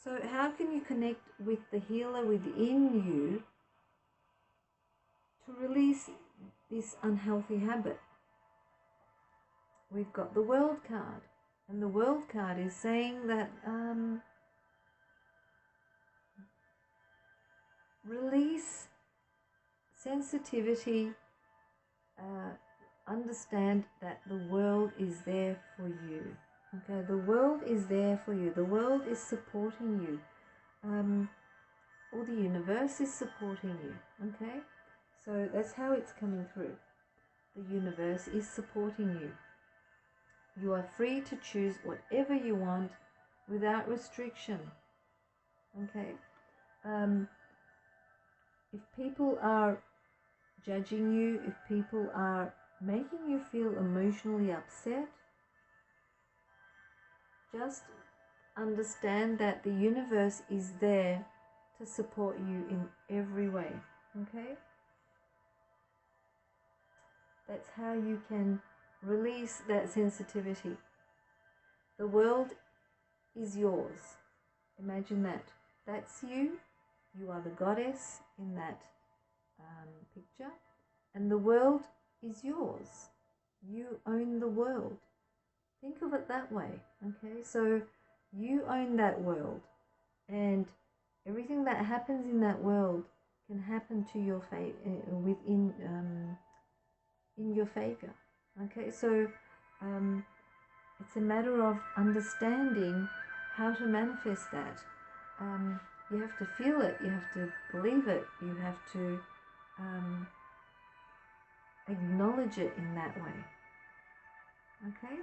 So how can you connect with the healer within you to release this unhealthy habit? We've got the World card, and the World card is saying that release sensitivity, understand that the world is there for you. Okay, the world is there for you. The world is supporting you. Or the universe is supporting you. Okay, so that's how it's coming through. The universe is supporting you. You are free to choose whatever you want without restriction. Okay. If people are judging you, if people are making you feel emotionally upset, just understand that the universe is there to support you in every way. Okay? That's how you can release that sensitivity. The world is yours. Imagine that. That's you. You are the goddess in that picture. And the world is yours. You own the world. Think of it that way. Okay, so you own that world. And everything that happens in that world can happen to your in your favor. Okay, so it's a matter of understanding how to manifest that. you have to feel it, you have to believe it, you have to acknowledge it in that way. Okay?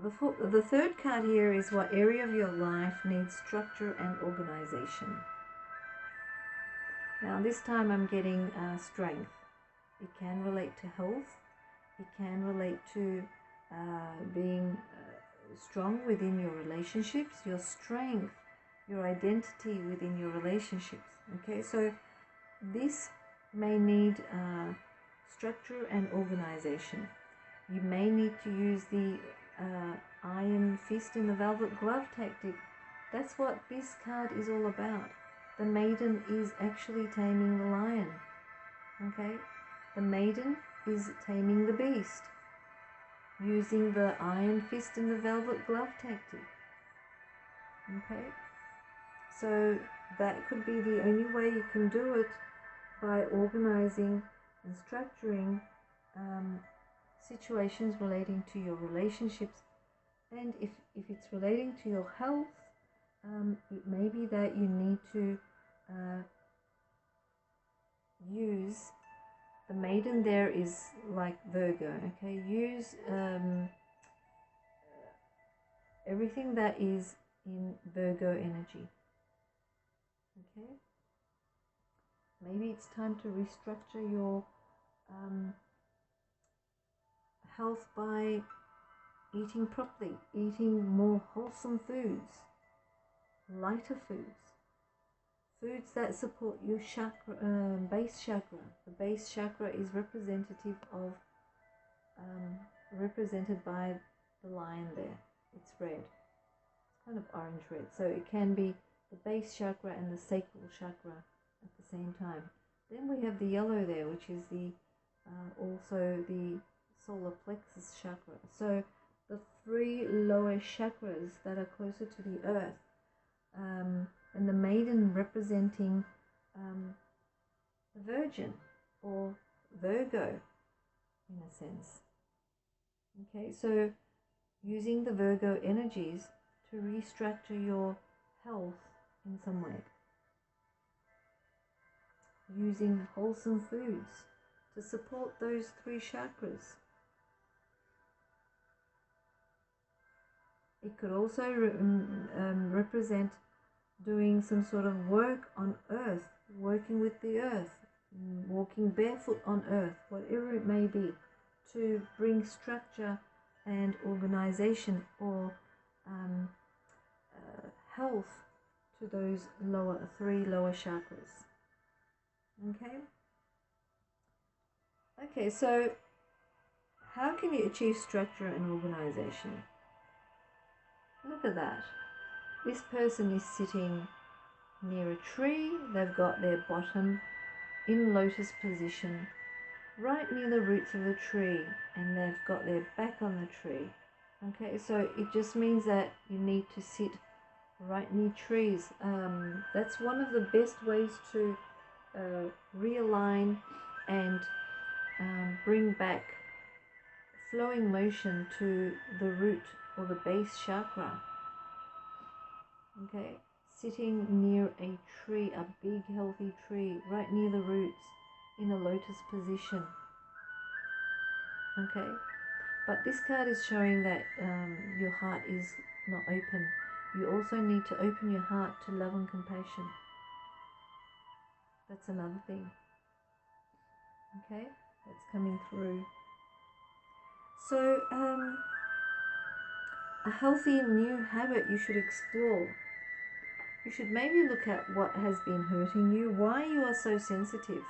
The third card here is what area of your life needs structure and organization. Now this time I'm getting strength. It can relate to health. It can relate to being strong within your relationships, your strength, your identity within your relationships. Okay, so this may need structure and organization. You may need to use the iron fist in the velvet glove tactic. That's what this card is all about. The maiden is actually taming the lion. Okay, the maiden is taming the beast using the iron fist in the velvet glove tactic. Okay, so that could be the only way you can do it, by organizing and structuring situations relating to your relationships. And if it's relating to your health, it may be that you need to use the maiden. There is like Virgo, okay? Use everything that is in Virgo energy, okay? Maybe it's time to restructure your health by eating properly, eating more wholesome foods, lighter foods, foods that support your chakra, base chakra. The base chakra is representative of, represented by the lion there. It's red. It's kind of orange red. So it can be the base chakra and the sacral chakra at the same time. Then we have the yellow there, which is the also the solar plexus chakra. So the three lower chakras that are closer to the earth, and the maiden representing the Virgin or Virgo in a sense. Okay, so using the Virgo energies to restructure your health in some way. Using wholesome foods to support those three chakras. It could also represent doing some sort of work on earth, working with the earth, walking barefoot on earth, whatever it may be, to bring structure and organization or health to those three lower chakras. Okay? Okay, so how can you achieve structure and organization? Look at that. This person is sitting near a tree. They've got their bottom in lotus position, right near the roots of the tree, and they've got their back on the tree. Okay, so it just means that you need to sit right near trees. That's one of the best ways to realign and bring back flowing motion to the root or the base chakra. Okay, sitting near a tree, a big healthy tree, right near the roots in a lotus position. Okay, but this card is showing that your heart is not open. You also need to open your heart to love and compassion. That's another thing. Okay, that's coming through. So, a healthy new habit you should explore. You should maybe look at what has been hurting you, why you are so sensitive.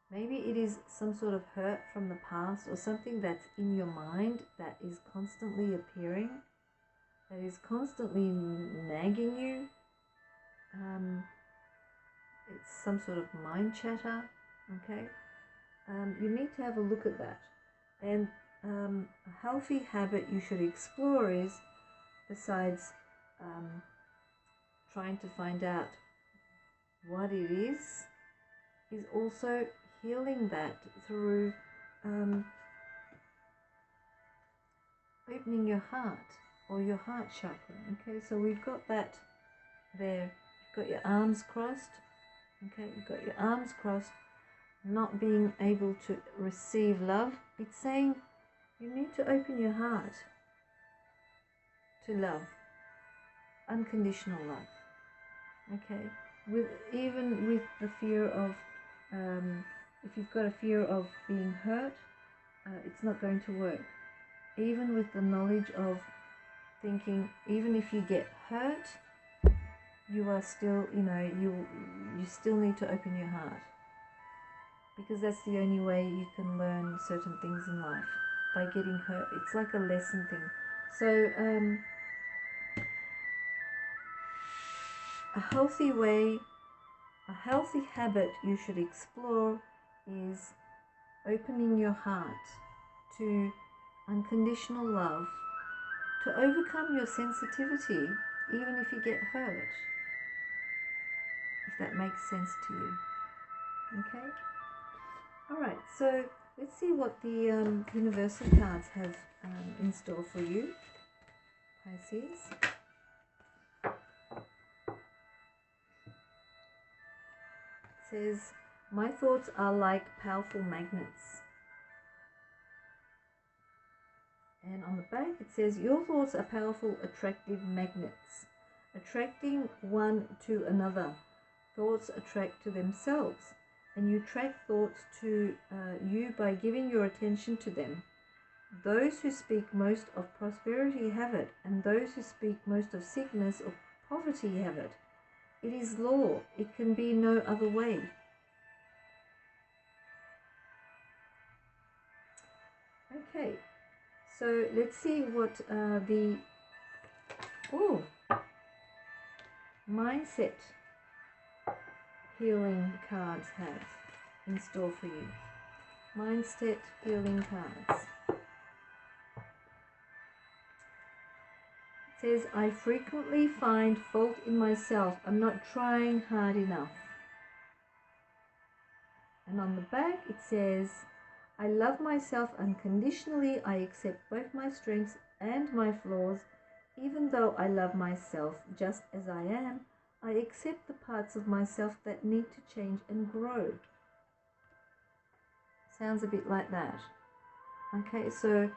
Maybe it is some sort of hurt from the past or something that's in your mind that is constantly appearing, that is constantly nagging you. It's some sort of mind chatter, okay? You need to have a look at that. And a healthy habit you should explore is, besides trying to find out what it is also healing that through opening your heart or your heart chakra. Okay, so we've got that there. You've got your arms crossed. Okay, you've got your arms crossed, not being able to receive love. It's saying you need to open your heart to love, unconditional love. Okay, even with the fear of, if you've got a fear of being hurt, it's not going to work. Even with the knowledge of thinking, even if you get hurt, you are still, you still need to open your heart, because that's the only way you can learn certain things in life, by getting hurt. It's like a lesson thing. So a healthy way, a healthy habit you should explore is opening your heart to unconditional love, to overcome your sensitivity, even if you get hurt, if that makes sense to you. Okay? Alright, so let's see what the universal cards have in store for you, Pisces. It says, my thoughts are like powerful magnets. And on the back it says, your thoughts are powerful, attractive magnets, attracting one to another. Thoughts attract to themselves, and you attract thoughts to you by giving your attention to them. Those who speak most of prosperity have it, and those who speak most of sickness or poverty have it. It is law. It can be no other way. Okay, so let's see what the mindset healing cards have in store for you. Mindset healing cards. It says, I frequently find fault in myself. I'm not trying hard enough. And on the back it says, I love myself unconditionally. I accept both my strengths and my flaws. Even though I love myself just as I am, I accept the parts of myself that need to change and grow. Sounds a bit like that. Okay, so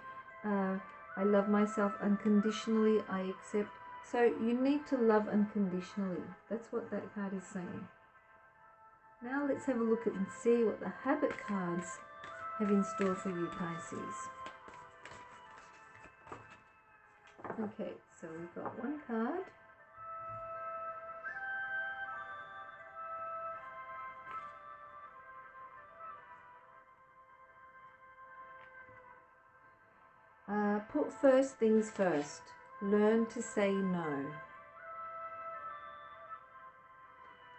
I love myself unconditionally. I accept. So you need to love unconditionally. That's what that card is saying. Now let's have a look at and see what the habit cards have in store for you, Pisces. Okay, so we've got one card. Put first things first. Learn to say no.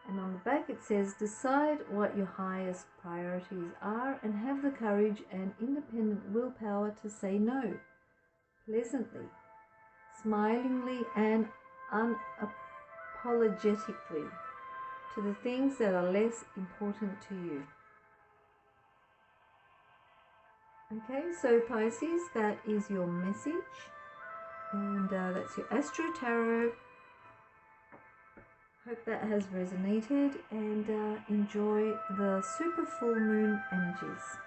And on the back it says, decide what your highest priorities are and have the courage and independent willpower to say no, pleasantly, smilingly and unapologetically, to the things that are less important to you. Okay, so Pisces, that is your message, and that's your Astro Tarot. Hope that has resonated, and enjoy the super full moon energies.